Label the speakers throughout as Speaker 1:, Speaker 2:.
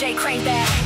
Speaker 1: DJ crank that.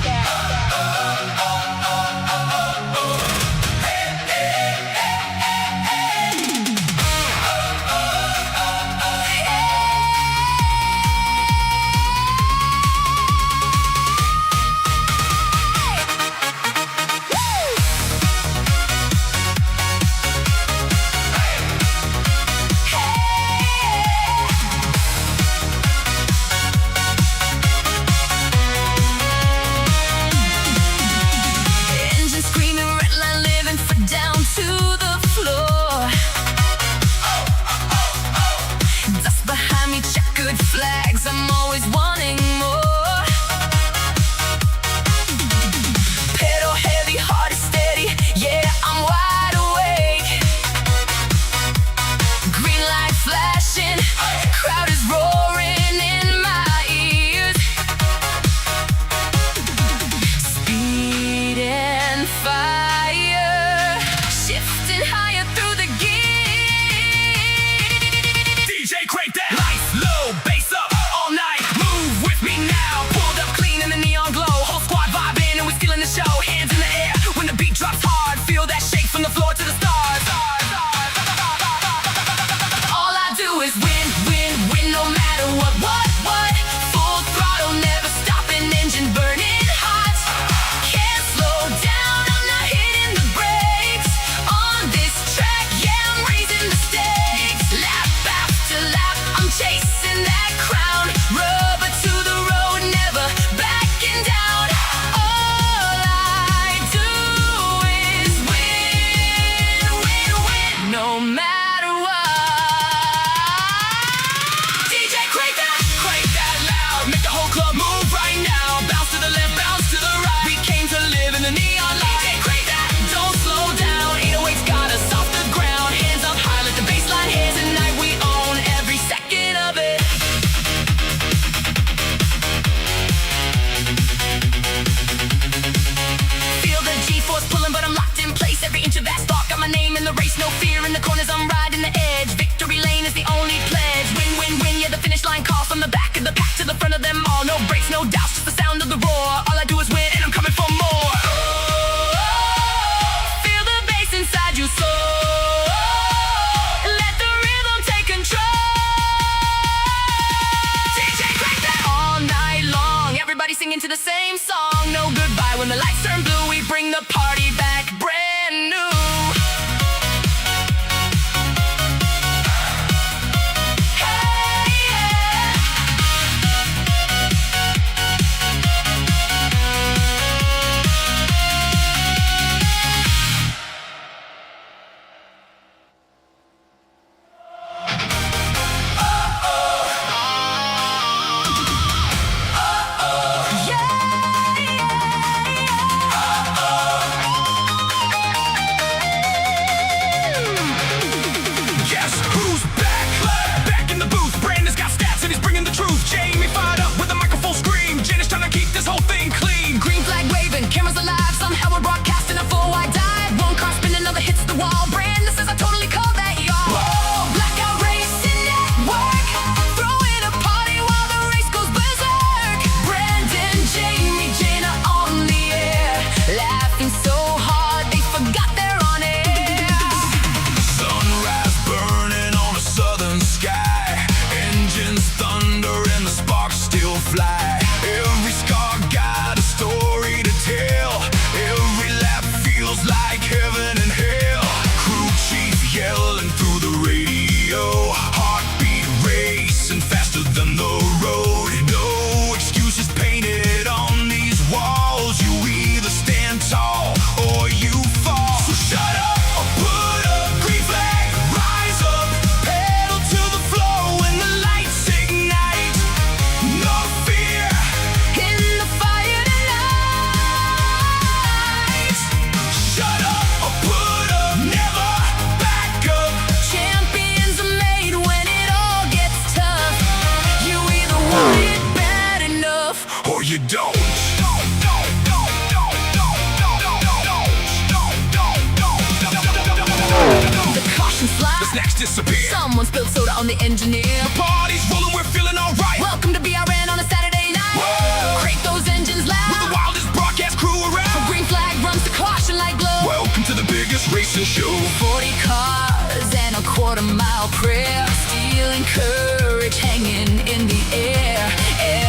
Speaker 1: matter what. Full throttle, never stopping, engine burning hot. Can't slow down, I'm not hitting the brakes. On this track, yeah, I'm raising the stakes. Lap after lap, I'm chasing that crown. Rubber to the road, never backing down. All I do is win, win, win, no matter what. DJ, crank that loud. Make the whole club move right now. Bounce to the left, bounce to the right. We came to live in the neon light. DJ, crank that, don't slow down. 808's got us off the ground. Hands up high, let the bass line hit. Tonight we own every second of it. Feel the G-force pulling, but I'm locked in place. Every inch of that stalk, got my name in the race. No fear in the corners, I'm riding the edge. Victory lane is the only pledge. Win, win, win, yeah, the finish line calls. From the back of the pack to the front of them all. No breaks, no doubts, just the sound of the roar. All I do is win, and I'm coming for more. Feel the bass inside you soar. Let the rhythm take control. DJ, crank that all night long. Everybody singing to the same song. No goodbye when the lights turn blue. We bring the party back brand new. Hey, yeah. Guess who's back? Back in the booth. Brandon's got stats and he's bringing the truth. Jamie fired up with a microphone scream. Jen is trying to keep this whole thing clean. Green flag waving, cameras alive. Somehow we're broadcasting a full wide dive. One car spinning, another hits the wall. Brandon says I totally call that y'all. Whoa, Blackout Racing Network. Throwing a party while the race goes berserk. Brandon, Jamie, Jenna on the air. Laughing so hard they forgot they're on air. Sunrise burning on a southern sky. Engines thunder and the sparks still fly. Every scar got a story to tell. Every lap feels like heaven and hell. Crew chief yelling through the radio. Heartbeat racing faster than the road. No excuses painted on these walls. You either stand tall or you fall. So shut up or put up. Green flag, rise up. Pedal to the floor when the lights ignite. No fear in the fire tonight. Shut up or put up. Never back up. Champions are made when it all gets tough. You either want it bad enough or you don't. The caution slide. The snacks disappear. Someone spilled soda on the engineer. The party's rolling, we're feeling alright. Welcome to BRN on a Saturday night. Whoa. Crank those engines loud. We're the wildest broadcast crew around. From green flag runs to caution light glow. Welcome to the biggest racing show. 40 cars and a quarter-mile prayer. Steel and courage hanging in the air.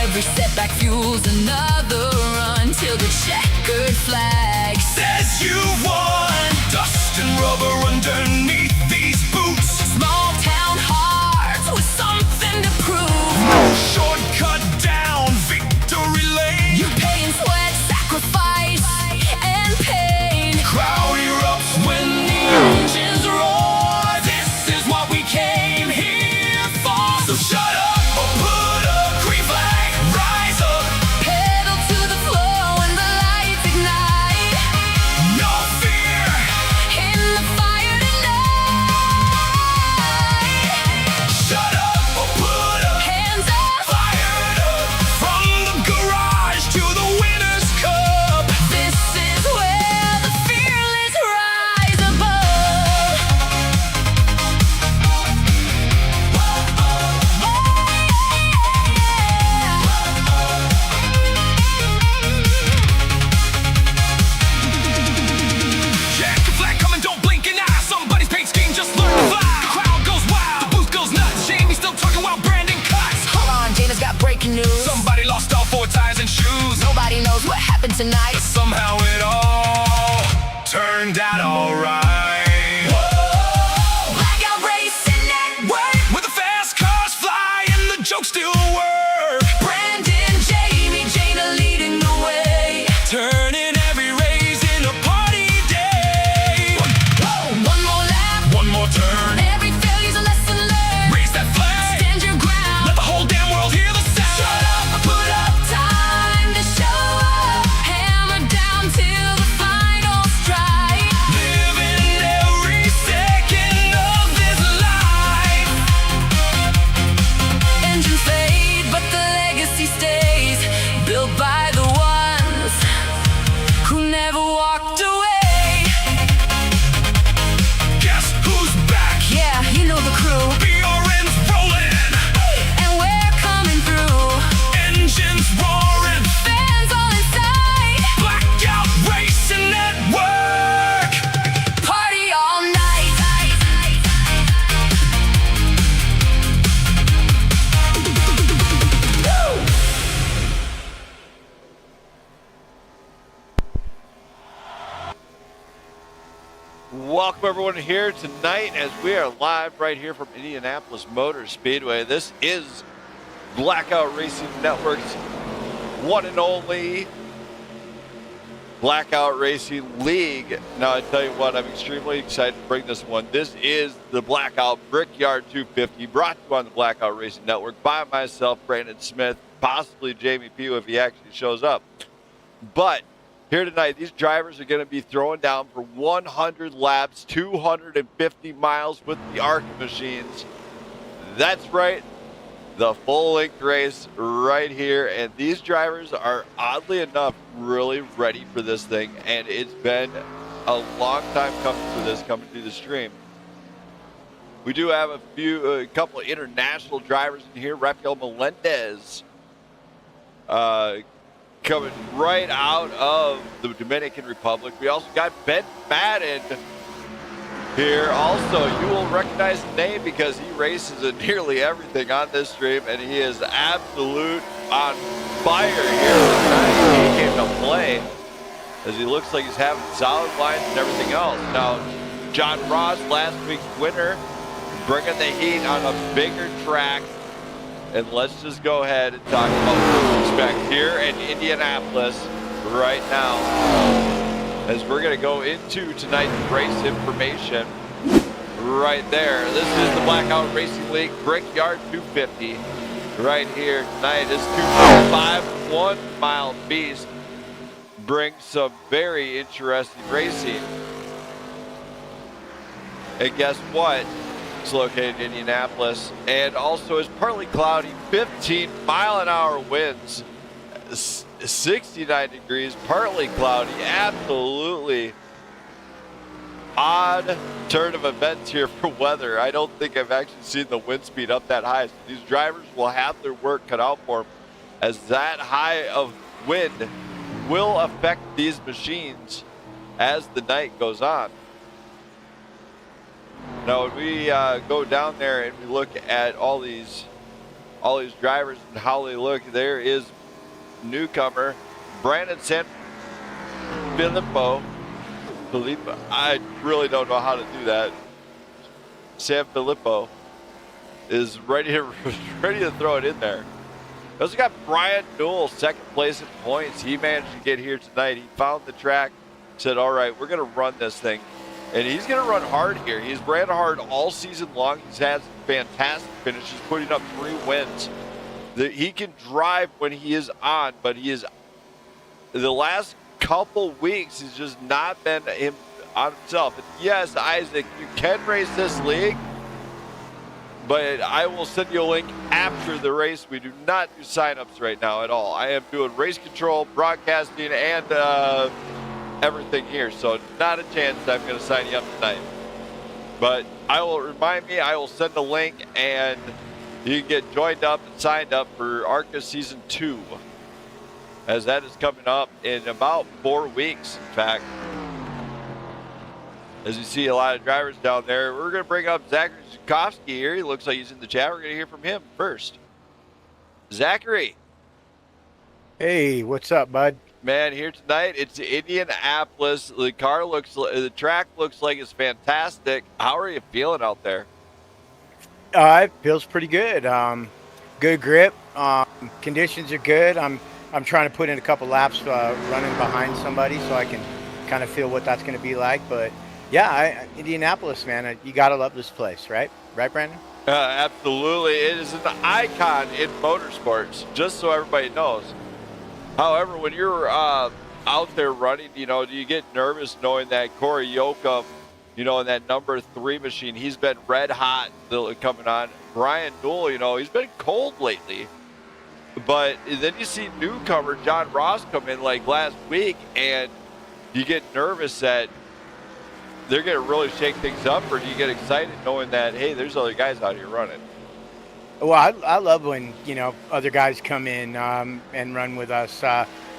Speaker 1: Every setback fuels another run till the checkered flag says you won. Dust and rubber underneath these boots. Small town hearts with something to prove. Shortcut down victory lane. You're paying sweat, sacrifice, and pain. Crowd erupts when the engines roar. This is what we came here for. So shut up or put up. Green flag, rise up. Pedal to the floor when the lights ignite. No fear in the fire tonight. Shut up or put up. Hands up. Fired up. From the garage to the winner's cup. This is where the fearless rise above. Whoa, whoa, whoa. breaking news. Somebody lost all 4 tires and shoes. Nobody knows what happened tonight, but somehow it all turned out alright. Blackout Racing Network, where the fast cars fly and the jokes still work. Brandon, Jamie, Jana leading the way, turning every race into party day. One more lap, one more turn. Every failure's a lesson learned. Raise that flag, stand your ground. Let the whole damn world hear the sound. Shut up, put up time to show up. Hammer down till the final strike. Living every second of this life. Engines fade, but the legacy stays, built by the ones who never walked away. Guess who's back? Yeah, you know the crew. BRN's rolling, and we're coming through. Engines roaring, fans all inside. Blackout Racing Network, party all night.
Speaker 2: Welcome everyone here tonight as we are live right here from Indianapolis Motor Speedway. This is Blackout Racing Network's one and only Blackout Racing League. Now I tell you what, I'm extremely excited to bring this one. This is the Blackout Brickyard 250, brought to you on the Blackout Racing Network by myself, Brandon Smith, possibly Jamie Pugh if he actually shows up. But here tonight, these drivers are going to be throwing down for 100 laps, 250 miles with the ARCA machines. That's right, the full-length race right here. And these drivers are, oddly enough, really ready for this thing. And it's been a long time coming for this, coming through the stream. We do have a couple of international drivers in here. Rafael Melendez, coming right out of the Dominican Republic. We also got Ben Madden here. Also, you will recognize the name because he races in nearly everything on this stream, and he is absolute on fire here tonight. He came to play as he looks like he's having solid lines and everything else. Now, John Ross, last week's winner, bringing the heat on a bigger track. And let's just go ahead and talk about what to expect here in Indianapolis right now, as we're going to go into tonight's race information right there. This is the Blackout Racing League Brickyard 250 right here tonight. This 2.5 1-mile beast brings some very interesting racing. And guess what? It's located in Indianapolis, and also is partly cloudy, 15-mile-an-hour winds, 69 degrees, partly cloudy. Absolutely odd turn of events here for weather. I don't think I've actually seen the wind speed up that high. So these drivers will have their work cut out for them, as that high of wind will affect these machines as the night goes on. Now, when we go down there and we look at all these drivers and how they look, there is newcomer Brandon Sanfilippo. I really don't know how to do that. Sanfilippo is ready to throw it in there. We also got Brian Newell, second place in points. He managed to get here tonight. He found the track, said, all right, we're going to run this thing. And he's going to run hard here. He's ran hard all season long. He's had some fantastic finishes, putting up 3 wins. He can drive when he is on, but he is, the last couple weeks, he's just not been him on himself. And yes, Isaac, you can race this league, but I will send you a link after the race. We do not do sign-ups right now at all. I am doing race control, broadcasting, and everything here, so not a chance that I'm going to sign you up tonight. But I will send a link, and you can get joined up and signed up for ARCA Season 2, as that is coming up in about 4 weeks, in fact. As you see a lot of drivers down there, we're going to bring up Zachary Zukowski here. He looks like he's in the chat. We're going to hear from him first. Zachary.
Speaker 3: Hey, what's up, bud?
Speaker 2: Man, here tonight, it's Indianapolis. The track looks like it's fantastic. How are you feeling out there?
Speaker 3: It feels pretty good. Good grip. Conditions are good. I'm trying to put in a couple laps running behind somebody so I can kind of feel what that's going to be like. But yeah, Indianapolis, man, you gotta love this place, right? Right, Brandon?
Speaker 2: Absolutely. It is an icon in motorsports, just so everybody knows. However, when you're out there running, do you get nervous knowing that Cory Yocom, in that number 3 machine, he's been red hot coming on. Brian Newell, he's been cold lately. But then you see newcomer John Ross come in like last week, and you get nervous that they're going to really shake things up, or do you get excited knowing that, hey, there's other guys out here running?
Speaker 3: Well, I love when, other guys come in and run with us.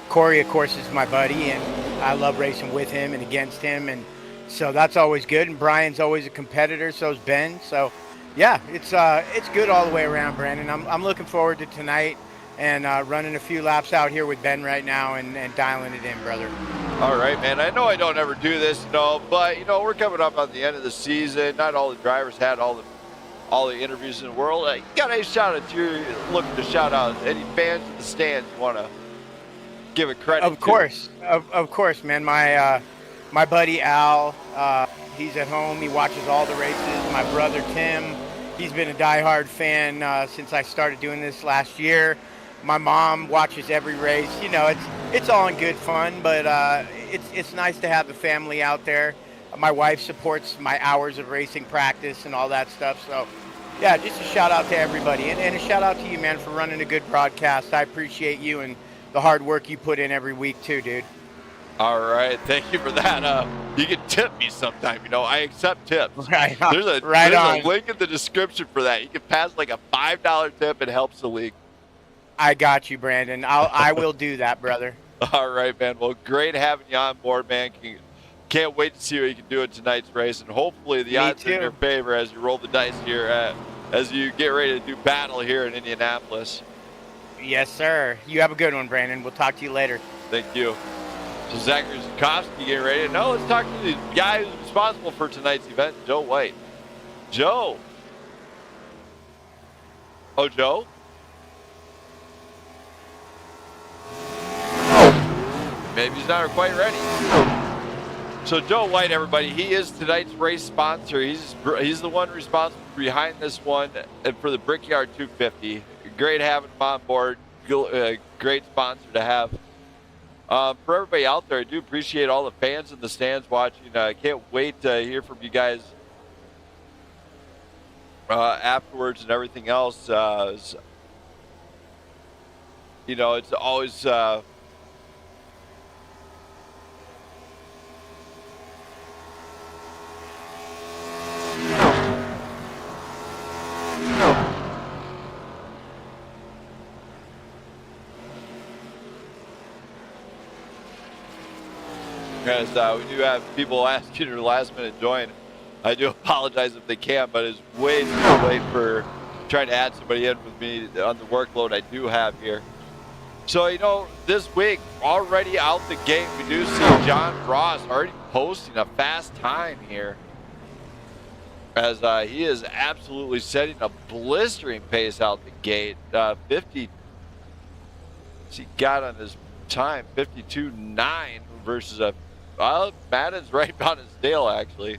Speaker 3: Cory, of course, is my buddy, and I love racing with him and against him. And so that's always good. And Brian's always a competitor. So is Ben. So, yeah, it's good all the way around, Brandon. I'm looking forward to tonight and running a few laps out here with Ben right now and dialing it in, brother.
Speaker 2: All right, man. I know I don't ever do this, but, we're coming up on the end of the season. Not all the drivers had all the interviews in the world. You got any shout outs you're looking to shout out? Any fans in the stands you want to give a credit
Speaker 3: Of course. Of course, man. My buddy Al, he's at home. He watches all the races. My brother Tim, he's been a diehard fan since I started doing this last year. My mom watches every race. It's all in good fun, but it's nice to have the family out there. My wife supports my hours of racing practice and all that stuff. So, yeah, just a shout out to everybody. And a shout out to you, man, for running a good broadcast. I appreciate you and the hard work you put in every week, too, dude.
Speaker 2: All right. Thank you for that. You can tip me sometime. I accept tips.
Speaker 3: Right on.
Speaker 2: There's a link in the description for that. You can pass like a $5 tip. It helps the league.
Speaker 3: I got you, Brandon. I will do that, brother.
Speaker 2: All right, man. Well, great having you on board, man. Can't wait to see what you can do in tonight's race, and hopefully the odds are in your favor as you roll the dice here, as you get ready to do battle here in Indianapolis.
Speaker 3: Yes, sir. You have a good one, Brandon. We'll talk to you later.
Speaker 2: Thank you. So Zachary Zukovsky getting ready. Now let's talk to the guy who's responsible for tonight's event, Joe White. Joe. Oh, Joe? Maybe he's not quite ready. So Joe White, everybody, he is tonight's race sponsor. He's the one responsible behind this one and for the Brickyard 250. Great having him on board. Great sponsor to have. For everybody out there, I do appreciate all the fans in the stands watching. I can't wait to hear from you guys afterwards and everything else. It's always... Because we do have people asking to last minute join. I do apologize if they can, but it's way too late for trying to add somebody in with me on the workload I do have here. So, this week, already out the gate, we do see John Ross already posting a fast time here. As he is absolutely setting a blistering pace out the gate. 50, he got on his time, 52.9 versus Madden's right on his tail, actually.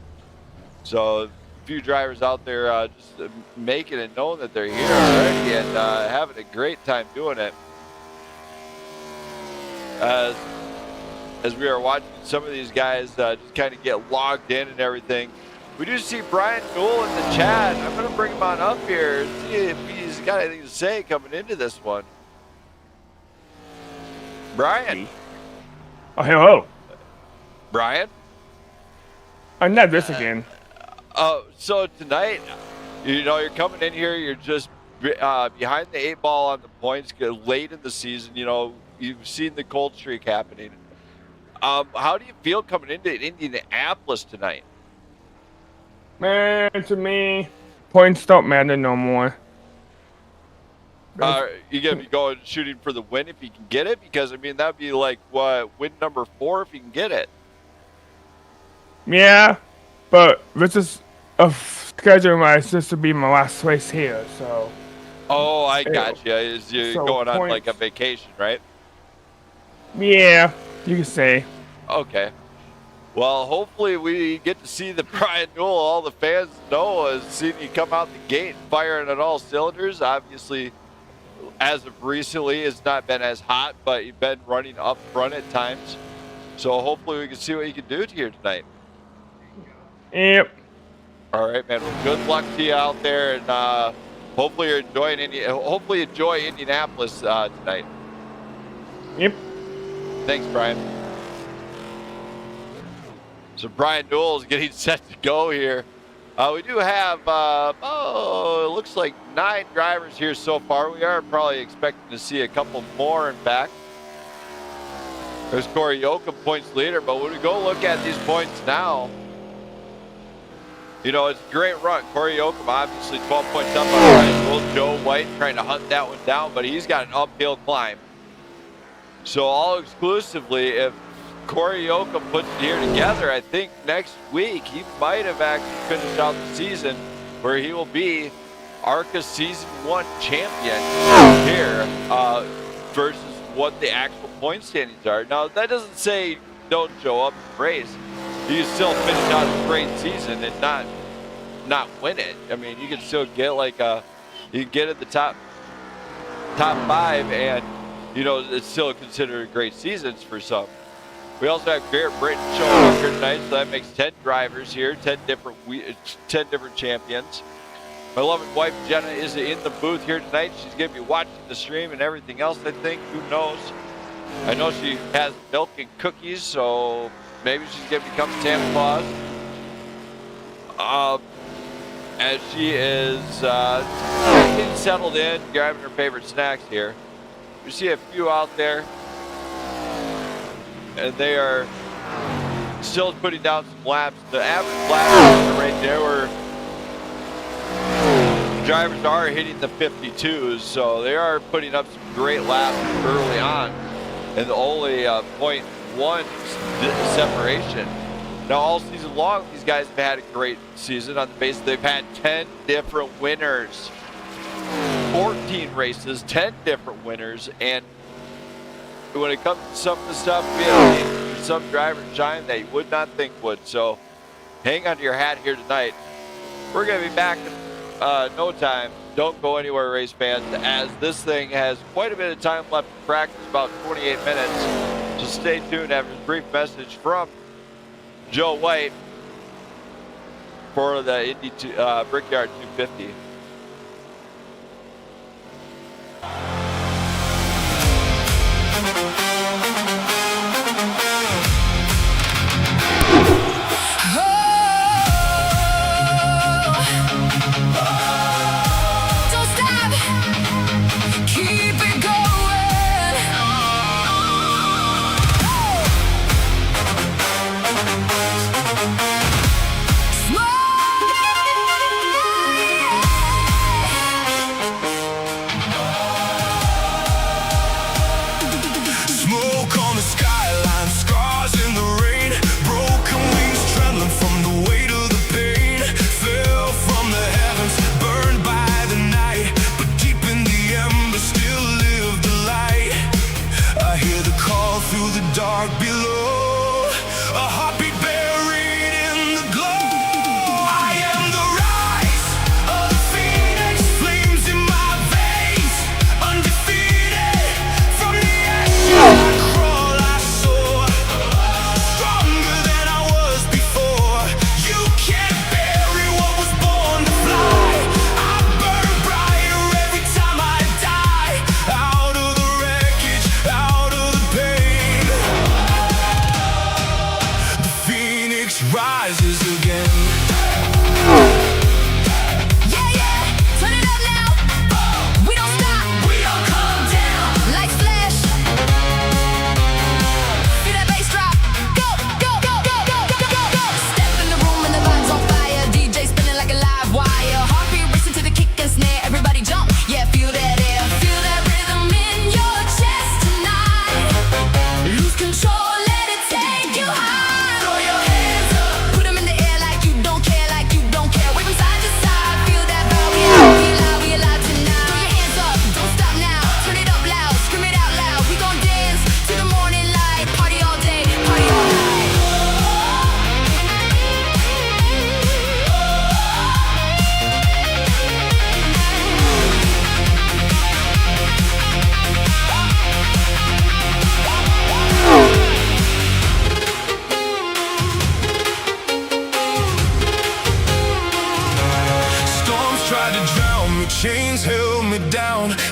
Speaker 2: So a few drivers out there just making it known that they're here already and having a great time doing it. As we are watching some of these guys just kind of get logged in and everything. We do see Brian Newell in the chat. I'm going to bring him on up here and see if he's got anything to say coming into this one. Brian.
Speaker 4: Oh, hello.
Speaker 2: Brian?
Speaker 4: I'm not this again.
Speaker 2: So tonight, you're coming in here, you're just behind the 8 ball on the points, late in the season, you've seen the cold streak happening. How do you feel coming into Indianapolis tonight?
Speaker 4: Man, to me, points don't matter no more.
Speaker 2: You gonna be going shooting for the win if you can get it? Because I mean that'd be like what, win number 4 if you can get it.
Speaker 4: Yeah, but this is scheduling my this to be my last race here, so.
Speaker 2: Oh, I got you. Is you
Speaker 4: So
Speaker 2: going on
Speaker 4: points-
Speaker 2: like a vacation, right?
Speaker 4: Yeah, you can say.
Speaker 2: Okay. Well, hopefully we get to see the Brian Newell. All the fans know has seen you come out the gate firing at all cylinders. Obviously, as of recently, it's not been as hot, but you've been running up front at times. So hopefully we can see what you can do here tonight.
Speaker 4: Yep.
Speaker 2: All right, man. Well, good luck to you out there, and hopefully you're enjoying hopefully enjoy Indianapolis tonight.
Speaker 4: Yep.
Speaker 2: Thanks, Brian. So Brian Newell is getting set to go here. We do have, it looks like 9 drivers here so far. We are probably expecting to see a couple more, in fact. There's Cory Yocom, points leader, but when we go look at these points now, you know, it's a great run. Cory Yocom, obviously 12 points up on Brian Newell. Joe White trying to hunt that one down, but he's got an uphill climb. So all exclusively, if Cory Yocom puts it here together, I think next week he might have actually finished out the season where he will be ARCA Season 1 champion here versus what the actual point standings are. Now, that doesn't say don't show up and race. You can still finish out a great season and not win it. I mean, you can still get like you can get at the top 5 and, you know, it's still considered great seasons for some. We also have Garrett Britton showing up here tonight, so that makes 10 drivers here, 10 different champions. My loving wife Jenna is in the booth here tonight. She's going to be watching the stream and everything else, I think. Who knows? I know she has milk and cookies, so maybe she's going to become Santa Claus. As she is getting settled in, grabbing her favorite snacks here. We see a few out there, and they are still putting down some laps. The average lap right there where drivers are hitting the 52s, so they are putting up some great laps early on, and only 0.1 separation. Now, all season long, these guys have had a great season on the basis they've had 10 different winners, 14 races, 10 different winners, and when it comes to some of the stuff, we have seen some drivers shine that you would not think would. So hang on to your hat here tonight. We're going to be back in no time. Don't go anywhere, race fans, as this thing has quite a bit of time left to practice, about 28 minutes. So stay tuned after a brief message from Joe White for the Indy Brickyard 250.
Speaker 1: Don't stop, keep it going. Smile.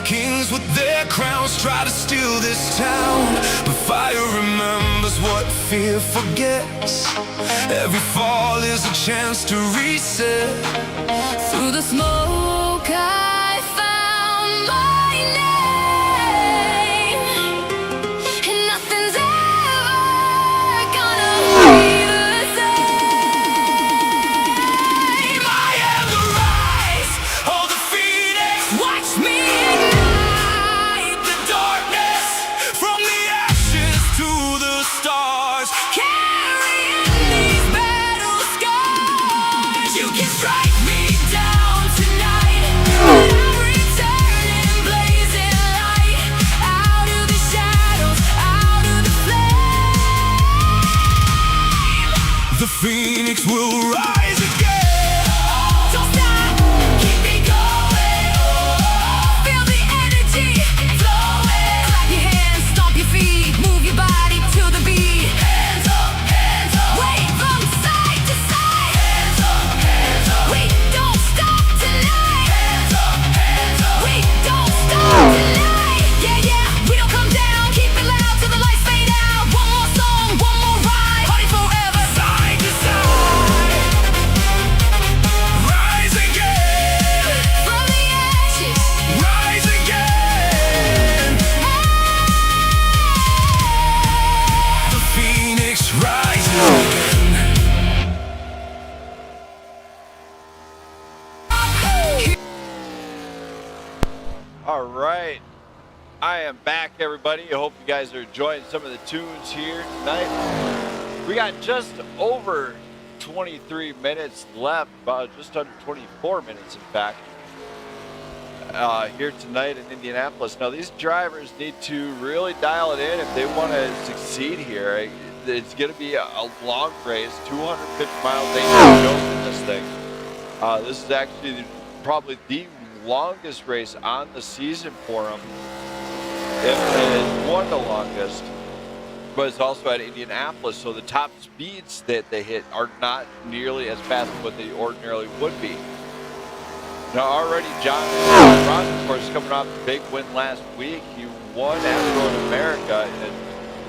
Speaker 1: Kings with their crowns try to steal this town, but fire remembers what fear forgets. Every fall is a chance to reset. Through the smoke I found my name, and nothing's ever gonna be the same. I am the rise of the phoenix. Watch me ignite the darkness, from the ashes to the stars, carrying these battle scars. You can strike me down tonight, but I'm returning blazing light, out of the shadows, out of the flame. The phoenix will rise again. Don't stop, keep me going. Feel the energy flowing. Clap your hands, stomp your feet, move your body to the beat. Hands up, wave from side to side. Hands up, we don't stop tonight. Hands up, we don't stop tonight. Yeah, yeah, we don't come down. Keep it loud till the lights fade out. One more song, one more ride. Party forever, side to side. Rise again from the ashes. Rise again. The phoenix rises again.
Speaker 2: All right. I am back, everybody. I hope you guys are enjoying some of the tunes here tonight. We got just over 23 minutes left, about just under 24 minutes, in fact, here tonight in Indianapolis. Now, these drivers need to really dial it in if they want to succeed here. It's going to be a long race, 250 miles they need to go in this thing. This is actually probably the longest race on the season for them. It's one of the longest, but it's also at Indianapolis, so the top speeds that they hit are not nearly as fast as what they ordinarily would be. Now, already John Ross, of course, coming off a big win last week. He won at Road America in a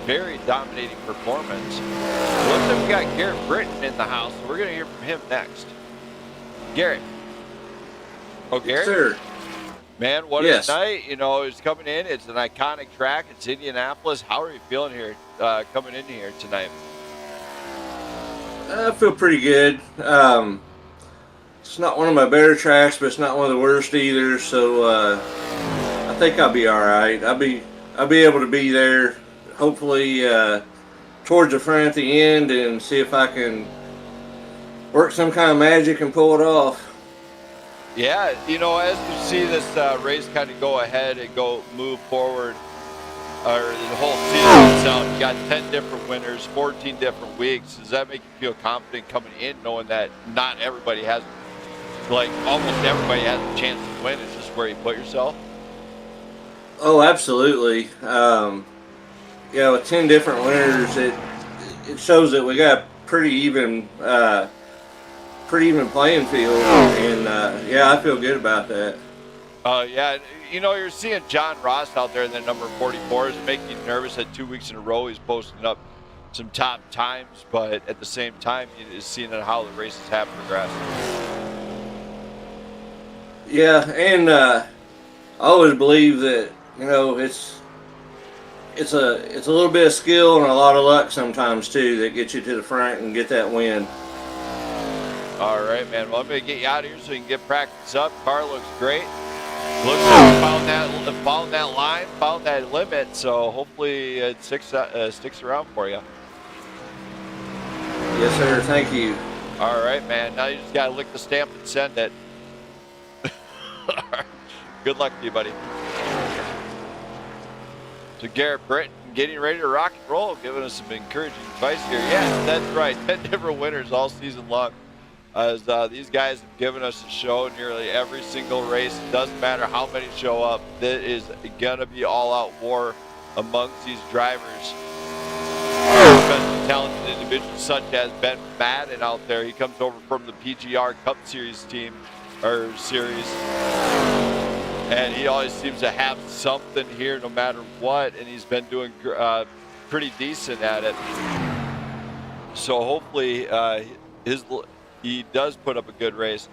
Speaker 2: very dominating performance. Looks like we got Garrett Britton in the house, so we're going to hear from him next. Garrett. Oh, Garrett?
Speaker 5: Sir.
Speaker 2: Man, what a night. You know, it's coming in. It's an iconic track. It's Indianapolis. How are you feeling here, coming in here tonight?
Speaker 5: I feel pretty good. It's not one of my better tracks, but it's not one of the worst either. So I think I'll be all right. I'll be able to be there, hopefully towards the front at the end, and see if I can work some kind of magic and pull it off.
Speaker 2: Yeah, you know, as you see this race kind of go ahead and move forward, or the whole season itself, you got 10 different winners, 14 different weeks. Does that make you feel confident coming in, knowing that not everybody has, like almost everybody has a chance to win? It's just where you put yourself.
Speaker 5: Oh, absolutely. Yeah, with 10 different winners, it shows that we got pretty even playing field, and yeah, I feel good about that.
Speaker 2: Yeah, you know, you're seeing John Ross out there in the number 44. Is it making you nervous that 2 weeks in a row he's posting up some top times, but at the same time, you're seeing how the races have progressed?
Speaker 5: Yeah, and I always believe that, you know, it's a little bit of skill and a lot of luck sometimes too that gets you to the front and get that win.
Speaker 2: All right, man. Well, I'm going to get you out of here so you can get practice up. Car looks great. Looks like you found that line, found that limit, so hopefully it sticks around for you.
Speaker 5: Yes, sir. Thank you.
Speaker 2: All right, man. Now you just got to lick the stamp and send it. Good luck to you, buddy. So Garrett Britton getting ready to rock and roll, giving us some encouraging advice here. Yeah, that's right. 10 different winners all season long. As these guys have given us a show nearly every single race. It doesn't matter how many show up. There is going to be all-out war amongst these drivers. Especially talented individuals such as Ben Madden out there. He comes over from the PGR Cup Series team, or series. and he always seems to have something here no matter what, and he's been doing pretty decent at it. So hopefully he does put up a good race.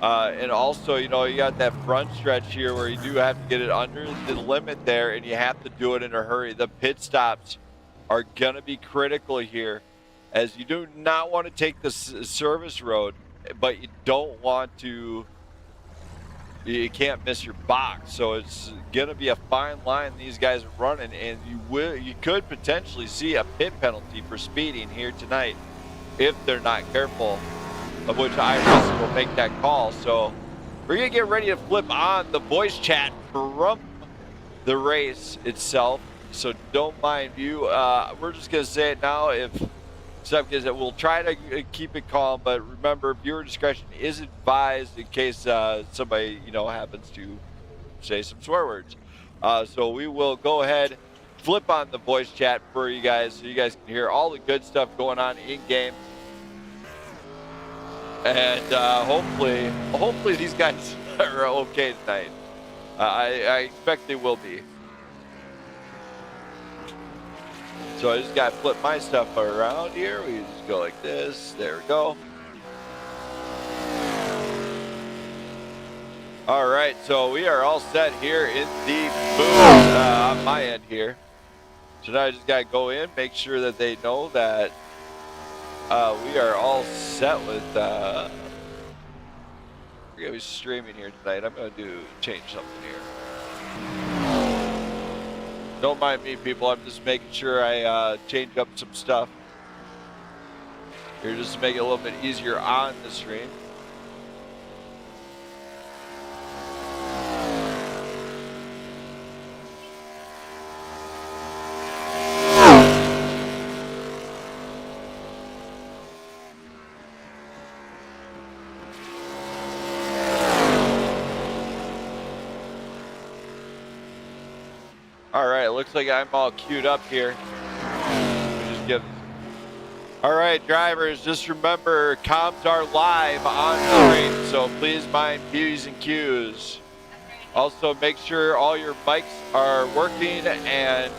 Speaker 2: And also, you know, you got that front stretch here where you do have to get it under the limit there, and you have to do it in a hurry. The pit stops are going to be critical here, as you do not want to take the service road, but you don't want to, you can't miss your box. So it's going to be a fine line these guys are running, and you could potentially see a pit penalty for speeding here tonight if they're not careful, of which Iris will make that call. So we're going to get ready to flip on the voice chat from the race itself. So don't mind you. We're just going to say it now. If stuff gets it, we'll try to keep it calm, but remember, viewer discretion is advised in case somebody, you know, happens to say some swear words. So we will go ahead, flip on the voice chat for you guys so you guys can hear all the good stuff going on in game. And hopefully these guys are okay tonight. I expect they will be. So I just got to flip my stuff around here. We just go like this. There we go. All right, so we are all set here in the booth on my end here. So now I just got to go in, make sure that they know that we are all set with, we're going to be streaming here tonight. I'm going to change something here. Don't mind me, people. I'm just making sure I change up some stuff here just to make it a little bit easier on the stream. Alright, looks like I'm all queued up here. Alright, drivers, just remember, comms are live on screen, so please mind P's and Q's. Also, make sure all your mics are working, and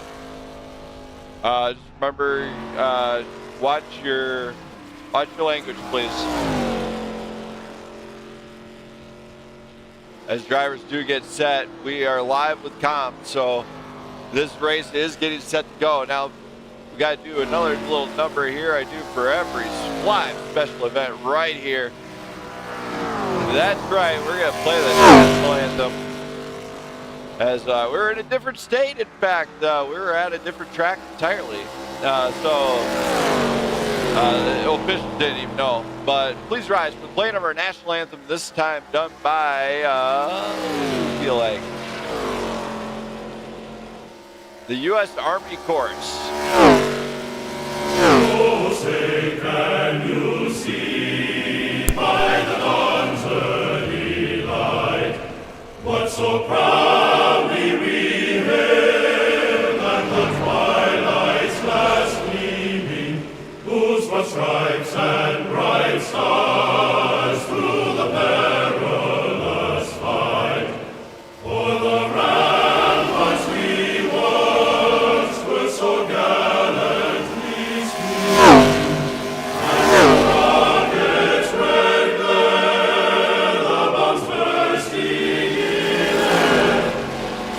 Speaker 2: just remember, watch your language, please. As drivers do get set, we are live with comms, so this race is getting set to go. Now, we got to do another little number here I do for every live special event right here. That's right, we're going to play the national anthem. As we're in a different state, in fact. We were at a different track entirely. The officials didn't even know. But please rise for the playing of our national anthem, this time done by, I feel like, the U.S. Army Chorus.
Speaker 6: Oh, say can you see by the dawn's early light what so proudly we hailed, and the twilight's last gleaming, whose broad stripes and bright stars through the perilous fight for the ramparts we once were so gallantly streaming, and the rockets' red glare, the bombs bursting in air,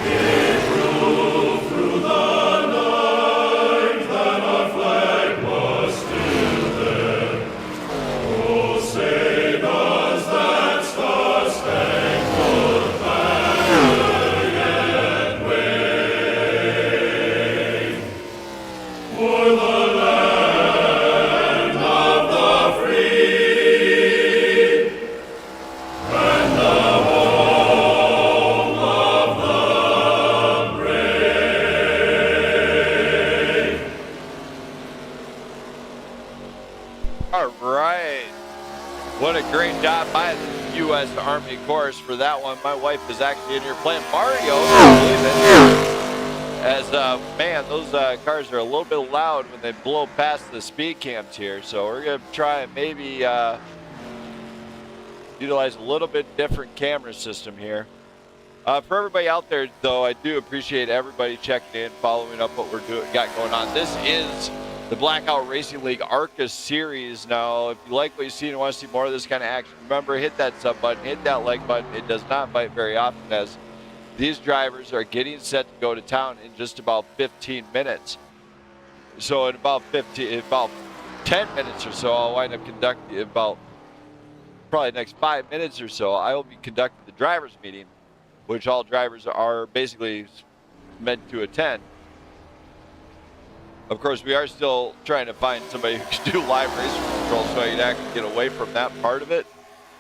Speaker 6: it proved through the night that our flag was still there. Oh, say does that star-spangled banner yet wave o'er the land of the free and the home of the brave?
Speaker 2: All right. What a great job by the U.S. Army Chorus for that one. My wife is actually in here playing Mario. I believe it. As, man, those cars are a little bit loud when they blow past the speed cams here. So we're going to try and maybe utilize a little bit different camera system here. For everybody out there, though, I do appreciate everybody checking in, following up what we're got going on. This is the Blackout Racing League ARCA Series. Now, if you like what you see and want to see more of this kind of action, remember, hit that sub button, hit that like button. It does not bite very often, as these drivers are getting set to go to town in just about 15 minutes. So in about 10 minutes or so, I'll wind up conducting about probably the next 5 minutes or so, I will be conducting the drivers meeting, which all drivers are basically meant to attend. Of course, we are still trying to find somebody who can do live race control so you'd actually get away from that part of it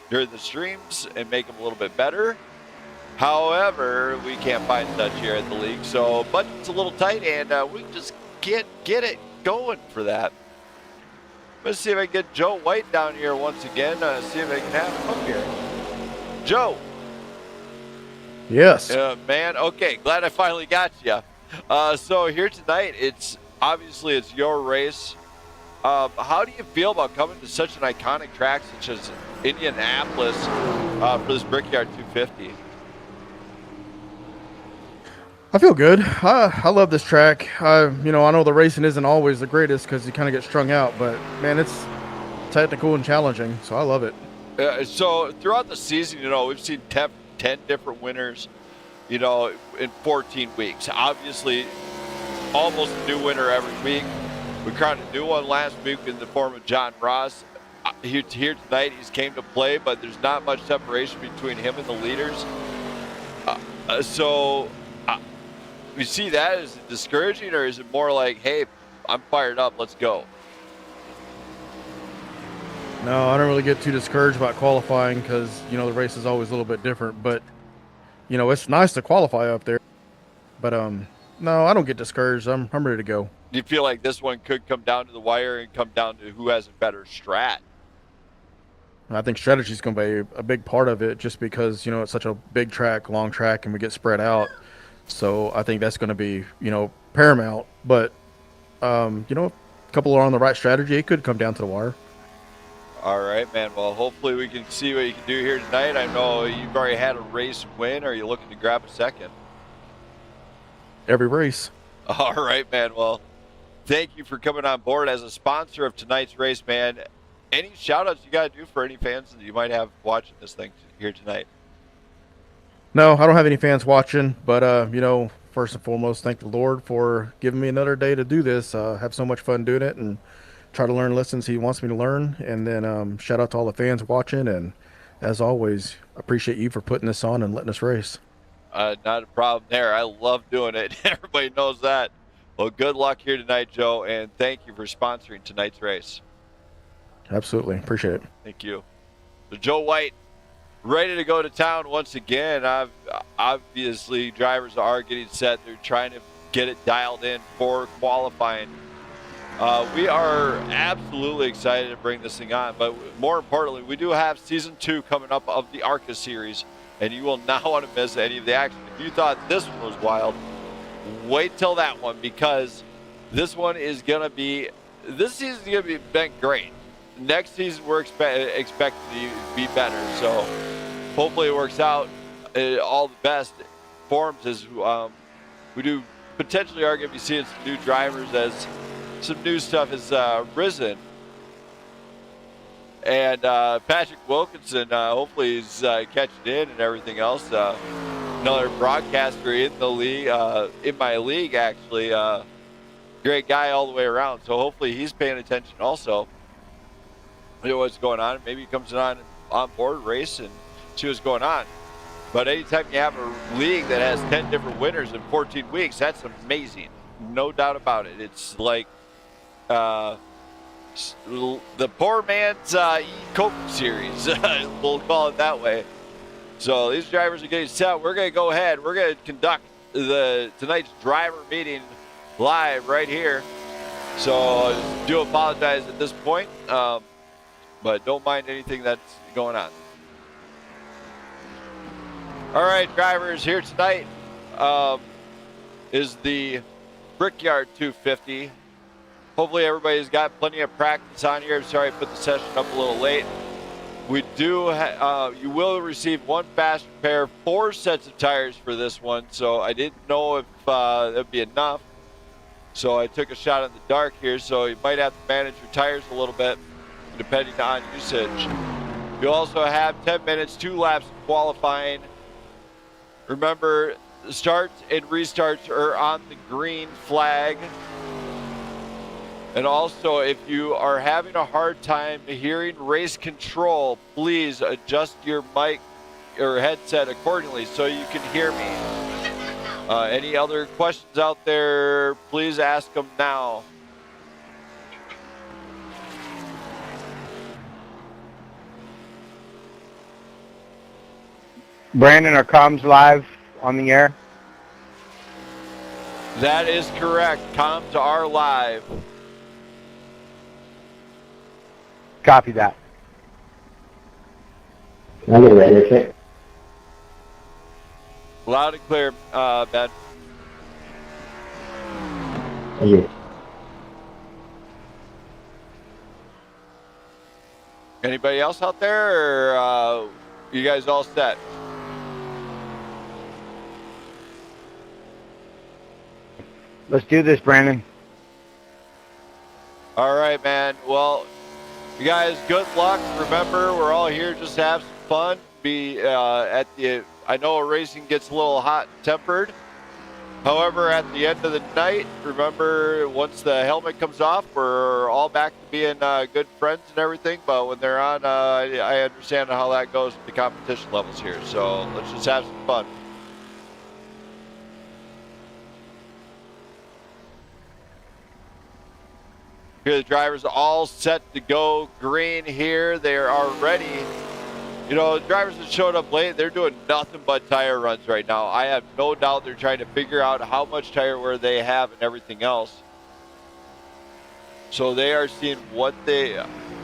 Speaker 2: during the streams and make them a little bit better. However, we can't find such here at the league, so budget's a little tight, and we just can't get it going for that. Let's see if I can get Joe White down here once again, see if I can have him up here. Joe.
Speaker 7: Yes.
Speaker 2: Man, okay, glad I finally got you. So here tonight, it's your race. How do you feel about coming to such an iconic track such as Indianapolis for this Brickyard 250?
Speaker 7: I feel good. I love this track. I know the racing isn't always the greatest because you kind of get strung out, but man, it's technical and challenging, so I love it.
Speaker 2: So throughout the season, we've seen 10 different winners, in 14 weeks. Obviously, almost a new winner every week. We crowned a new one last week in the form of John Ross. Here tonight, he's came to play, but there's not much separation between him and the leaders. You see that as discouraging, or is it more like, hey, I'm fired up, let's go?
Speaker 7: No, I don't really get too discouraged about qualifying because, the race is always a little bit different. But, it's nice to qualify up there. But, no, I don't get discouraged. I'm ready to go.
Speaker 2: Do you feel like this one could come down to the wire and come down to who has a better strat?
Speaker 7: I think strategy is going to be a big part of it just because, it's such a big track, long track, and we get spread out. So I think that's going to be, paramount. But, a couple are on the right strategy. It could come down to the wire.
Speaker 2: All right, man. Well, hopefully we can see what you can do here tonight. I know you've already had a race win. Are you looking to grab a second?
Speaker 7: Every race.
Speaker 2: All right, man. Well, thank you for coming on board as a sponsor of tonight's race, man. Any shout-outs you got to do for any fans that you might have watching this thing here tonight?
Speaker 7: No, I don't have any fans watching, but, first and foremost, thank the Lord for giving me another day to do this. Have so much fun doing it and try to learn lessons he wants me to learn. And then shout out to all the fans watching. And as always, appreciate you for putting this on and letting us race.
Speaker 2: Not a problem there. I love doing it. Everybody knows that. Well, good luck here tonight, Joe, and thank you for sponsoring tonight's race.
Speaker 7: Absolutely. Appreciate it.
Speaker 2: Thank you. So Joe White, ready to go to town once again. Obviously, drivers are getting set. They're trying to get it dialed in for qualifying. We are absolutely excited to bring this thing on, but more importantly, we do have Season 2 coming up of the ARCA Series, and you will not want to miss any of the action. If you thought this one was wild, wait till that one, because this one is going to be, this season is going to be great. Next season, we're expecting to be better, so hopefully it works out all the best forms as we do potentially are going to be seeing some new drivers as some new stuff has risen. And Patrick Wilkinson, hopefully he's catching in and everything else. Another broadcaster in the league, in my league actually. Great guy all the way around. So hopefully he's paying attention also. You know what's going on. Maybe he comes on board race and see what's going on. But anytime you have a league that has 10 different winners in 14 weeks, that's amazing. No doubt about it. It's like the poor man's Coke series. We'll call it that way. So these drivers are getting set. We're going to go ahead. We're going to conduct tonight's driver meeting live right here. So I do apologize at this point, but don't mind anything that's going on. All right, drivers, here tonight is the Brickyard 250. Hopefully everybody's got plenty of practice on here. I'm sorry I put the session up a little late. We do. You will receive one fast repair, 4 sets of tires for this one. So I didn't know if that'd be enough. So I took a shot in the dark here. So you might have to manage your tires a little bit, depending on usage. You also have 10 minutes, 2 laps of qualifying. Remember, starts and restarts are on the green flag. And also, if you are having a hard time hearing race control, please adjust your mic or headset accordingly so you can hear me. Any other questions out there, please ask them now.
Speaker 3: Brandon, are comms live on the air?
Speaker 2: That is correct. Comms are live.
Speaker 3: Copy that.
Speaker 8: I'll get ready, okay?
Speaker 2: Loud and clear, Ben.
Speaker 8: Thank you.
Speaker 2: Anybody else out there, or you guys all set?
Speaker 3: Let's do this, Brandon.
Speaker 2: All right, man. Well, you guys, good luck. Remember, we're all here just to have some fun. I know racing gets a little hot and tempered. However, at the end of the night, remember, once the helmet comes off, we're all back to being good friends and everything. But when they're on, I understand how that goes with the competition levels here. So let's just have some fun. Here, the drivers all set to go green here. They are ready. You know, the drivers that showed up late, they're doing nothing but tire runs right now. I have no doubt they're trying to figure out how much tire wear they have and everything else. So they are seeing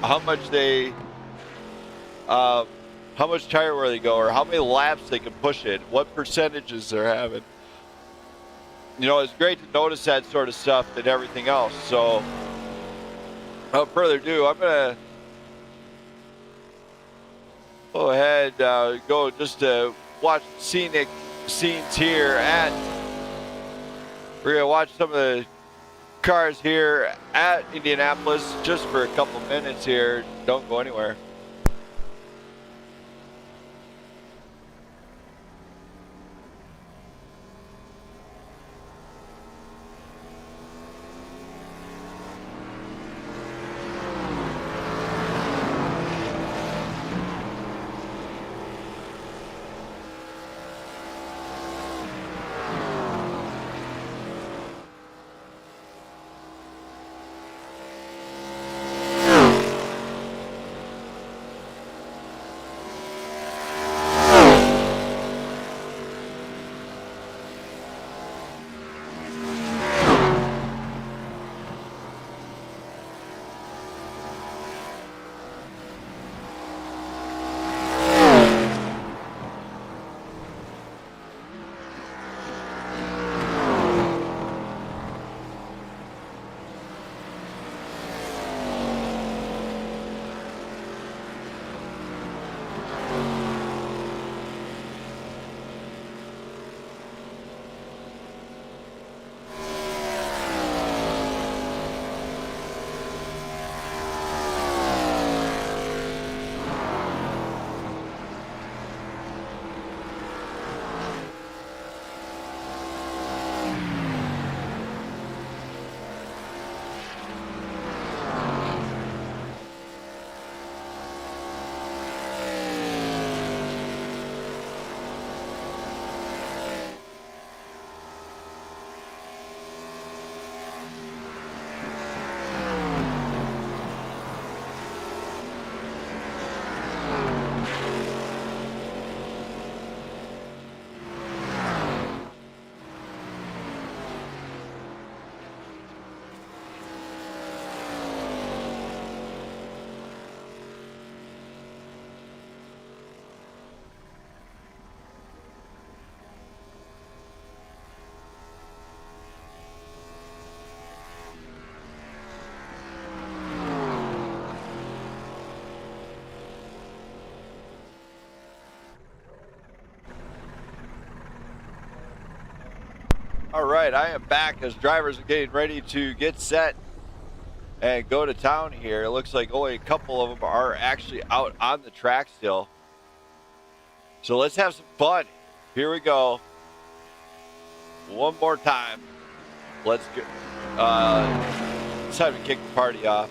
Speaker 2: how much tire wear they go, or how many laps they can push it, what percentages they're having. You know, it's great to notice that sort of stuff and everything else. So, without further ado, I'm gonna go ahead, go just to watch scenic scenes here we're gonna watch some of the cars here at Indianapolis just for a couple minutes here. Don't go anywhere. All right, I am back as drivers are getting ready to get set and go to town here. It looks like only a couple of them are actually out on the track still. So let's have some fun. Here we go. One more time. Let's go. It's time to kick the party off.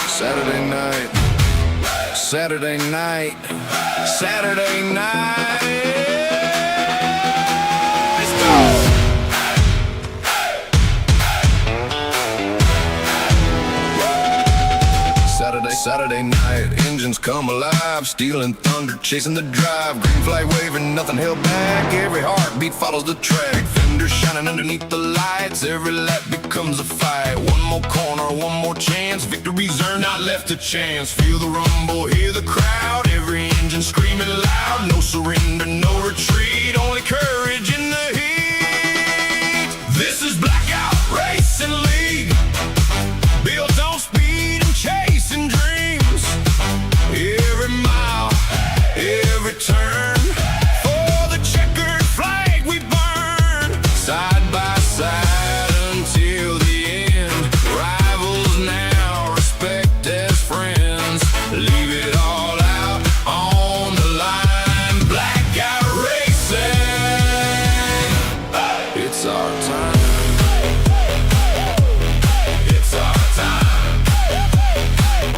Speaker 1: Saturday night. Saturday night. Saturday night. Let's go. Saturday night, engines come alive, stealing thunder, chasing the drive, green flag waving, nothing held back, every heartbeat follows the track, fenders shining underneath the lights, every lap becomes a fight, one more corner, one more chance, victory's earned, not left to chance, feel the rumble, hear the crowd, every engine screaming loud, no surrender, no retreat, only courage in the heat. This is Blackout Racing League, built on speed and chasing dreams. Every mile, every turn, for the checkered flag we burn. Side by side until the end. Rivals now, respect as friends. Leave it all out on the line. Blackout racing. It's our time. It's our time.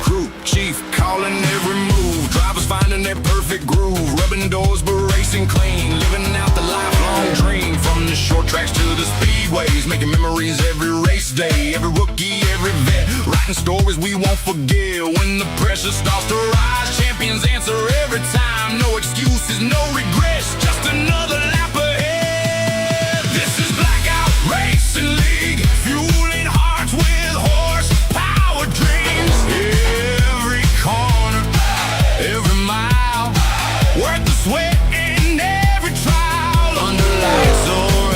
Speaker 1: Crew chief calling every move, drivers finding their perfect groove, rubbing doors but racing clean, living out the lifelong dream, from the short tracks to the speedways, making memories every race day, every rookie, every vet, writing stories we won't forget. When the pressure starts to rise, champions answer every time, no excuses, no regrets, just another lap ahead. This is Blackout Racing League, fueling hearts with horsepower dreams. Every corner, every mile, worth the sweat in every trial, under lights or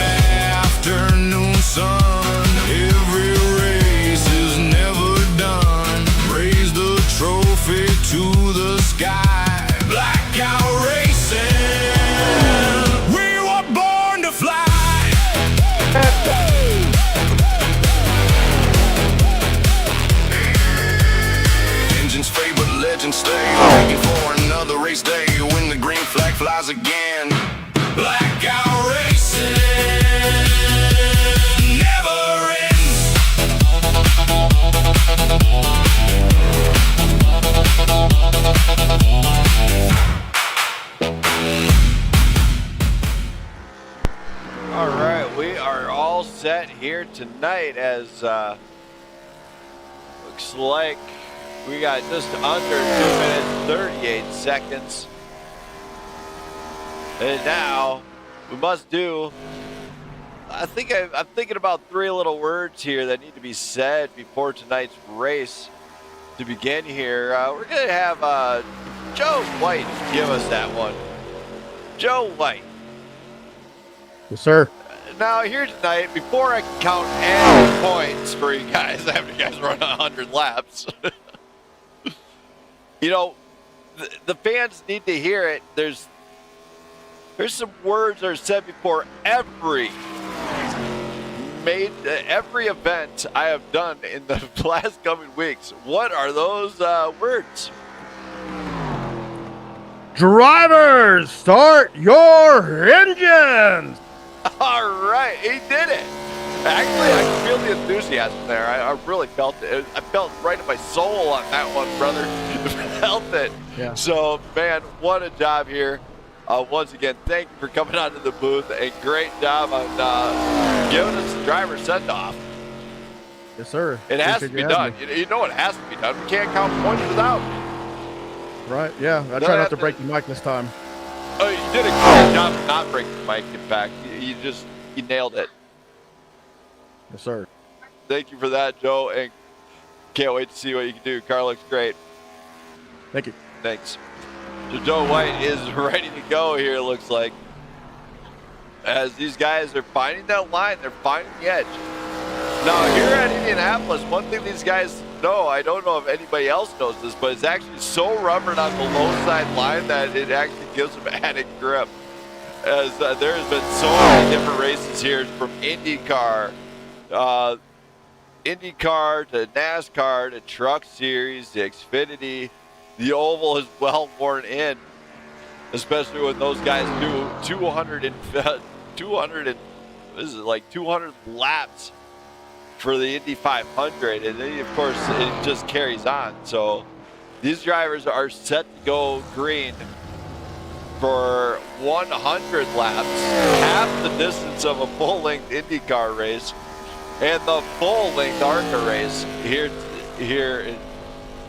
Speaker 1: afternoon sun. Every race is never done. Raise the trophy to the sky. Blackout racing, we were born to fly. Engines fade but legends stay, waiting for another race day when the green flag flies again. Blackout racing never ends.
Speaker 2: All right, we are all set here tonight as looks like we got just under 2 minutes, 38 seconds. And now we must do, I'm thinking about 3 little words here that need to be said before tonight's race to begin here. We're going to have Joe White give us that one. Joe White.
Speaker 7: Yes, sir.
Speaker 2: Now here tonight, before I can count any points for you guys after you guys run 100 laps, you know, the fans need to hear it. There's some words that are said before every event I have done in the last coming weeks. What are those words?
Speaker 7: Drivers, start your engines.
Speaker 2: All right, he did it. Actually, I can feel the enthusiasm there. I really felt it. I felt right in my soul on that one, brother. Felt it.
Speaker 7: Yeah.
Speaker 2: So, man, what a job here. Once again, thank you for coming out to the booth. A great job on giving us the driver send-off.
Speaker 7: Yes, sir.
Speaker 2: It has to be done. You know it has to be done. We can't count points without.
Speaker 7: Right, yeah. I try not to break the mic this time.
Speaker 2: Oh, you did a great job of not breaking the mic, in fact. You nailed it.
Speaker 7: Yes, sir.
Speaker 2: Thank you for that, Joe, and can't wait to see what you can do. Car looks great.
Speaker 7: Thank you.
Speaker 2: Thanks. So Joe White is ready to go here, it looks like. As these guys are finding that line, they're finding the edge. Now, here at Indianapolis, one thing these guys know, I don't know if anybody else knows this, but it's actually so rubbered on the low side line that it actually gives them added grip. As there has been so many different races here, from IndyCar to NASCAR to Truck Series to Xfinity. The oval is well worn in, especially when those guys do 200 laps for the Indy 500, and then of course it just carries on. So these drivers are set to go green for 100 laps, half the distance of a full-length IndyCar race and the full-length ARCA race here in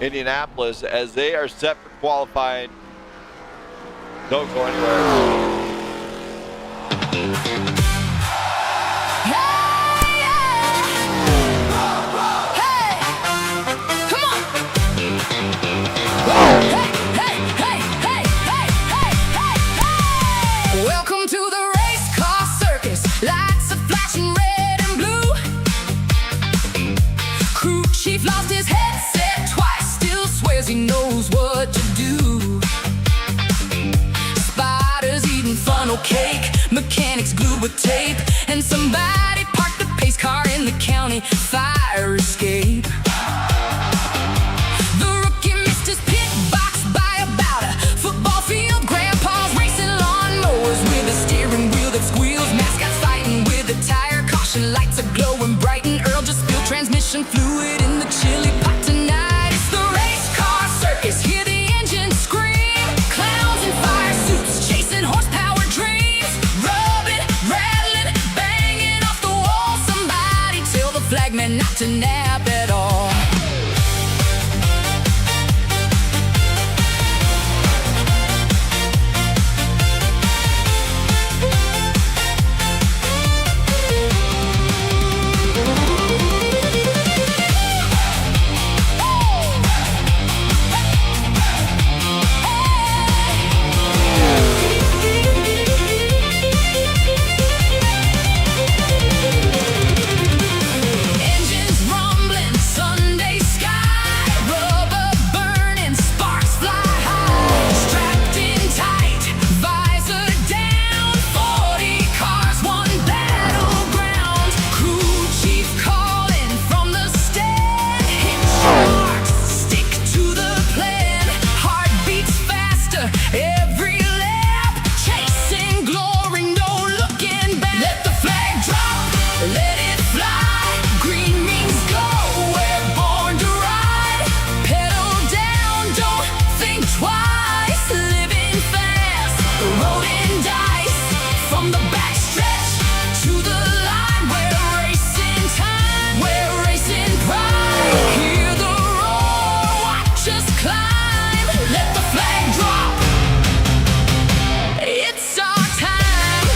Speaker 2: Indianapolis, as they are set for qualifying. Don't go anywhere.
Speaker 1: Welcome to the race car circus. Lights are flashing red and blue. Crew chief lost his headset twice, still swears he knows what to do. Spiders eating funnel cake, mechanics glued with tape, and somebody parked the pace car in the county fire escape. The rookie missed his pit box by about a football field. Grandpa's racing lawnmowers with a steering wheel that squeals. Mascots fighting with a tire, caution lights are glowing bright, and Earl just spilled transmission fluid in the chili pot tonight. It's the race car circus, hear the engine scream. Clowns in fire suits chasing horsepower dreams. Rubbing, rattling, banging off the wall. Somebody tell the flagman not to nap at all. Engines rumbling, Sunday sky, rubber burning, sparks fly high. Strapped in tight, visor down, 40 cars, one battleground. Crew chief calling from the stand. Hit marks, stick to the plan. Heart beats faster every lap. Chasing glory, no looking back. Let the flag drop, let it fly. Green means go, we're born to ride. Pedal down, don't think twice. Living fast, rolling dice. From the backstretch to the line, we're racing time, we're racing pride. Hear the roar, watch us climb. Let the flag drop, it's our time.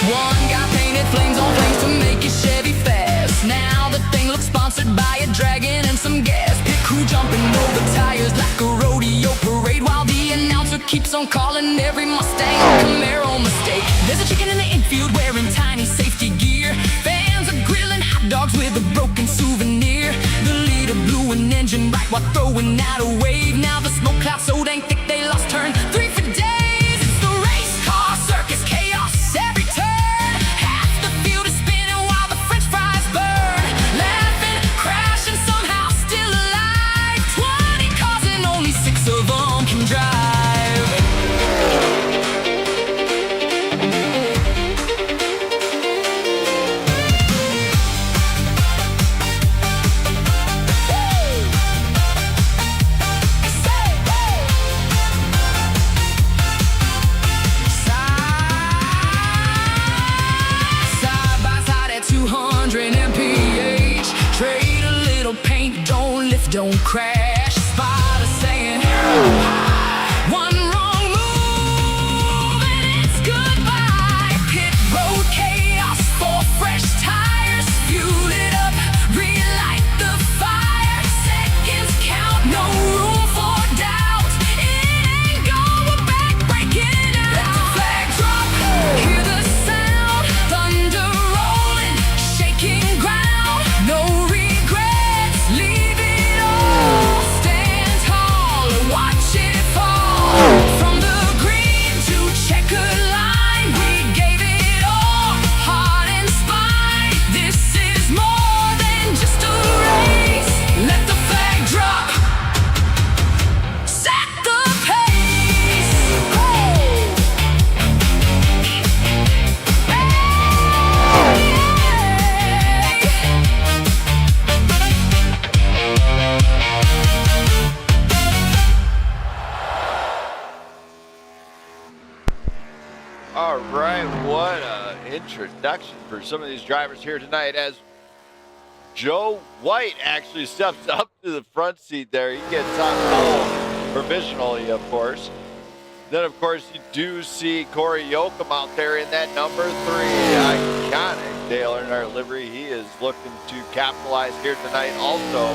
Speaker 1: One guy painted flames on flames to make his Chevy fast. Now the thing looks sponsored by a dragon and some gas. Pit crew jumping over tires like a rodeo parade, while the announcer keeps on calling every Mustang Camaro mistake. There's a chicken in the infield wearing tiny safety gear. Fans are grilling hot dogs with a broken souvenir. The leader blew an engine right while throwing out a wave. Now the smoke cloud so dang thick they lost turn 3 for days. It's the race car circus, chaos every turn. Half the field is spinning while the french fries burn. Laughing, crashing, somehow still alive. 20 cars and only 6 of them can drive. Side by side at 200 mph. Trade a little paint, don't lift, don't crash. Spotter saying one wrong move and it's goodbye. Pit road chaos for fresh tires. Fuel it up, relight the fire. Seconds count, no room for doubt.
Speaker 2: what an introduction for some of these drivers here tonight as Joe White actually steps up to the front seat there. He gets on pole provisionally, of course. Then, of course, you do see Cory Yocom out there in that number 3 iconic Dale Earnhardt livery. He is looking to capitalize here tonight also.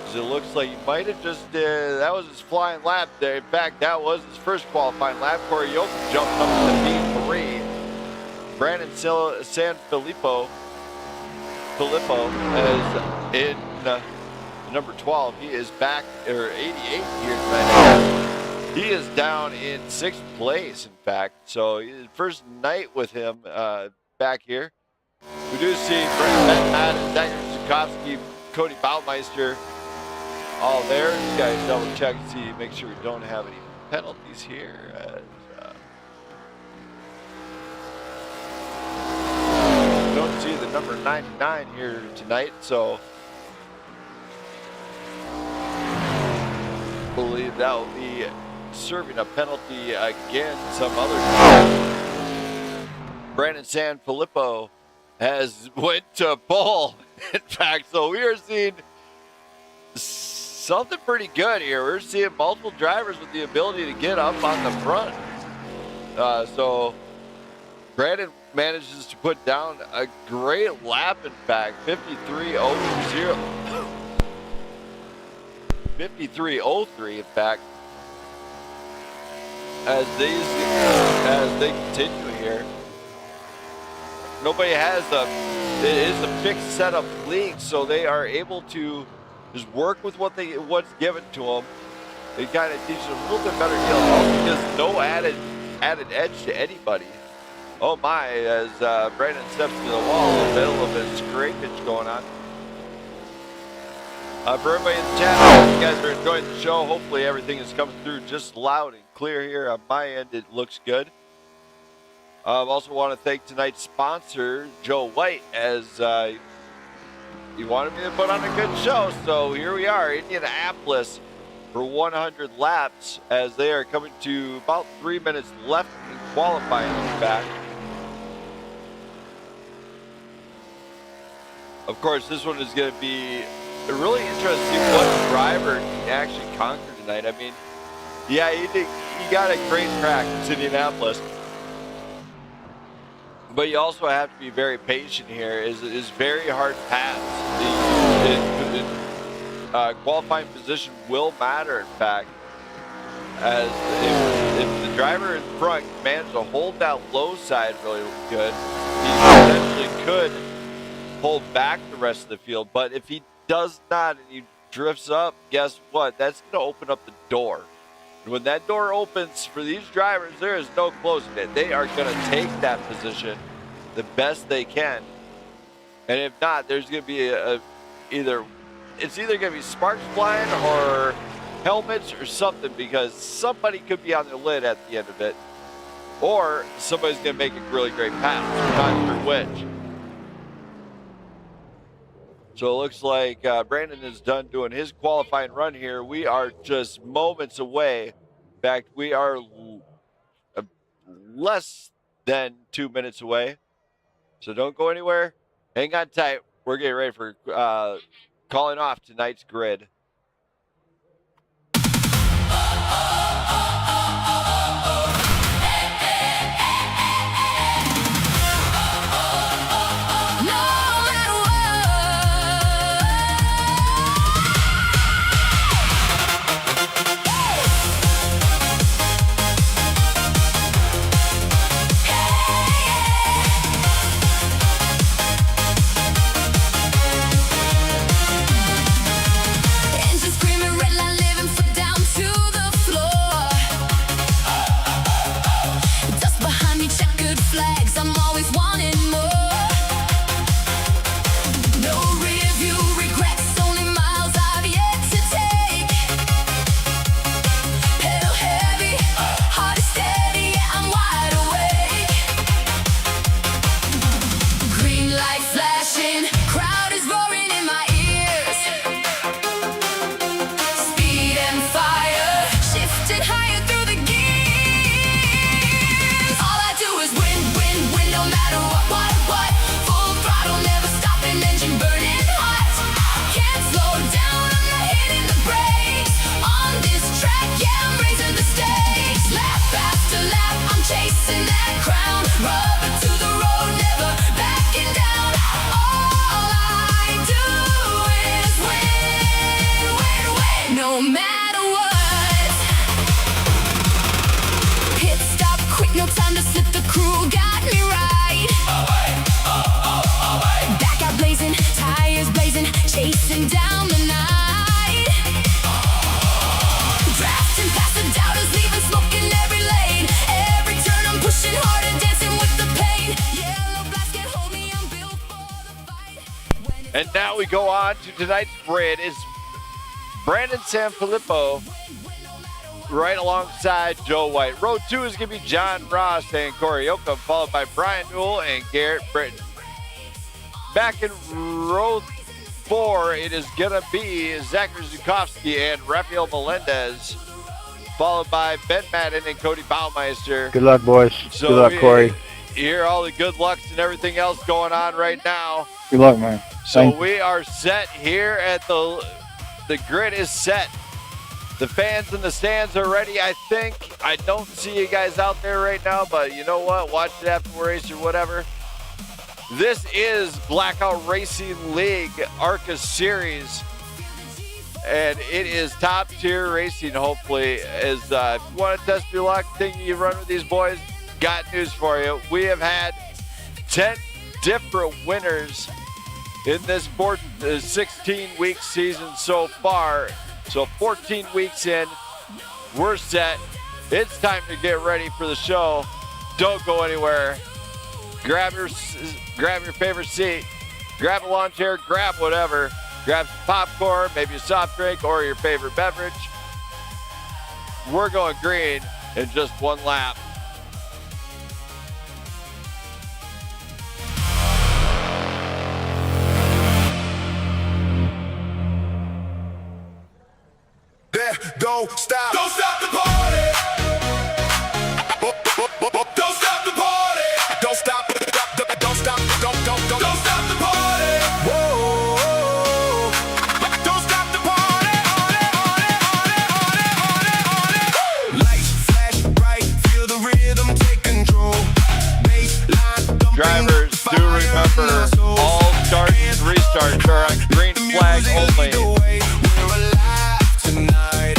Speaker 2: As it looks like he might have just, that was his flying lap there. In fact, that was his first qualifying lap. Cory Yocom jumped up to P3. Brandon Sanfilippo is in number 12. He is back, or 88 here tonight. He is down in 6th place, in fact. So first night with him back here. We do see Brent Madden, Dagger Zukovsky, Cody Baumeister all there. These guys double check and see, make sure we don't have any penalties here. Don't see the number 99 here tonight, so I believe that will be serving a penalty against some other time. Brandon Sanfilippo has went to pole, in fact, so we are seeing something pretty good here. We're seeing multiple drivers with the ability to get up on the front. So Brandon manages to put down a great lap, in fact, 53.03, 53.03, in fact, as they continue here. Nobody has it is a fixed setup league, so they are able to just work with what's given to them. It kind of teaches them a little bit better deal, also because no added edge to anybody. Oh my, as Brandon steps to the wall, a little bit of scrapage going on. For everybody in the chat, I hope you guys are enjoying the show. Hopefully everything is coming through just loud and clear here. On my end, it looks good. I also want to thank tonight's sponsor, Joe White, as he wanted me to put on a good show. So here we are, Indianapolis for 100 laps, as they are coming to about 3 minutes left in qualifying, in fact. Of course, this one is going to be really interesting what driver can actually conquer tonight. I mean, yeah, you got a great track. It's Indianapolis. But you also have to be very patient here. It's very hard paths. Qualifying position will matter, in fact. As if the driver in front can manage to hold that low side really good, he potentially could hold back the rest of the field. But if he does not and he drifts up, guess what? That's going to open up the door. And when that door opens for these drivers, there is no closing it. They are going to take that position the best they can. And if not, there's going to be either going to be sparks flying or helmets or something, because somebody could be on their lid at the end of it, or somebody's going to make a really great pass. We're not sure which. So it looks like Brandon is done doing his qualifying run here. We are just moments away. In fact, we are less than 2 minutes away. So don't go anywhere. Hang on tight. We're getting ready for calling off tonight's grid.
Speaker 1: Higher through the gears. All I do is win. no matter what. Full throttle, never stopping, engine burning hot. Can't slow down, I'm not hitting the brakes. On this track, yeah, I'm raising the stakes. Lap after lap, I'm chasing that crown. Rubber to the road, never backing down. All I do is win. No matter what. Pit stop, quick, no time to slip. The crew got me right. Back out blazing, tires blazing, chasing down the night. Drafting past the doubters, leaving smoke in every lane. Every turn I'm pushing harder, dancing with the pain. Yellow blast can't hold me, I'm built for the fight.
Speaker 2: And now we go on to tonight's grid. Is Brandon Sanfilippo right alongside Joe White. Row 2 is going to be John Ross and Cory Yocom, followed by Brian Newell and Garrett Britton. Back in row 4, it is going to be Zachary Zukowski and Rafael Melendez, followed by Ben Madden and Cody Baumeister.
Speaker 9: Good luck, boys.
Speaker 2: So
Speaker 9: good luck, Corey.
Speaker 2: You hear all the good lucks and everything else going on right now.
Speaker 9: Good luck, man.
Speaker 2: So
Speaker 9: Thank you.
Speaker 2: we are set here at the grid is set. The fans in the stands are ready, I think. I don't see you guys out there right now, but you know what? Watch it after the race or whatever. This is Blackout Racing League ARCA Series, and it is top tier racing, hopefully. If you want to test your luck, think you run with these boys, got news for you. We have had 10 different winners in this 16-week season so far. So 14 weeks in, we're set. It's time to get ready for the show. Don't go anywhere. Grab your favorite seat, grab a lawn chair, grab whatever. Grab some popcorn, maybe a soft drink, or your favorite beverage. We're going green in just one lap.
Speaker 6: Don't stop. Don't stop the party. Don't stop the party. Don't stop. Don't stop. Don't stop the party. Whoa. Don't stop the party. Lights flash bright. Feel the rhythm take control. Baseline dumping.
Speaker 2: Drivers, do remember, all starts and restarts are on green flag only.
Speaker 6: We're alive tonight.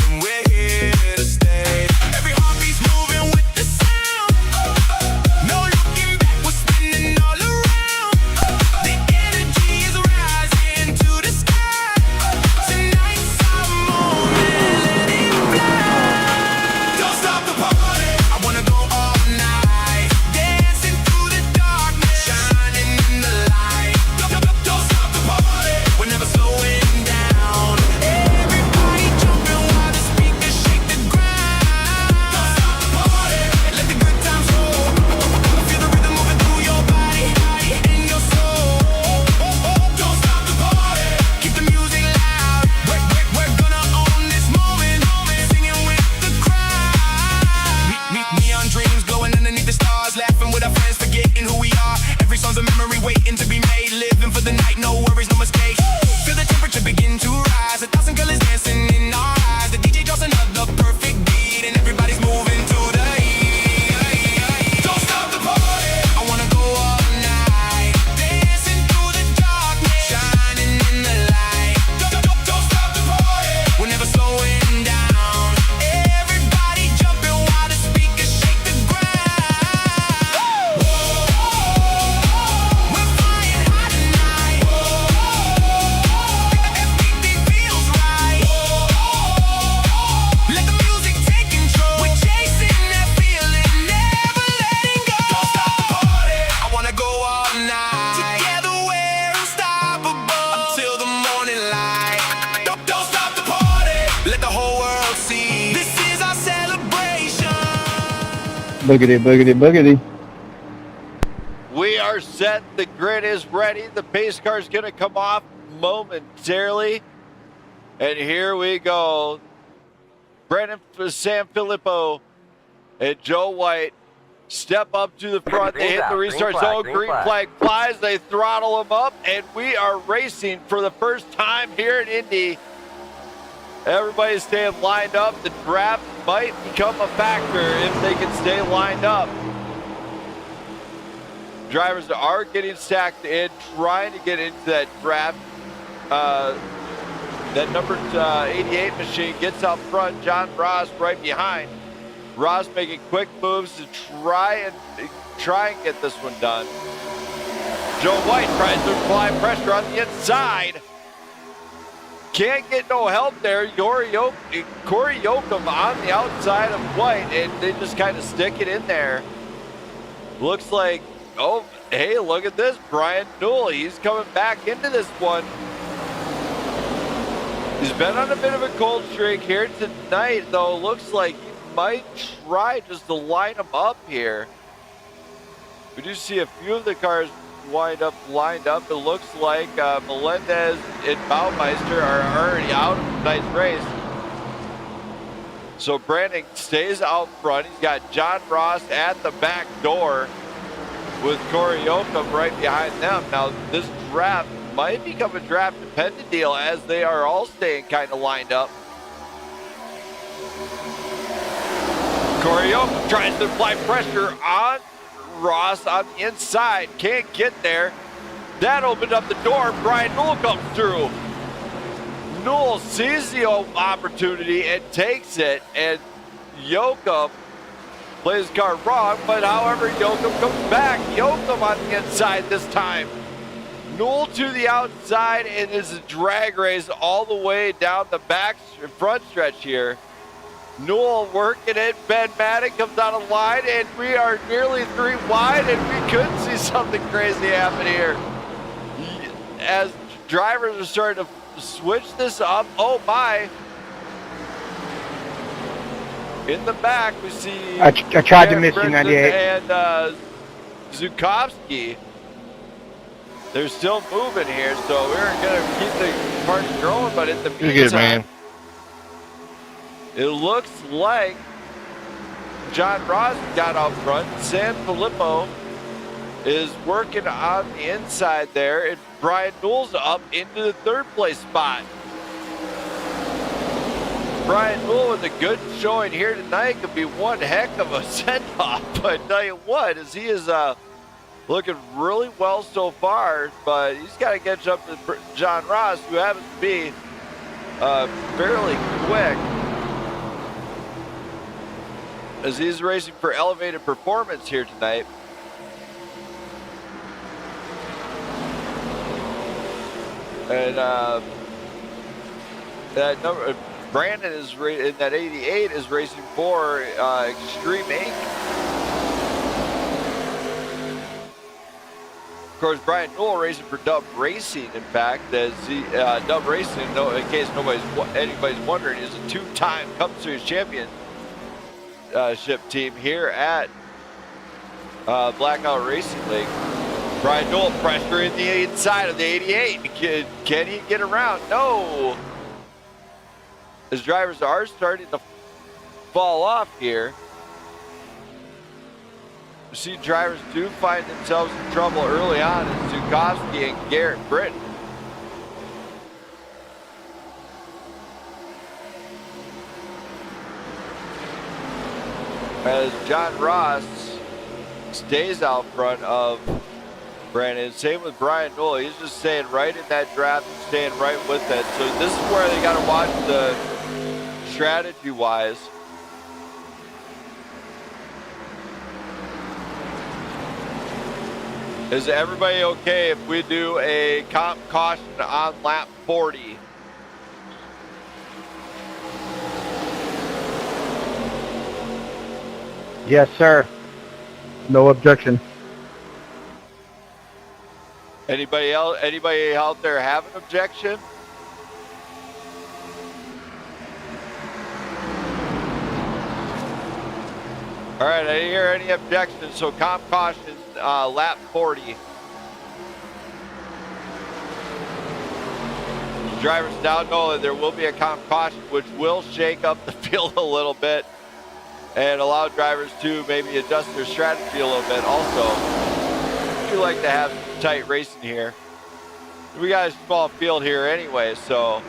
Speaker 9: Boogity, boogity, boogity.
Speaker 2: We are set. The grid is ready. The pace car is going to come off momentarily. And here we go. Brandon Sanfilippo and Joe White step up to the front. They hit the restart zone. Green flag flies. They throttle them up, and we are racing for the first time here at Indy. Everybody's staying lined up. The draft might become a factor if they can stay lined up. Drivers are getting stacked in, trying to get into that draft. That number 88 machine gets out front. John Ross right behind. Ross making quick moves to try and get this one done. Joe White tries to apply pressure on the inside. Can't get no help there. Cory Yocom on the outside of White, and they just kind of stick it in there. Looks like, oh, hey, look at this. Brian Newell, he's coming back into this one. He's been on a bit of a cold streak here tonight, though. Looks like he might try just to line them up here. We do see a few of the cars lined up. It looks like Melendez and Baumeister are already out of tonight's race. So Brandon stays out front. He's got John Ross at the back door with Cory Yocom right behind them. Now this draft might become a draft dependent deal as they are all staying kind of lined up. Cory Yocom tries to apply pressure on Ross on the inside. Can't get there. That opened up the door. Brian Newell comes through. Newell sees the opportunity and takes it, and Yocom plays the car wrong, but however, Yocom comes back. Yocom on the inside this time. Newell to the outside, and it's a drag race all the way down the front stretch here. Newell working it. Ben Maddox comes out of line, and we are nearly 3 wide, and we could see something crazy happen here. As drivers are starting to switch this up. Oh my. In the back, we see
Speaker 9: I tried to miss you, 98.
Speaker 2: And Zukowski. They're still moving here, so we're going to keep the party growing, but in the meantime,
Speaker 9: You're good, man.
Speaker 2: It looks like John Ross got out front. San Filippo is working on the inside there, and Brian Newell's up into the 3rd place spot. Brian Newell with a good showing here tonight could be one heck of a send-off. But I tell you what, as he is looking really well so far, but he's got to catch up to John Ross, who happens to be fairly quick, as he's racing for elevated performance here tonight. And that number, Brandon is in that 88 is racing for Extreme Inc. Of course, Brian Newell racing for Dub Racing. In fact, as Dub Racing, in case anybody's wondering, is a 2-time Cup Series championship team here at Blackout Racing League. Brian Newell pressuring the inside of the 88. Can he get around? No. As drivers are starting to fall off here. You see drivers do find themselves in trouble early on as Zukowski and Garrett Britton. As John Ross stays out front of Brandon. Same with Brian Newell. He's just staying right in that draft and staying right with it. So this is where they got to watch the strategy-wise. Is everybody okay if we do a comp caution on lap 40?
Speaker 9: Yes, sir. No objection.
Speaker 2: Anybody else? Anybody out there have an objection? All right, I didn't hear any objections, so comp caution, lap 40. Drivers now know that there will be a comp caution, which will shake up the field a little bit. and allow drivers to maybe adjust their strategy a little bit. Also, we like to have some tight racing here. We got a small field here anyway, so,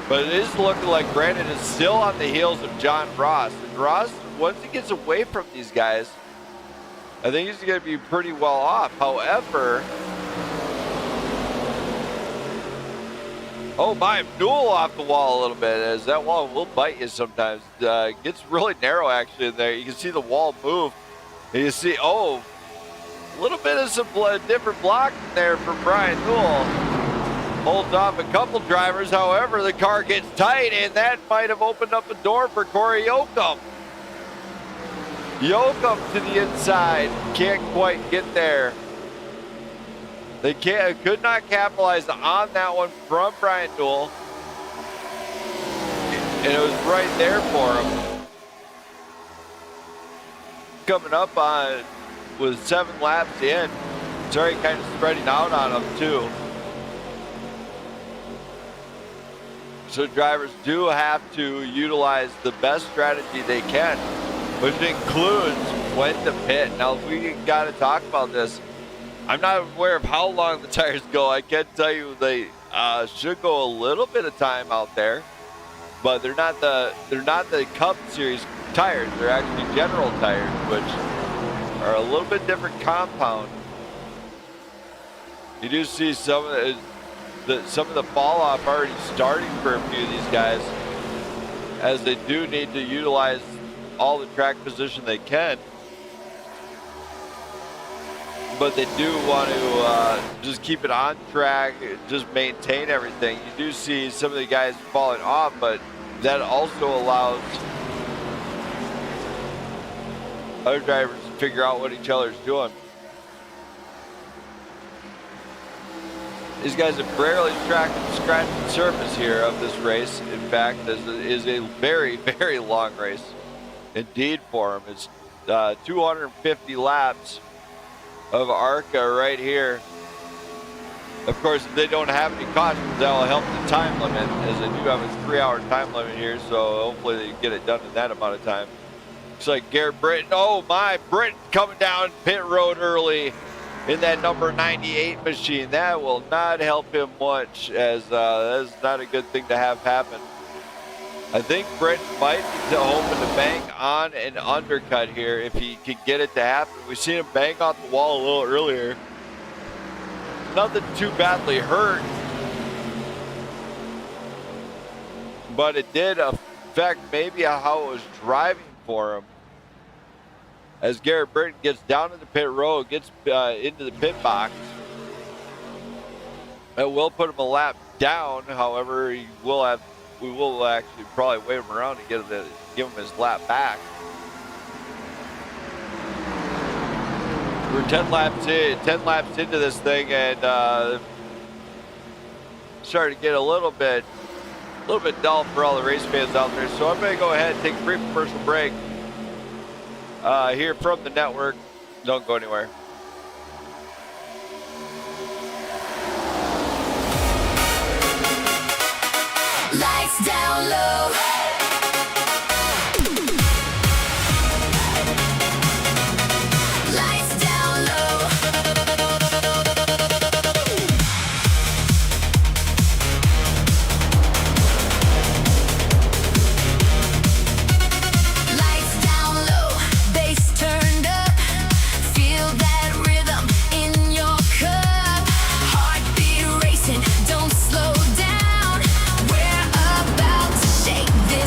Speaker 2: but it is looking like Brandon is still on the heels of John Ross. And Ross, once he gets away from these guys, I think he's going to be pretty well off. However, oh my, Newell off the wall a little bit, as that wall will bite you sometimes. Gets really narrow actually in there. You can see the wall move. And you see, oh, a little bit of some different block in there for Brian Newell. Holds off a couple drivers. However, the car gets tight, and that might have opened up a door for Cory Yocom. Yocom to the inside. Can't quite get there. They could not capitalize on that one from Brian Newell. And it was right there for him. Coming up on with 7 laps in. It's already kind of spreading out on him too. So drivers do have to utilize the best strategy they can, which includes when to pit. Now we got to talk about this. I'm not aware of how long the tires go. I can tell you they should go a little bit of time out there, but they're not the Cup Series tires. They're actually General tires, which are a little bit different compound. You do see some of the fall off already starting for a few of these guys, as they do need to utilize all the track position they can. But they do want to just keep it on track, just maintain everything. You do see some of the guys falling off, but that also allows other drivers to figure out what each other's doing. These guys have barely scratched the surface here of this race. In fact, this is a very, very long race indeed for them. It's 250 laps of ARCA right here. Of course, if they don't have any cautions, that will help the time limit, as they do have a 3-hour time limit here, so hopefully they get it done in that amount of time. Looks like Garrett Britton, oh my, Britton coming down pit road early in that number 98 machine. That will not help him much, as that is not a good thing to have happen. I think Brent might be hoping to bank on an undercut here if he can get it to happen. We've seen him bang off the wall a little earlier. Nothing too badly hurt, but it did affect maybe how it was driving for him. As Garrett Britton gets down to the pit road, gets into the pit box. It will put him a lap down. However, we will actually probably wave him around to give him his lap back. We're 10 laps into this thing, and starting to get a little bit dull for all the race fans out there. So I'm going to go ahead and take a brief commercial break here from the network. Don't go anywhere.
Speaker 1: Lights down low. Lights down low. Lights down low. Bass turned up. Feel that rhythm in your cup. Heartbeat racing. Don't slow down. We're about to shake this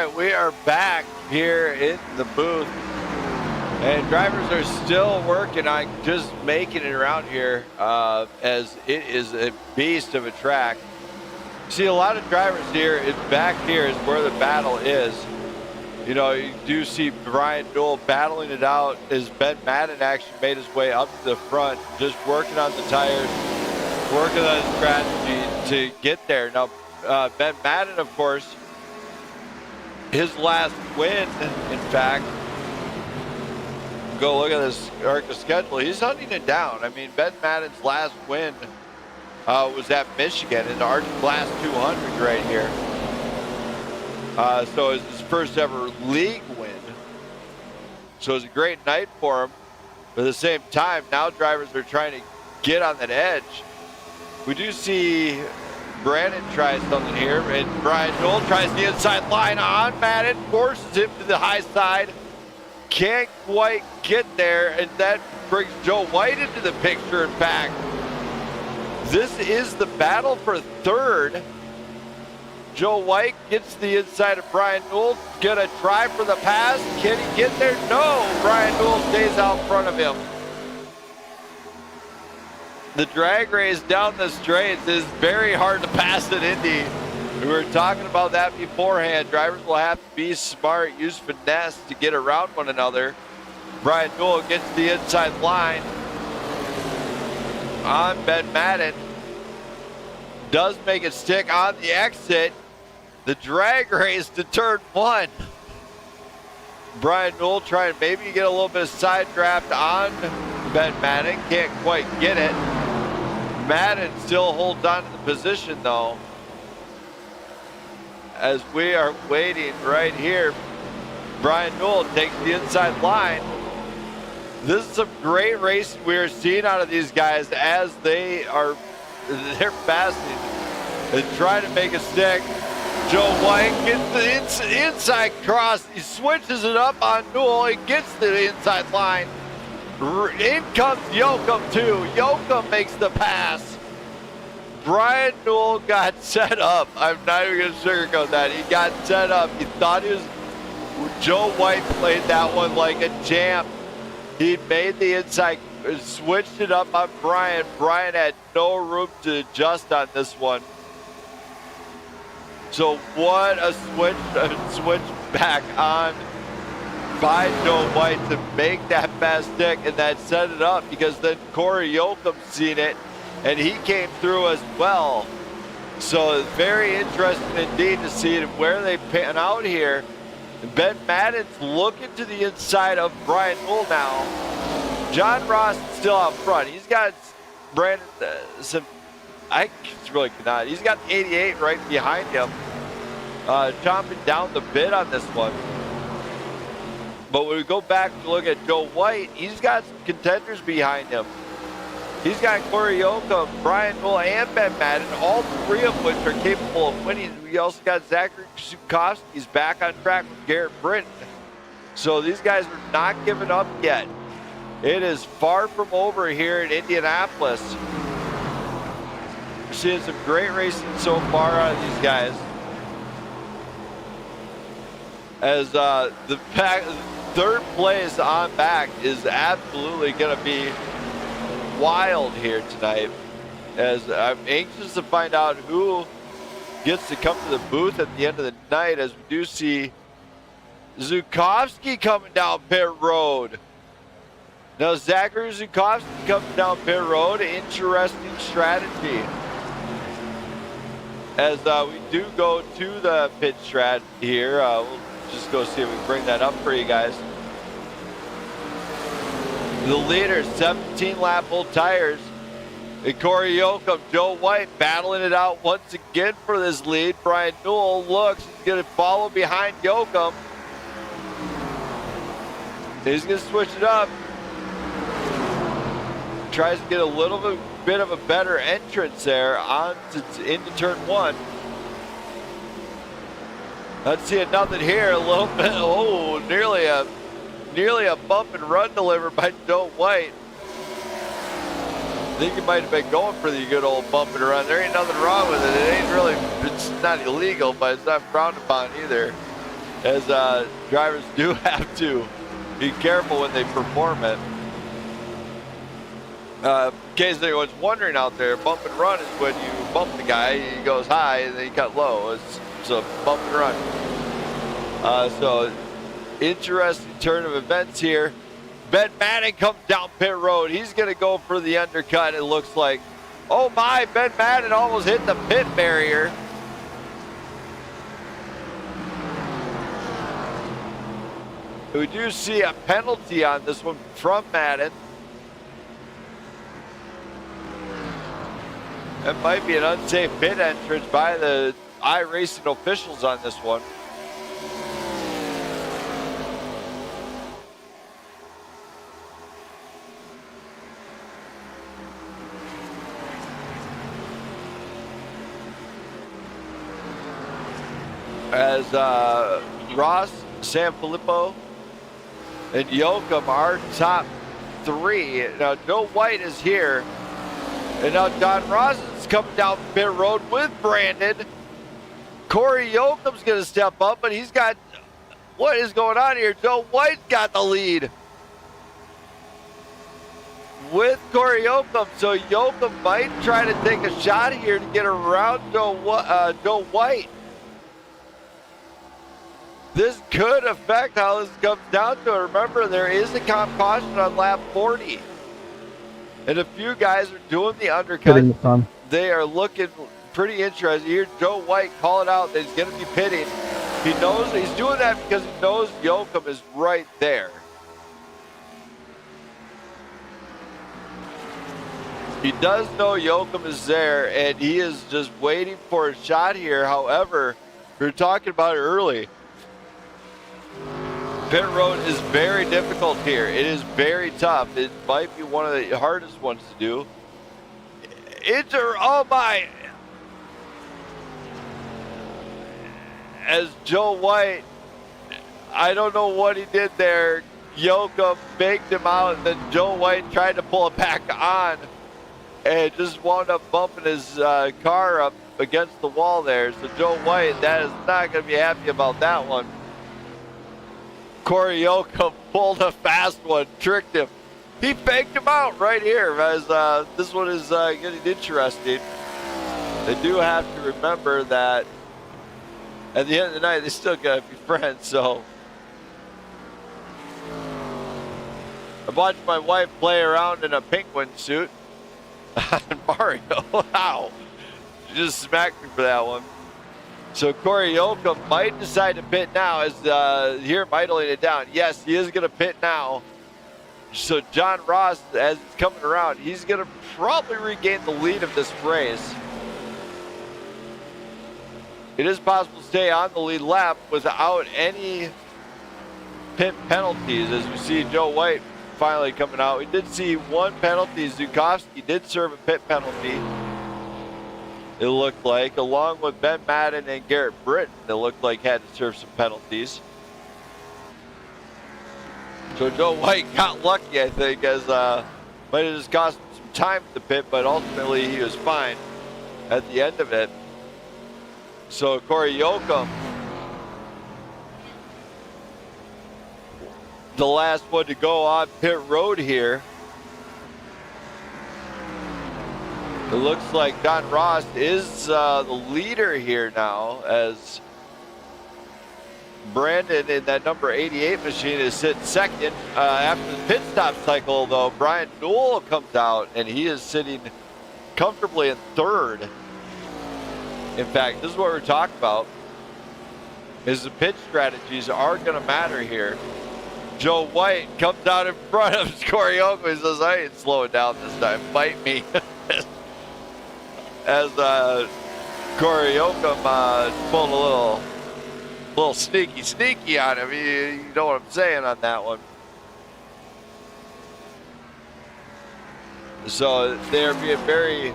Speaker 2: right, we are back here in the booth, and drivers are still working on just making it around here, as it is a beast of a track. See a lot of drivers here. Back here is where the battle is. You know, you do see Brian Newell battling it out as Ben Madden actually made his way up to the front, just working on the tires, working on his strategy to get there. Now, Ben Madden, of course, his last win, in fact, go look at this ARCA schedule. He's hunting it down. I mean, Ben Madden's last win was at Michigan in the ARCA Class 200 right here. So it's his first ever league win. So it was a great night for him. But at the same time, now drivers are trying to get on that edge. We do see Brandon try something here, and Brian Newell tries the inside line on Madden, forces him to the high side. Can't quite get there, and that brings Joe White into the picture. In fact, this is the battle for third. Joe White gets the inside of Brian Newell. Gonna try for the pass. Can he get there? No. Brian Newell stays out front of him. The drag race down the straights is very hard to pass at Indy. We were talking about that beforehand. Drivers will have to be smart, use finesse to get around one another. Brian Newell gets the inside line on Ben Madden. Does make it stick on the exit. The drag race to turn one. Brian Newell trying to maybe get a little bit of side draft on Ben Madden. Can't quite get it. Madden still holds on to the position though, as we are waiting right here. Brian Newell takes the inside line. This is some great racing we are seeing out of these guys as they're passing and trying to make a stick. Joe White gets the inside cross. He switches it up on Newell. He gets the inside line. In comes Yocom too. Yocom makes the pass. Brian Newell got set up. I'm not even going to sugarcoat that. He got set up. He thought he was... Joe White played that one like a champ. He made the inside, switched it up on Brian. Brian had no room to adjust on this one. So what a switch back on by Joe White to make that fast stick, and that set it up because then Cory Yocom seen it and he came through as well. So it's very interesting indeed to see where they pan out here. Ben Madden's looking to the inside of Brian Newell now. John Ross is still out front. He's got Brandon, he's got 88 right behind him. Chomping down the bit on this one. But when we go back to look at Joe White, he's got some contenders behind him. He's got Cory Yocom, Brian Newell, and Ben Madden, all three of which are capable of winning. We also got Zachary Sukowski's back on track with Garrett Britton. So these guys are not giving up yet. It is far from over here in Indianapolis. We're seeing some great racing so far out of these guys. As the third place on back is absolutely going to be wild here tonight, as I'm anxious to find out who gets to come to the booth at the end of the night, as we do see Zukowski coming down pit road. Now Zachary Zukowski coming down pit road, interesting strategy. As we do go to the pit strategy here, we'll just go see if we can bring that up for you guys. The leader, 17 lap old tires. And Cory Yocom, Joe White battling it out once again for this lead. Brian Newell looks, he's going to follow behind Yocom. He's going to switch it up. Tries to get a little bit of a better entrance there into turn one. Let's see nothing here. A little bit. Oh, nearly a bump and run delivered by Joe White. I think he might have been going for the good old bump and run. There ain't nothing wrong with it. It ain't really, it's not illegal, but it's not frowned upon either. as drivers do have to be careful when they perform it. In case anyone's wondering out there, bump and run is when you bump the guy, he goes high, and then you cut low. It's a bump and run. So, interesting turn of events here. Ben Madden comes down pit road. He's going to go for the undercut, it looks like. Oh my, Ben Madden almost hit the pit barrier. We do see a penalty on this one from Madden. That might be an unsafe pit entrance by the iRacing officials on this one. As Ross, Sanfilippo, and Yocom are top three. Now Joe White is here. And now Don Ross is coming down pit road with Brandon. Cory Yocom's going to step up, but he's got, what is going on here? Joe White's got the lead with Cory Yocom. So Yocom might try to take a shot here to get around Joe White. This could affect how this comes down to it. Remember, there is a comp caution on lap 40. And a few guys are doing the undercut. They are looking pretty interesting. Here, Joe White call it out that he's going to be pitting. He knows he's doing that because he knows Yocom is right there. He does know Yocom is there, and he is just waiting for a shot here. However, we were talking about it early. Pit road is very difficult here. It is very tough. It might be one of the hardest ones to do. Oh my! As Joe White, I don't know what he did there. Yocom baked him out, and then Joe White tried to pull it back on and just wound up bumping his car up against the wall there. So Joe White, that is not going to be happy about that one. Cory Yocom pulled a fast one, tricked him. He faked him out right here as this one is getting interesting. They do have to remember that at the end of the night, they still got to be friends, so. I watched my wife play around in a penguin suit on Mario. Wow. She just smacked me for that one. So Cory Yocom might decide to pit now as here idling it down. Yes, he is going to pit now. So John Ross, as he's coming around, he's going to probably regain the lead of this race. It is possible to stay on the lead lap without any pit penalties, as we see Joe White finally coming out. We did see one penalty. Zukowski did serve a pit penalty. It looked like, along with Ben Madden and Garrett Britton, it looked like had to serve some penalties. So Joe White got lucky, I think, as might have just cost him some time at the pit, but ultimately he was fine at the end of it. So Cory Yocom, the last one to go on pit road here. It looks like Don Ross is the leader here now, as Brandon in that number 88 machine is sitting second. After the pit stop cycle, though, Brian Newell comes out, and he is sitting comfortably in third. In fact, this is what we're talking about, is the pit strategies are going to matter here. Joe White comes out in front of Cory Yocom. He says, I ain't slowing down this time. Fight me. As Cory Yocom pulled a little sneaky on him. You know what I'm saying on that one. So they're being very,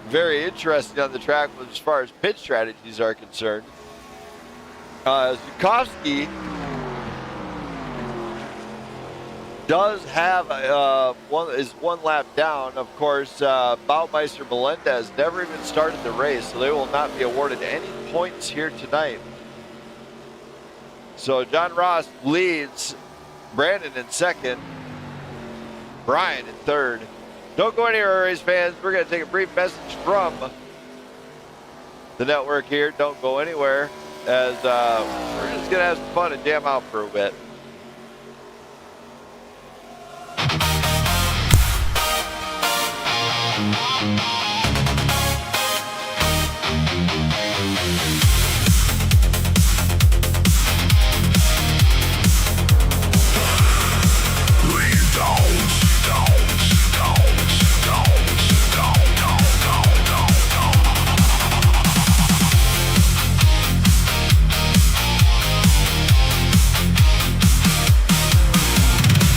Speaker 2: very interesting on the track as far as pit strategies are concerned. Zukowski does have one lap down. Of course, Baumeister Melendez never even started the race, so they will not be awarded any points here tonight. So John Ross leads, Brandon in second, Brian in third. Don't go anywhere, race fans. We're going to take a brief message from the network here. Don't go anywhere, as we're just going to have some fun and jam out for a bit.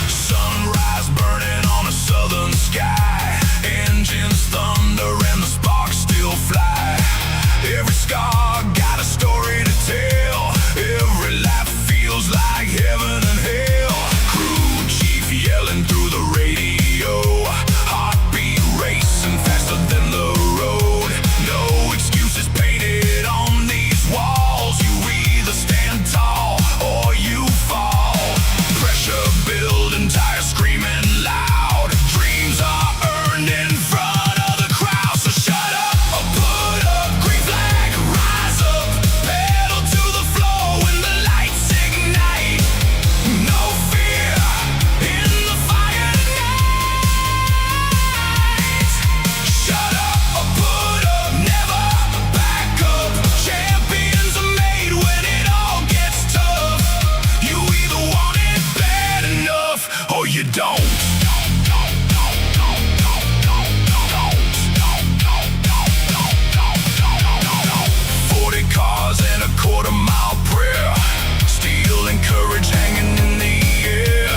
Speaker 6: Sunrise burning on a southern sky, engines thunder and the sparks still fly. Every scar got a story to tell, every life feels like heaven and hell. Crew chief yelling through the radio, heartbeat racing faster than the road. No excuses painted on these walls, you either stand tall or you fall. Pressure building, tires screaming loud, dreams are earned in front of the crowd. So shut up or put up, green flag, rise up, pedal to the floor when the lights ignite. No fear in the fire tonight. Shut up or put up, never back up. Champions are made when it all gets tough. You either want it bad enough or you don't. 40 cars and a quarter-mile prayer, steel and courage hanging in the air.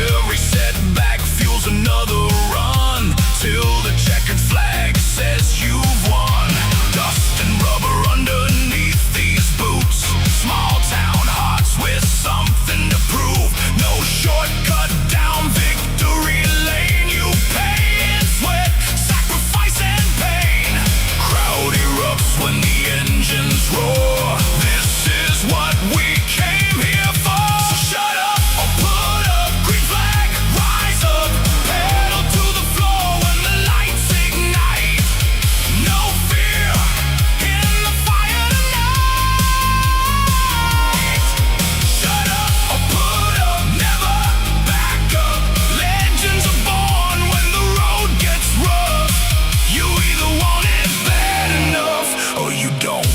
Speaker 6: Every setback fuels another run, till the checkered flag says you've won. Dust and rubber underneath these boots, small town hearts with something to prove. No shortcut down victory lane, you pay in sweat, sacrifice and pain. Crowd erupts when the engines roar, this is what we came here for. So shut up or put up, green flag, rise up, pedal to the floor when the lights ignite. No fear in the fire tonight. Shut up or put up, never back up. Legends are born when the road gets rough. You either want it bad enough or you don't.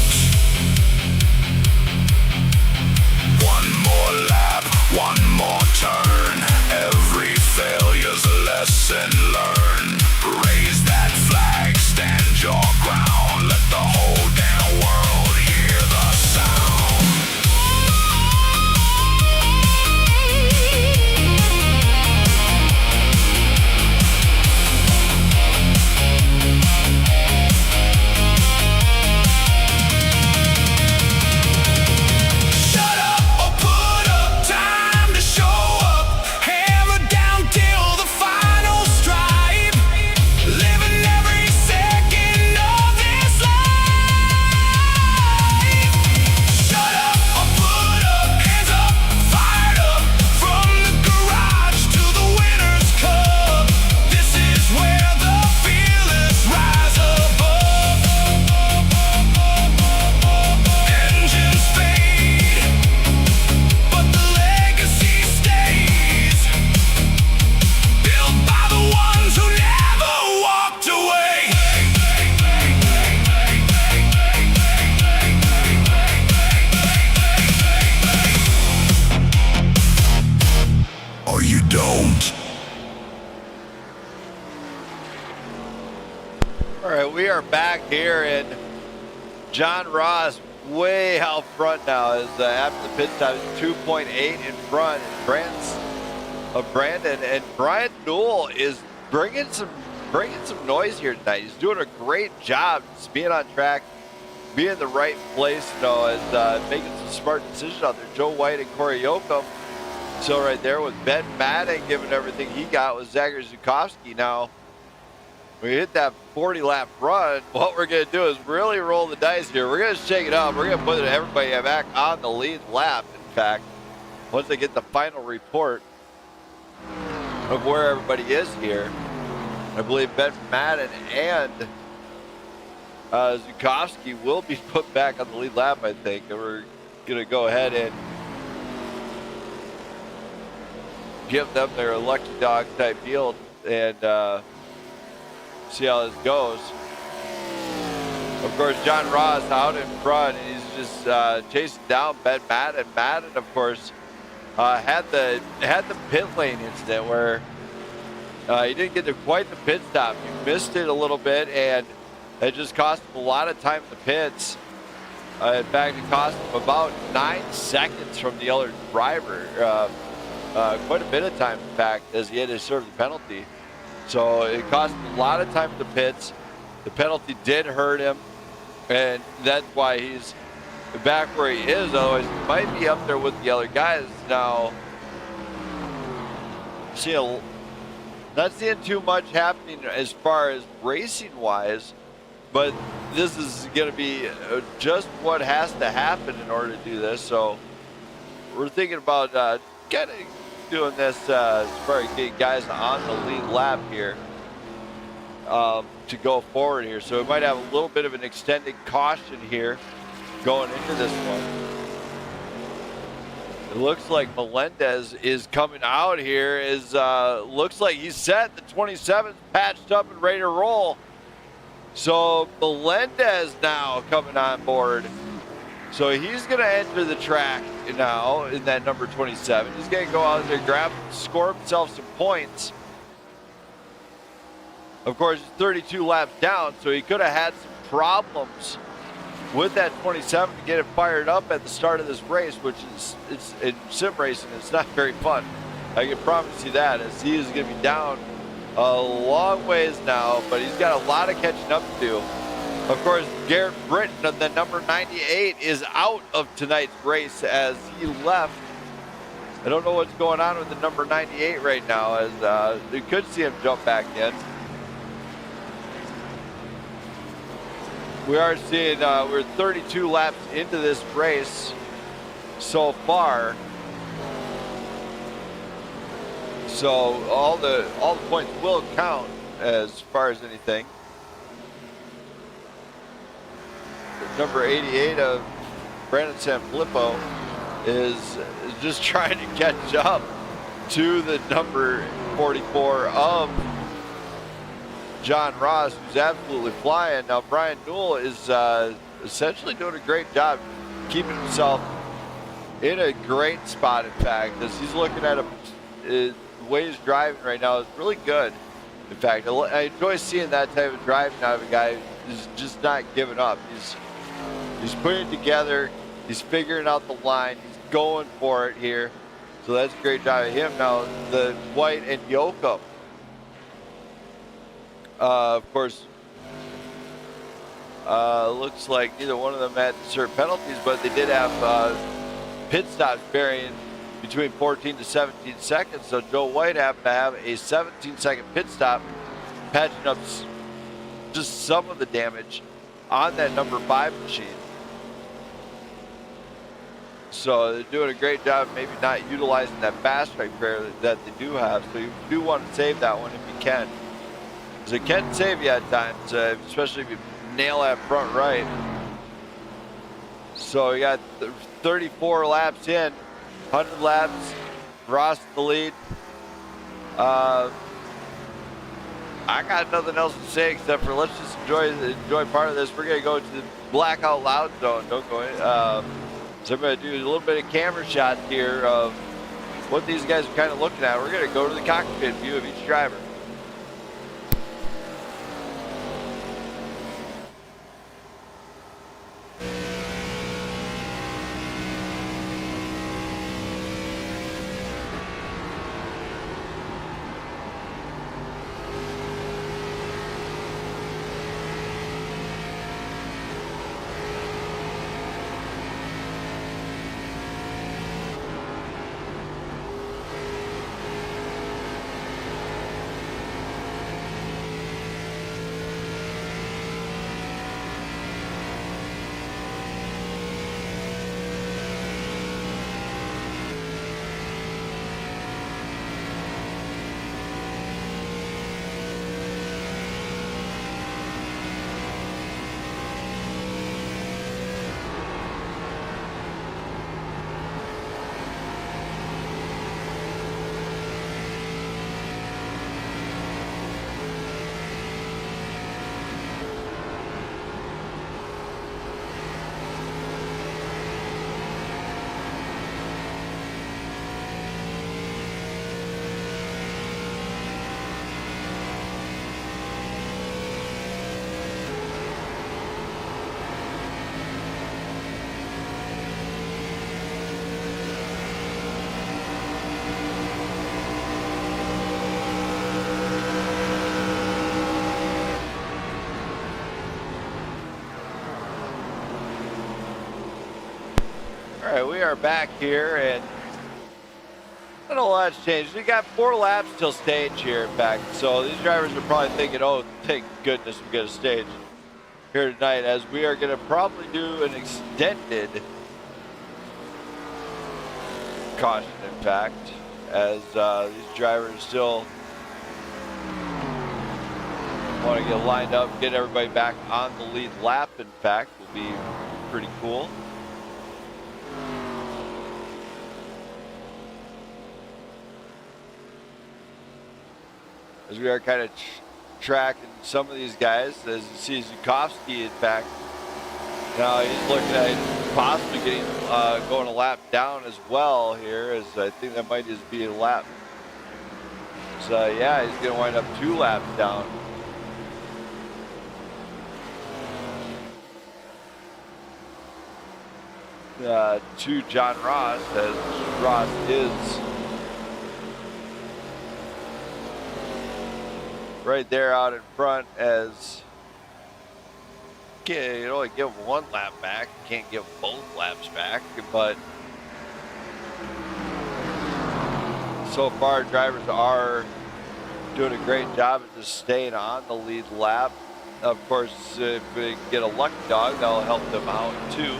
Speaker 6: One more lap, one more turn. Every failure's a lesson learned. Raise that flag, stand your ground. Let the whole damn world hear the sound. Shut up or put up, time to show up. Hammer down till the final stripe. Living every second of this life. Shut up or put up, hands up, fired up. From the garage to the winner's cup, this is where the fearless rise above. Engines fade, but the legacy stays, built by the ones who never walked away. Or you don't.
Speaker 2: All right, we are back here, and John Ross way out front now. As after the pit stop, is 2.8 in front of Brandon, and Brian Newell is bringing some noise here tonight. He's doing a great job just being on track, being in the right place, as making some smart decisions out there. Joe White and Cory Yocom. So right there with Ben Madden giving everything he got with Zachary Zukowski. Now, when we hit that 40-lap run, what we're going to do is really roll the dice here. We're going to shake it up. We're going to put everybody back on the lead lap, in fact. once I get the final report of where everybody is here, I believe Ben Madden and Zukowski will be put back on the lead lap, I think. And we're going to go ahead and give them their lucky dog type deal and see how this goes. Of course, John Ross out in front, and he's just chasing down Ben Madden. Madden, of course, had the pit lane incident where he didn't get to quite the pit stop. He missed it a little bit, and it just cost him a lot of time in the pits. In fact, it cost him about 9 seconds from the other driver. Quite a bit of time, in fact, as he had to serve the penalty. So it cost him a lot of time in the pits. The penalty did hurt him, and that's why he's back where he is. Otherwise, he might be up there with the other guys. Now, not seeing too much happening as far as racing-wise, but this is going to be just what has to happen in order to do this. So we're thinking about kind of doing this as far as getting guys on the lead lap here to go forward here. So we might have a little bit of an extended caution here going into this one. It looks like Melendez is coming out here. Looks like he's set. The 27's patched up and ready to roll. So Melendez now coming on board. So he's going to enter the track now in that number 27. He's going to go out there, score himself some points. Of course, he's 32 laps down, so he could have had some problems with that 27 to get it fired up at the start of this race, which is, in sim racing, it's not very fun. I can promise you that, as he is going to be down a long ways now, but he's got a lot of catching up to do. Of course, Garrett Britton, the number 98, is out of tonight's race as he left. I don't know what's going on with the number 98 right now, as we could see him jump back in. We are seeing we're 32 laps into this race so far. So all the points will count as far as anything. Number 88 of Brandon Sanfilippo is just trying to catch up to the number 44 of John Ross, who's absolutely flying. Now Brian Newell is essentially doing a great job keeping himself in a great spot, in fact, as he's looking at the way he's driving right now is really good. In fact, I enjoy seeing that type of driving out of a guy who's just not giving up. He's putting it together. He's figuring out the line. He's going for it here. So that's a great job of him. Now, the White and Yocom, of course, looks like neither one of them had to serve penalties, but they did have pit stops varying between 14 to 17 seconds. So Joe White happened to have a 17-second pit stop, patching up just some of the damage on that number 5 machine. So they're doing a great job maybe not utilizing that fast track pair that they do have. So you do want to save that one if you can. Because it can save you at times, especially if you nail that front right. So you got 34 laps in, 100 laps, Ross in the lead. I got nothing else to say except for let's just enjoy part of this. We're going to go to the Blackout Loud Zone. Don't go in. So I'm going to do a little bit of camera shots here of what these guys are kind of looking at. We're going to go to the cockpit view of each driver. right, we are back here, and not a lot's changed. We got 4 laps till stage here, in fact. So these drivers are probably thinking, oh, thank goodness we get a stage here tonight, as we are going to probably do an extended caution, in fact, as these drivers still want to get lined up, get everybody back on the lead lap, in fact, will be pretty cool. As we are kind of tracking some of these guys, as you see Zukowski, in fact, now he's looking at possibly getting going a lap down as well here, as I think that might just be a lap. So yeah, he's going to wind up 2 laps down. To John Ross, as Ross is right there out in front, as you can only give 1 lap back, you can't give both laps back, but so far drivers are doing a great job of just staying on the lead lap. Of course, if we get a lucky dog, that'll help them out too.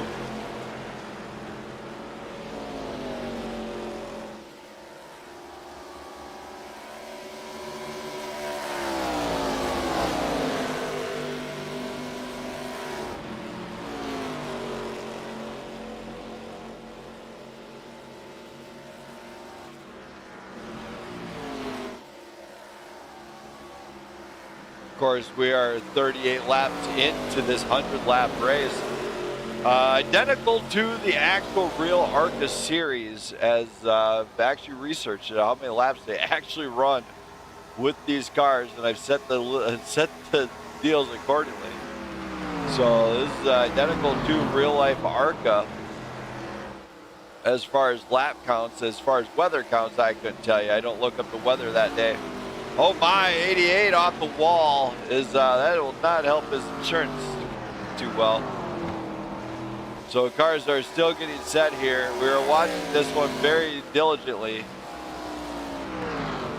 Speaker 2: Of course, we are 38 laps into this 100-lap race. Identical to the actual real ARCA series, as I've actually researched how many laps they actually run with these cars, and I've set the deals accordingly. So this is identical to real-life ARCA. As far as lap counts, as far as weather counts, I couldn't tell you. I don't look up the weather that day. Oh my, 88 off the wall is that will not help his insurance too well. So cars are still getting set here. We are watching this one very diligently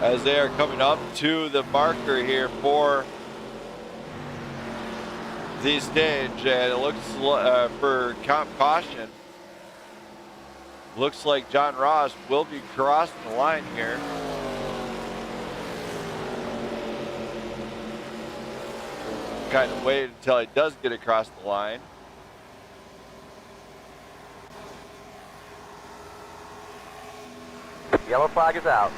Speaker 2: as they are coming up to the marker here for the stage, and it looks for caution. Looks like John Ross will be crossing the line here. Kind of wait until he does get across the line.
Speaker 9: Yellow flag is out.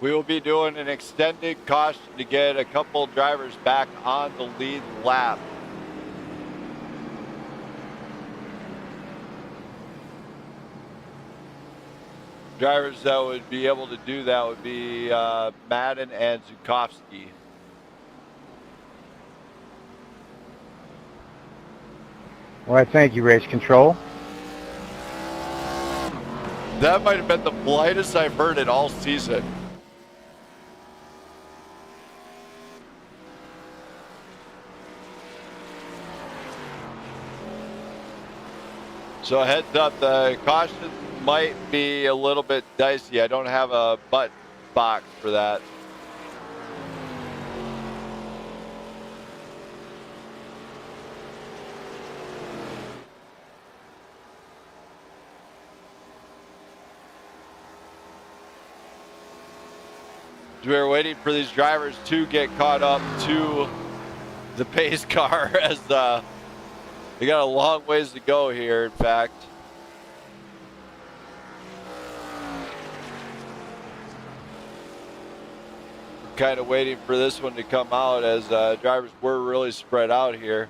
Speaker 2: We will be doing an extended caution to get a couple drivers back on the lead lap. Drivers that would be able to do that would be Madden and Zukowski.
Speaker 9: Well, thank you, race control.
Speaker 2: That might have been the politest I've heard it all season. So heads up, the caution might be a little bit dicey. I don't have a button box for that. We're waiting for these drivers to get caught up to the pace car, as they got a long ways to go here, in fact. Kind of waiting for this one to come out, as drivers were really spread out here.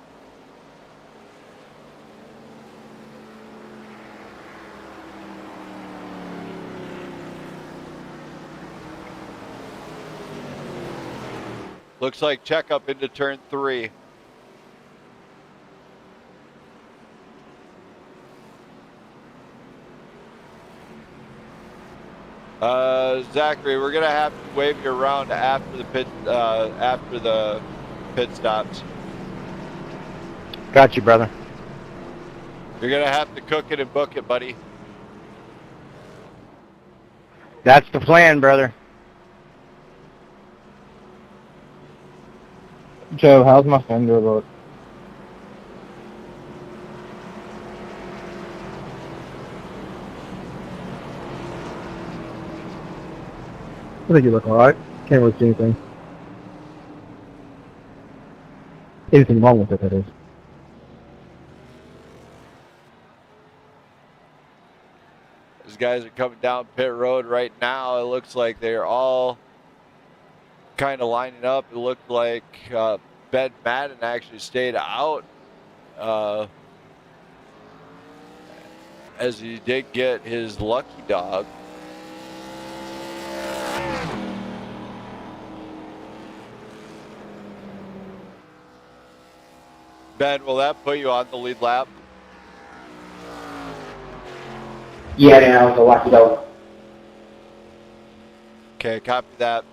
Speaker 2: Looks like checkup into turn 3. Zachary, we're gonna have to wave you around after the pit stops.
Speaker 9: Got you, brother.
Speaker 2: You're gonna have to cook it and book it, buddy.
Speaker 9: That's the plan, brother.
Speaker 10: Joe, how's my fender look?
Speaker 7: I think you look alright. Can't really see anything. Anything wrong with it, that is.
Speaker 2: These guys are coming down pit road right now. It looks like they're all kind of lining up. It looked like Ben Madden actually stayed out as he did get his lucky dog. Ben, will that put you on the lead lap?
Speaker 8: Yeah, man, I was a lucky dog.
Speaker 2: Okay, copy that.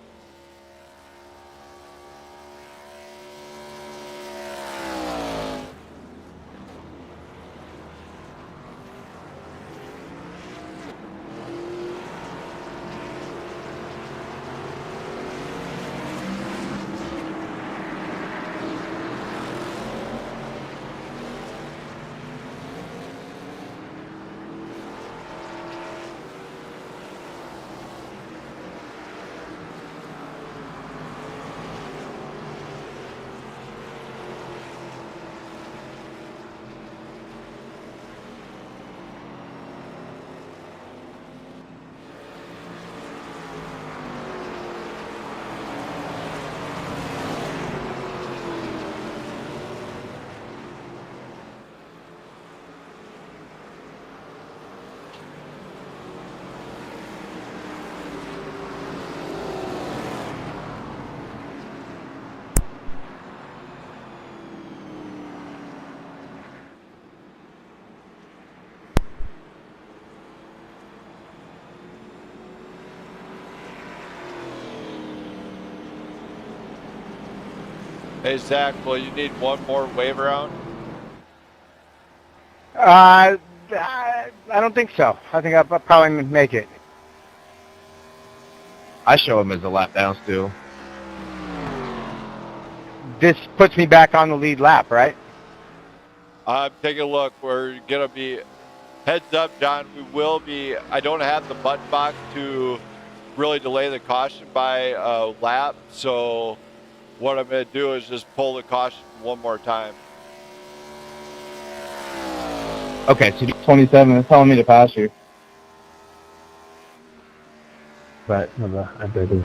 Speaker 2: Hey, Zach, will you need one more wave around?
Speaker 9: I don't think so. I think I'll probably make it.
Speaker 10: I show him as a lap down still.
Speaker 9: This puts me back on the lead lap, right?
Speaker 2: Take a look. We're going to be, heads up, John, we will be, I don't have the button box to really delay the caution by a lap, so what I'm going to do is just pull the caution one more time.
Speaker 10: Okay, so 27 is telling me to pass you.
Speaker 7: Right, I did.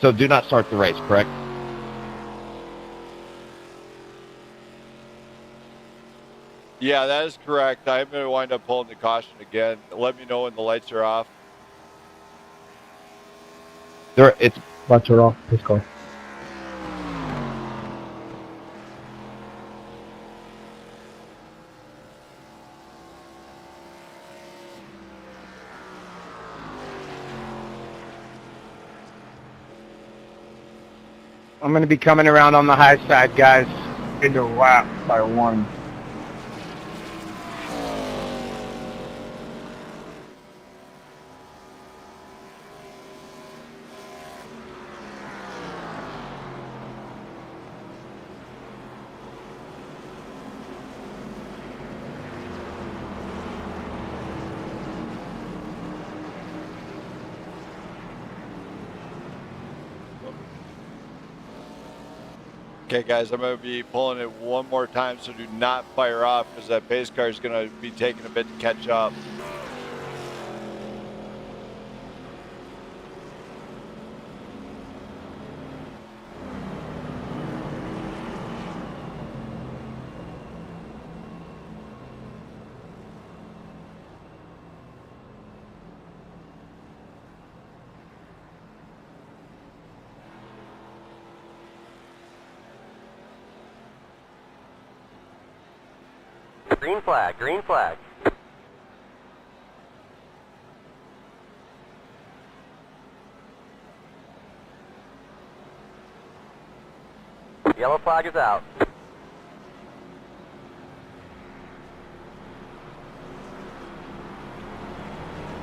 Speaker 10: So do not start the race, correct?
Speaker 2: Yeah, that is correct. I'm going to wind up pulling the caution again. Let me know when the lights are off.
Speaker 10: It's
Speaker 7: Lights are off. Let's go.
Speaker 9: I'm going to be coming around on the high side, guys.
Speaker 10: into lap by 1.
Speaker 2: Okay, guys, I'm going to be pulling it one more time, so do not fire off because that pace car is going to be taking a bit to catch up.
Speaker 11: green flag, green flag. Yellow flag is out.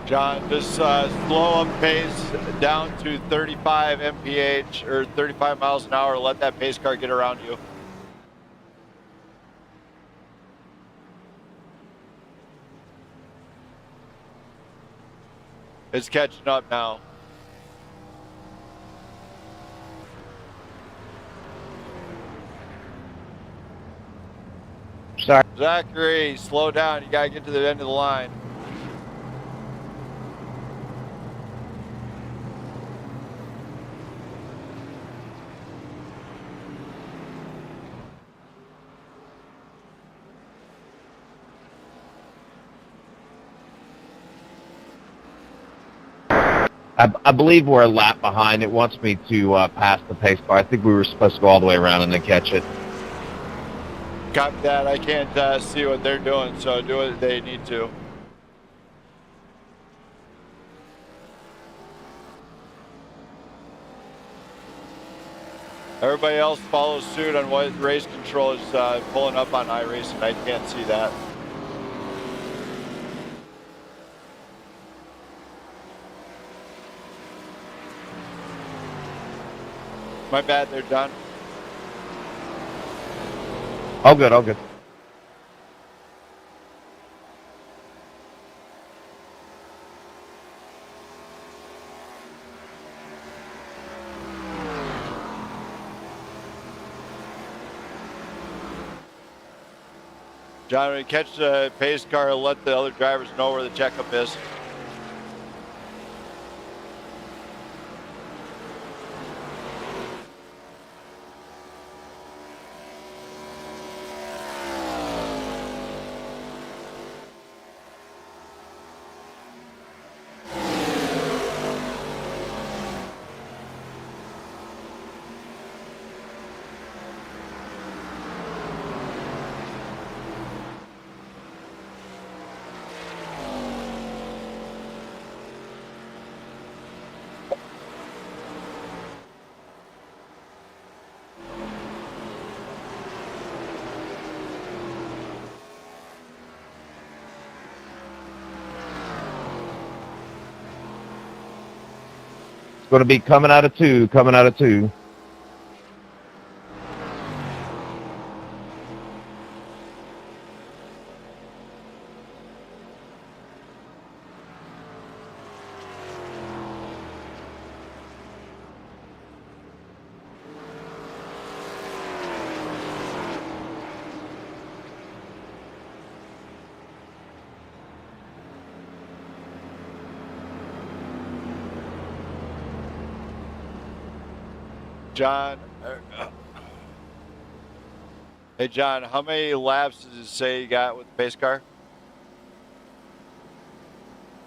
Speaker 2: John, just slow up pace down to 35 mph or 35 miles an hour. Let that pace car get around you. It's catching up now.
Speaker 9: Sorry.
Speaker 2: Zachary, slow down. You gotta get to the end of the line.
Speaker 10: I believe we're a lap behind. It wants me to pass the pace car. I think we were supposed to go all the way around and then catch it.
Speaker 2: Copy that. I can't see what they're doing, so do what they need to. Everybody else follows suit on what race control is pulling up on iRacing. I can't see that. My bad, they're done.
Speaker 10: All good, all good.
Speaker 2: John, when you catch the pace car, let the other drivers know where the checkup is.
Speaker 10: Going to be coming out of two, coming out of two.
Speaker 2: John, hey John, how many laps does it say you got with the pace car?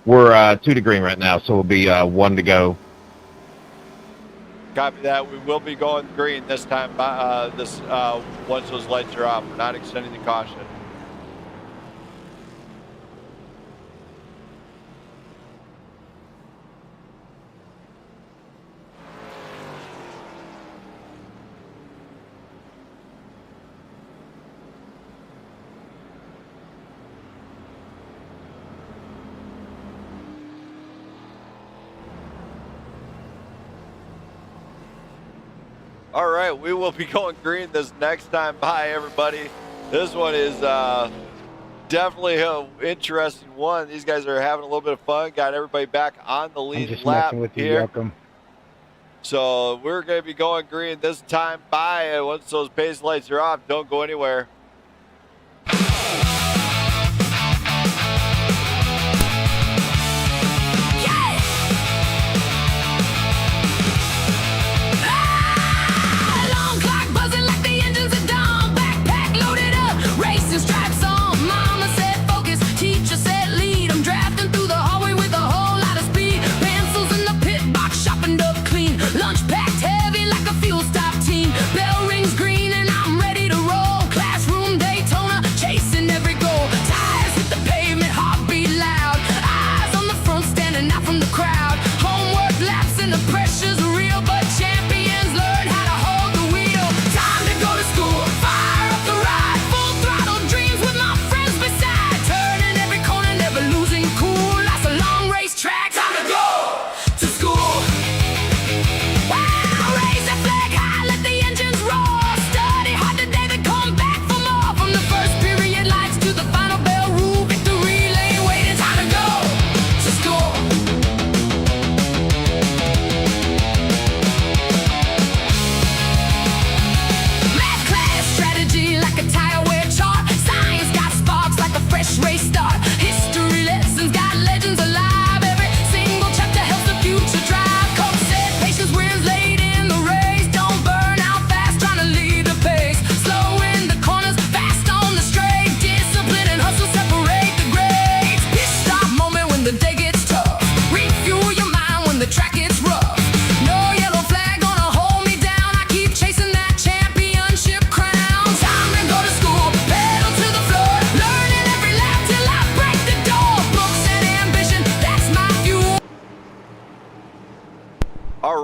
Speaker 10: We're 2 to green right now, so we'll be 1 to go.
Speaker 2: Copy that. We will be going green this time. Once those lights are off, we're not extending the caution. All right, we will be going green this next time by, everybody. This one is definitely an interesting one. These guys are having a little bit of fun. Got everybody back on the lead lap
Speaker 9: with
Speaker 2: here.
Speaker 9: You, Yocom.
Speaker 2: So we're going to be going green this time by, and once those pace lights are off, don't go anywhere.
Speaker 1: Lunch packed heavy like a fuel stop team. Bell rings green and I'm ready to roll. Class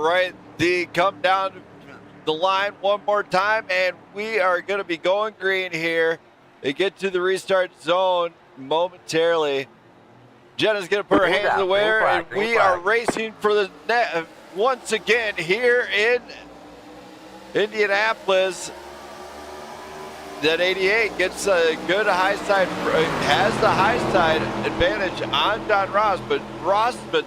Speaker 2: right, the come down the line one more time, and we are going to be going green here. They get to the restart zone momentarily. Jenna's going to put her
Speaker 11: Green's
Speaker 2: hands in
Speaker 11: out.
Speaker 2: the air,
Speaker 11: Green flag,
Speaker 2: and
Speaker 11: green
Speaker 2: we
Speaker 11: flag.
Speaker 2: are racing for the net once again here in Indianapolis. That 88 gets a good high side, has the high side advantage on John Ross, but Ross has been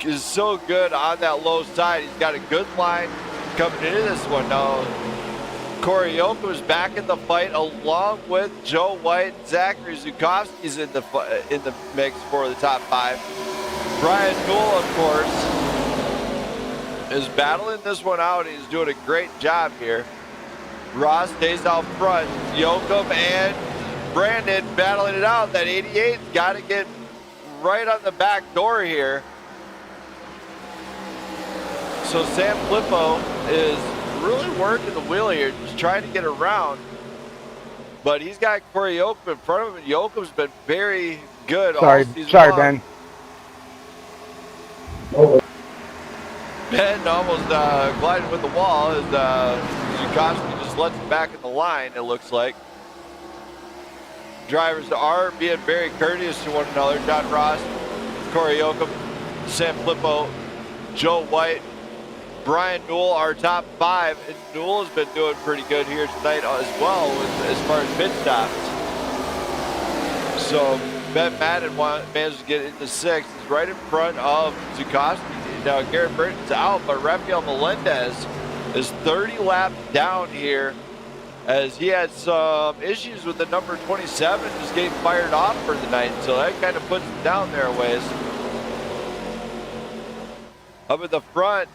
Speaker 2: is so good on that low side. He's got a good line coming into this one now. Cory Yocom is back in the fight along with Joe White. Zachary Zukowski's in the mix for the top 5. Brian Newell, of course, is battling this one out. He's doing a great job here. Ross stays out front. Yocom and Brandon battling it out. That 88's got to get right on the back door here. So Sam Flippo is really working the wheel here, just trying to get around. But he's got Cory Yocom in front of him, and Yocom's been very good all season long.
Speaker 9: Ben.
Speaker 2: Ben almost glided with the wall as Zukowski just lets him back in the line, it looks like. Drivers are being very courteous to one another. John Ross, Cory Yocom, Sam Flippo, Joe White, Brian Newell, our top 5. And Newell has been doing pretty good here tonight as well as far as pit stops. So Ben Madden managed to get into 6th. He's right in front of Zukowski. Now Garrett Burton's out, but Rafael Melendez is 30 laps down here as he had some issues with the number 27 just getting fired off for the night. So that kind of puts him down there a ways. Up at the front,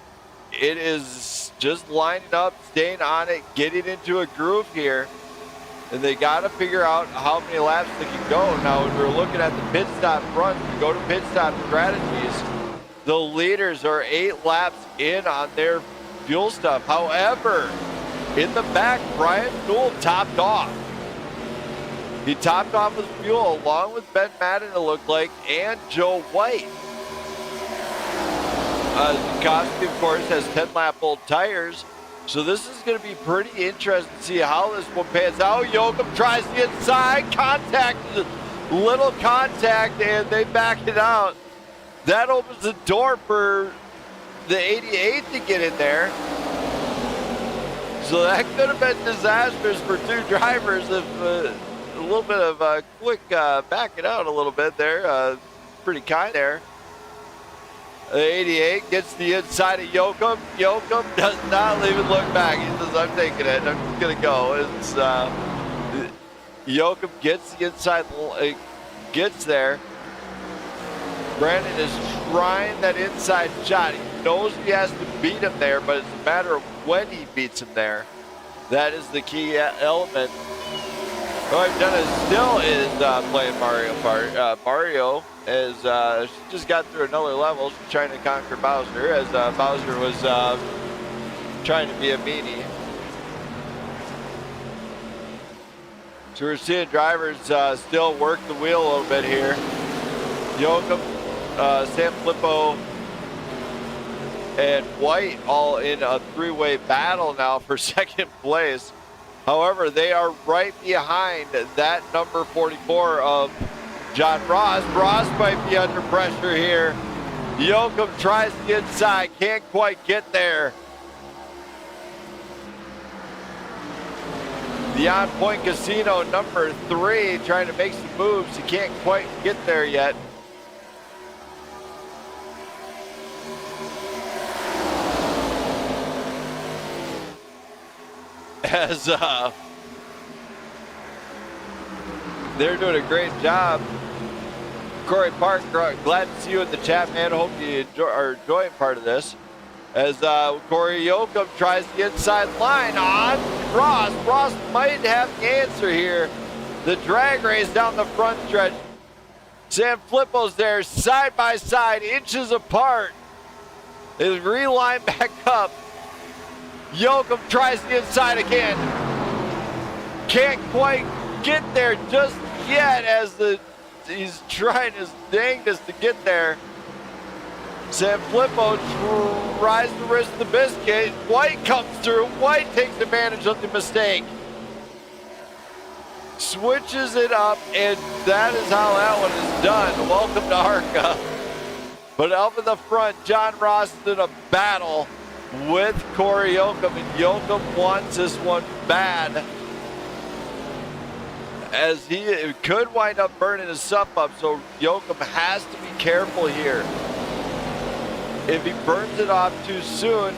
Speaker 2: it is just lining up, staying on it, getting into a groove here. And they got to figure out how many laps they can go. Now, when we're looking at the pit stop runs, we go to pit stop strategies. The leaders are 8 laps in on their fuel stuff. However, in the back, Brian Newell topped off. He topped off with fuel along with Ben Madden, it looked like, and Joe White. Zukowski, of course, has 10-lap-old tires. So this is going to be pretty interesting to see how this one pans out. Yocom tries the inside, little contact, and they back it out. That opens the door for the 88 to get in there. So that could have been disastrous for 2 drivers if a little bit of a quick backing out a little bit there. Pretty kind there. The 88 gets the inside of Yocom. Yocom does not even look back. He says, I'm taking it. I'm just going to go. It's Yocom gets the inside, gets there. Brandon is trying that inside shot. He knows he has to beat him there, but it's a matter of when he beats him there. That is the key element. What I've done is still playing Mario Kart. Mario is she just got through another level. She's trying to conquer Bowser as Bowser was trying to be a meanie. So we're seeing drivers still work the wheel a little bit here. Yocom, Sam Flippo, and White all in a 3-way battle now for 2nd place. However, they are right behind that number 44 of John Ross. Ross might be under pressure here. Yocom tries the inside, can't quite get there. The On Point Casino, number 3, trying to make some moves. He can't quite get there yet. As they're doing a great job. Corey Park, glad to see you in the chat, man. Hope you are enjoying part of this. As Cory Yocom tries the inside line on Ross. Ross might have the answer here. The drag race down the front stretch. Sam Flippo's there side by side, inches apart. They reline back up. Yocom tries the inside again. Can't quite get there just yet as he's trying his dangest to get there. Sanfilippo tries to risk the biscuit. White comes through. White takes advantage of the mistake. Switches it up, and that is how that one is done. Welcome to ARCA. But up in the front, John Ross is in a battle with Cory Yocom, and Yocom wants this one bad, as he could wind up burning his stuff up, so Yocom has to be careful here. If he burns it off too soon,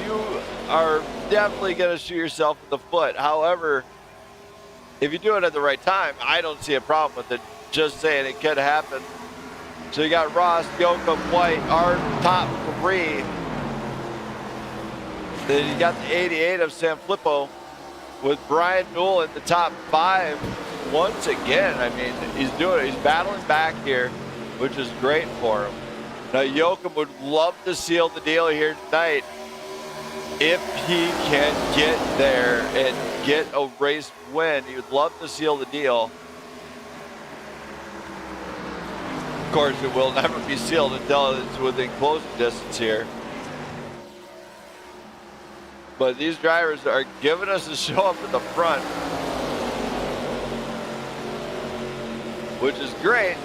Speaker 2: you are definitely going to shoot yourself in the foot. However, if you do it at the right time, I don't see a problem with it. Just saying, it could happen. So you got Ross, Yocom, White, our top three. Then you got the 88 of Sanfilippo with Brian Newell in the top 5 once again. I mean, he's battling back here, which is great for him. Now, Yocom would love to seal the deal here tonight if he can get there and get a race win. He would love to seal the deal. Of course, it will never be sealed until it's within closing distance here. But these drivers are giving us a show up in the front, which is great.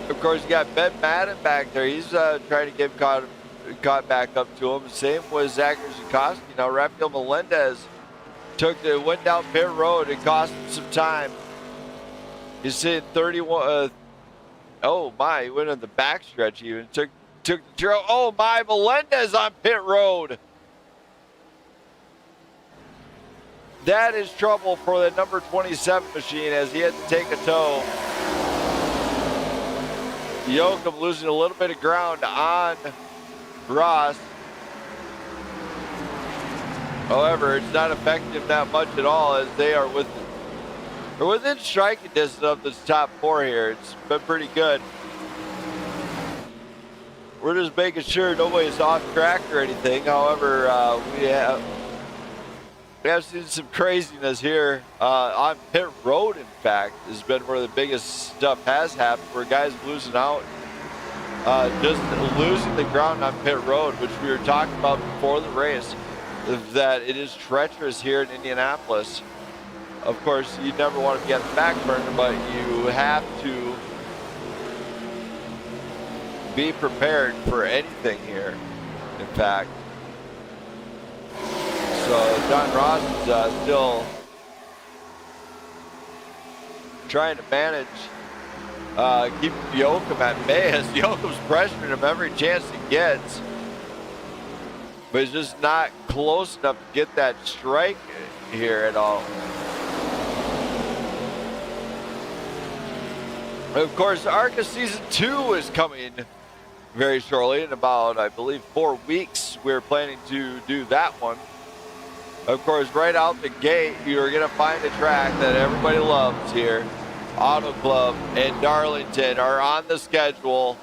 Speaker 2: Of course, you got Ben Madden back there. He's trying to get caught back up to him. Same with Zachary Zukowski. Now, Rafael Melendez went down pit road and cost him some time. He's sitting 31. Oh my! He went on the backstretch even. Took the trail. Oh my! Melendez on pit road. That is trouble for the number 27 machine, as he had to take a tow. Yocom losing a little bit of ground on Ross. However, it's not affecting him that much at all, as they are within striking distance of this top 4 here. It's been pretty good. We're just making sure nobody's off track or anything. However, we have seen some craziness here on pit road. In fact, has been where the biggest stuff has happened, where guys losing out, just losing the ground on pit road, which we were talking about before the race, that it is treacherous here in Indianapolis. Of course, you never want to be on the back burner, but you have to be prepared for anything here, in fact. So John Ross is still trying to manage, keep Yocom at bay, as Yocom's pressuring him every chance he gets. But he's just not close enough to get that strike here at all. Of course, ARCA Season 2 is coming very shortly, in about, I believe, 4 weeks. We're planning to do that one. Of course, right out the gate, you're going to find a track that everybody loves here. Auto Club and Darlington are on the schedule.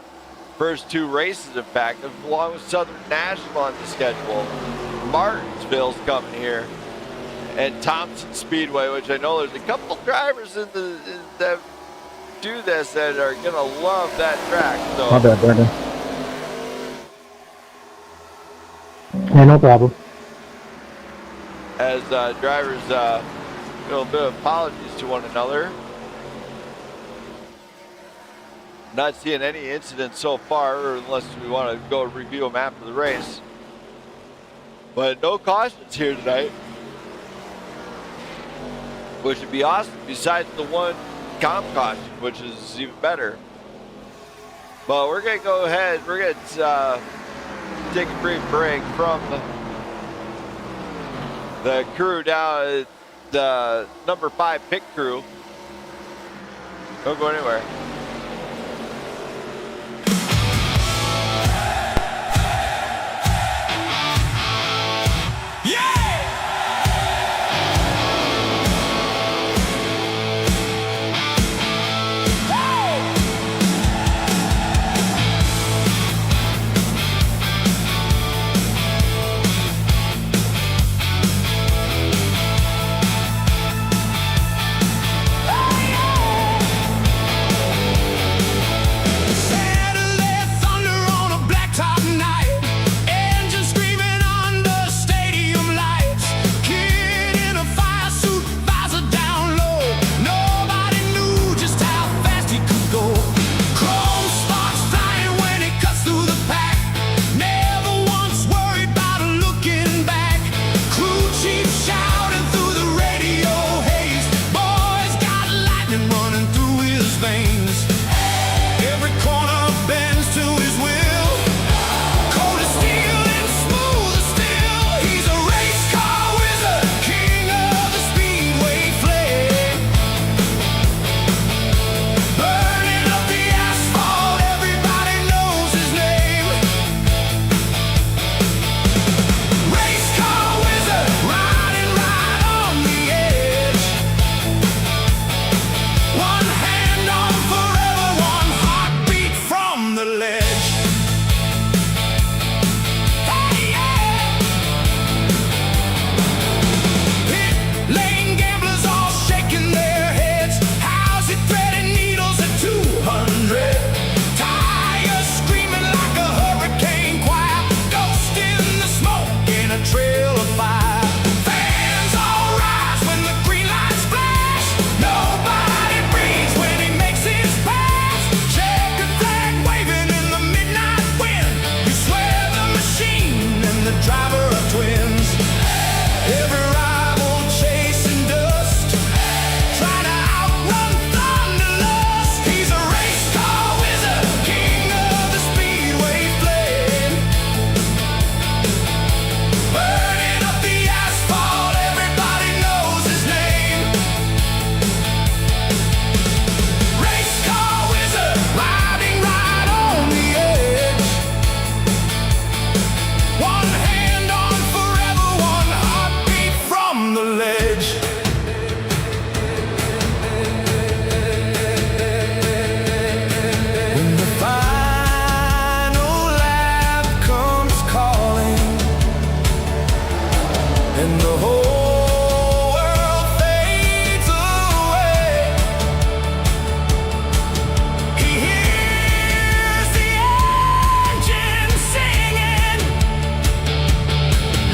Speaker 2: First 2 races, in fact, along with Southern Nashville on the schedule. Martinsville's coming here. And Thompson Speedway, which I know there's a couple drivers that do this that are going to love that track. So.
Speaker 8: My bad, Brandon. Yeah, no problem.
Speaker 2: As drivers, a little bit of apologies to one another. Not seeing any incidents so far, unless we want to go review them after the race. But no cautions here tonight, which would be awesome, besides the one comp caution, which is even better. But we're going to go ahead, we're going to take a brief break from the crew down at the number 5 pit crew. Don't go anywhere.
Speaker 6: his veins. Every corner bends to his will. Cold as steel and smooth as steel. He's a race car wizard, king of the speedway flame. Burning up the asphalt, everybody knows his name. Race car wizard, riding right on the edge. One hand on forever, one heartbeat from the ledge. Hey, yeah. Pit lane gamblers all shaking their heads. How's it threading needles at 200? Tires screaming like a hurricane choir. Ghost in the smoke in a trail of fire. Fans all rise when the green lights flash. Nobody breathes when he makes his pass. Checkered flag waving in the midnight wind. You swear the machine and the driver are twins. Every rival chasing dust, trying to outrun thunderlust. He's a race car wizard, king of the speedway flame. Burning up the asphalt, everybody knows his name. Race car wizard, riding right on the edge. One hand on forever, one heartbeat from the ledge. When the final lap comes calling and the whole world fades away, he hears the engine singing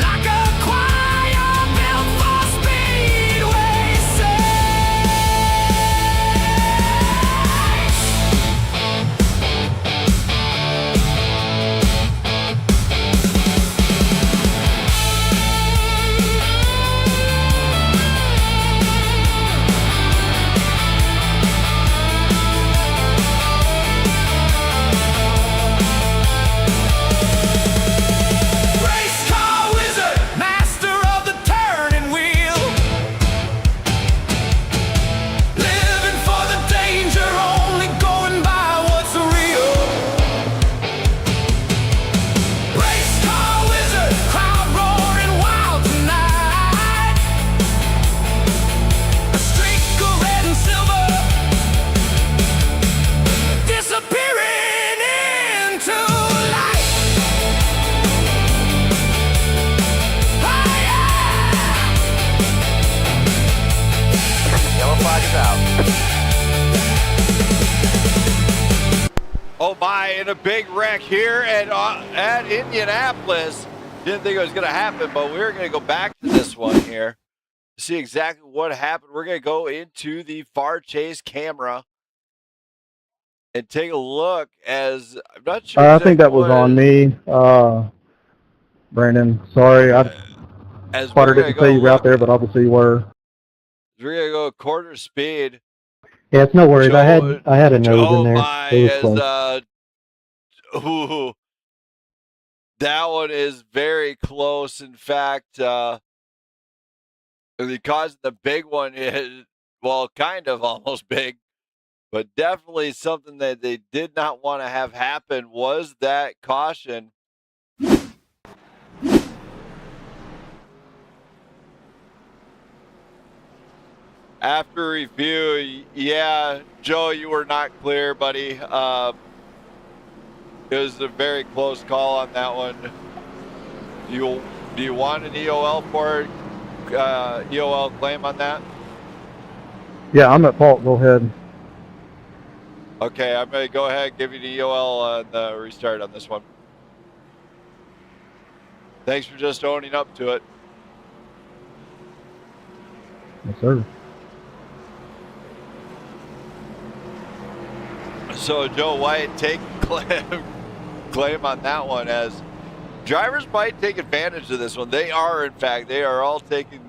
Speaker 6: like a choir built for speedway Race car wizard, master of the turning wheel. Living for the danger, only going by what's real. Race car wizard, crowd roaring wild tonight. A streak of red and silver, disappearing into light. Oh, yeah.
Speaker 11: Yellow flag is out.
Speaker 2: Oh my, in a big wreck here at Indianapolis. Didn't think it was going to happen, but we're going to go back to this one here to see exactly what happened. We're going to go into the far chase camera and take a look as I'm not sure.
Speaker 8: I think that was on me, Brandon. Sorry, I
Speaker 2: As
Speaker 8: spotted it to say you were out there, but obviously you were.
Speaker 2: We're going to go quarter speed.
Speaker 8: Yeah, it's no worries. I had a nose
Speaker 2: Oh
Speaker 8: in there.
Speaker 2: my,
Speaker 8: It was
Speaker 2: as
Speaker 8: close.
Speaker 2: that one is very close. In fact, because the big one is, well, kind of almost big, but definitely something that they did not want to have happen was that caution. After review, yeah, Joe, you were not clear, buddy. It was a very close call on that one. Do you want an EOL for EOL claim on that?
Speaker 8: Yeah, I'm at fault. Go ahead.
Speaker 2: Okay, I'm going to go ahead and give you the EOL on the restart on this one. Thanks for just owning up to it.
Speaker 8: Yes, sir.
Speaker 2: So Joe White take claim on that one, as drivers might take advantage of this one. They are, in fact, they are all taking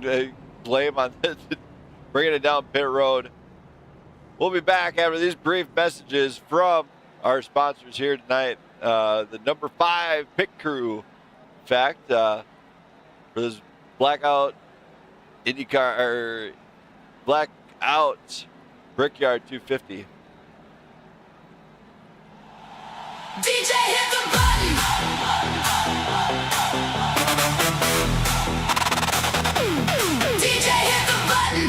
Speaker 2: blame on this, bringing it down pit road. We'll be back after these brief messages from our sponsors here tonight. The number 5 pit crew, in fact, for this Blackout IndyCar or Blackout Brickyard 250.
Speaker 1: DJ hit the button. DJ hit the button.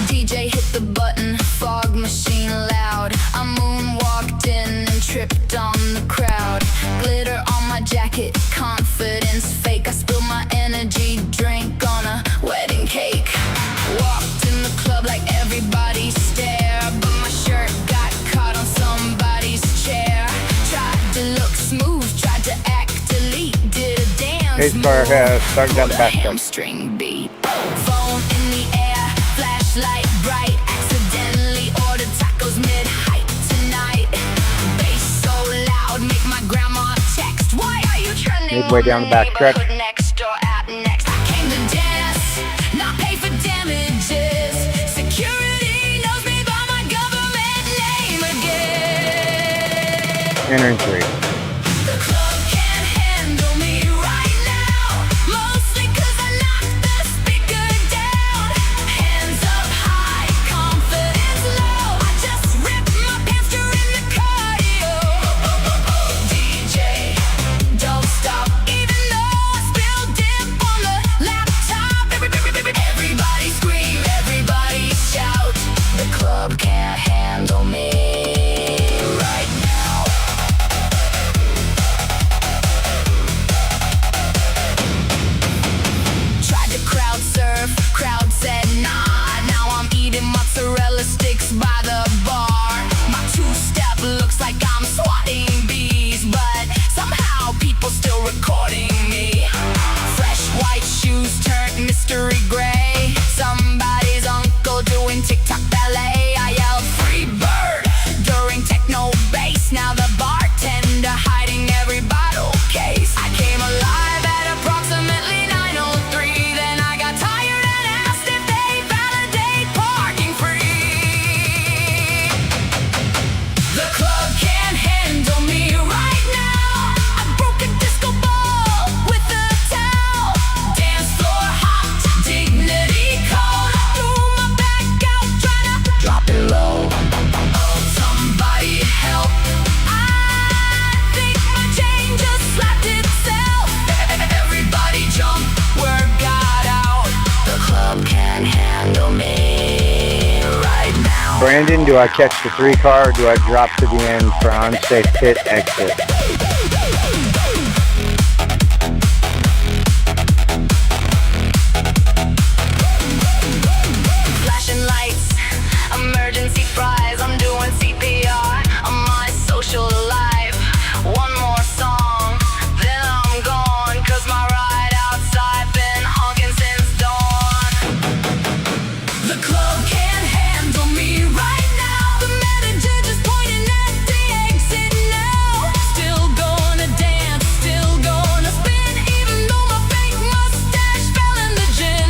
Speaker 1: DJ hit the button. Fog machine loud. I moonwalked in and tripped on the crowd. Glitter on my jacket, confidence fake. I spilled my energy drink on a wedding cake. Walked in the club like everybody stared, but my shirt got caught on somebody's chair. Tried to look smooth, tried to act elite, did a dance
Speaker 9: Pace car started down the back stretch.
Speaker 1: hamstring beat. Phone in the air, flashlight bright. Accidentally ordered tacos mid-height tonight. Bass so loud, make my grandma text. Why are you trending
Speaker 9: Midway down the back stretch.
Speaker 1: next door at next? I came to dance, not pay for damages. Security knows me by my government name again.
Speaker 9: Entering 3.
Speaker 1: The club can't handle me right now, mostly 'cause I knocked the speaker down. Hands up high, confidence low. I just ripped my pants during the cardio. DJ, don't stop, even though I spilled dip on the laptop. Everybody scream, everybody shout. The club can't handle me right now. Tried to crowd surf, crowd said nah. Now I'm eating mozzarella sticks by the bar. My two-step looks like I'm swatting bees, but somehow people still recording me. Fresh white shoes turned mystery gray. Somebody's uncle doing TikTok ballet. I yelled free bird during techno bass. Now the bartender hiding every bottle case. I came alive at approximately 9:03. Then I got tired and asked if they validate parking free. The club can't handle me right now. I broke a disco ball with a towel. Dance floor hot, dignity cold. I threw my back out, trying to drop it low. Oh, somebody help. I think my chain just slapped itself. Everybody jump, word got out. The club can't handle me right now.
Speaker 9: Brandon, do I catch the 3 car or do I drop to the end for unsafe pit exit?
Speaker 1: Flashing lights, emergency fries. I'm doing CPR on my social life. One more song, then I'm gone. 'Cause my ride outside been honking since dawn. The club can't handle me right now. The manager just pointing at the exit now. Still gonna dance, still gonna spin, even though my fake mustache fell in the gin.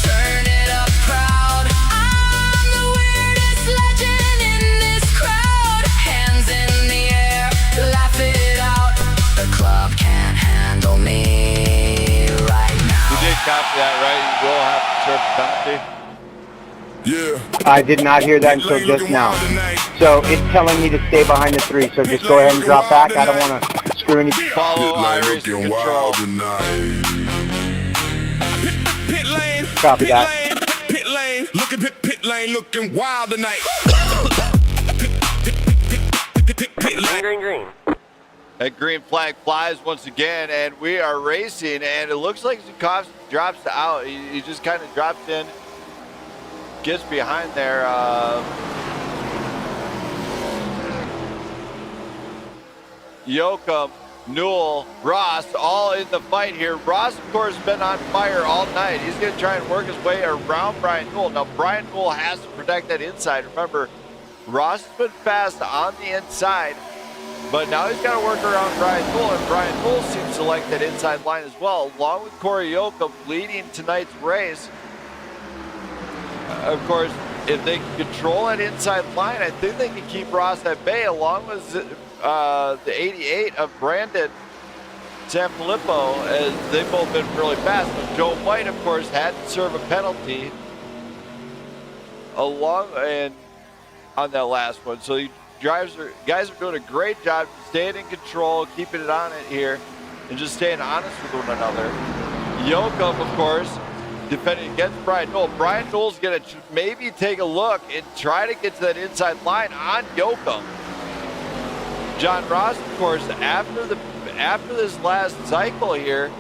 Speaker 1: Turn it up, crowd. I'm the weirdest legend in this crowd. Hands in the air, laugh it out. The club can't handle me right now.
Speaker 2: You did copy that, right? You will have to serve the penalty.
Speaker 9: I did not hear that until just now. So it's telling me to stay behind the 3, so just go ahead and drop back. I don't want to screw any.
Speaker 2: Follow Iris control.
Speaker 6: Pit lane,
Speaker 9: Copy that.
Speaker 6: pit lane, pit lane looking wild tonight.
Speaker 11: Green.
Speaker 2: That green flag flies once again, and we are racing, and it looks like Zukowski drops out. He just kind of drops in, gets behind there. Yocom, Newell, Ross, all in the fight here. Ross, of course, has been on fire all night. He's going to try and work his way around Brian Newell. Now, Brian Newell has to protect that inside. Remember, Ross has been fast on the inside. But now he's got to work around Brian Newell, and Brian Newell seems to like that inside line as well, along with Cory Yocom leading tonight's race. Of course, if they can control that inside line, I think they can keep Ross at bay, along with the 88 of Brandon Sanfilippo, as they've both been really fast. But Joe White, of course, had to serve a penalty on that last one. So guys are doing a great job staying in control, keeping it on it here, and just staying honest with one another. Yocom, of course, defending against Brian Newell. Brian Newell's going to maybe take a look and try to get to that inside line on Yocom. John Ross, of course, after this last cycle here,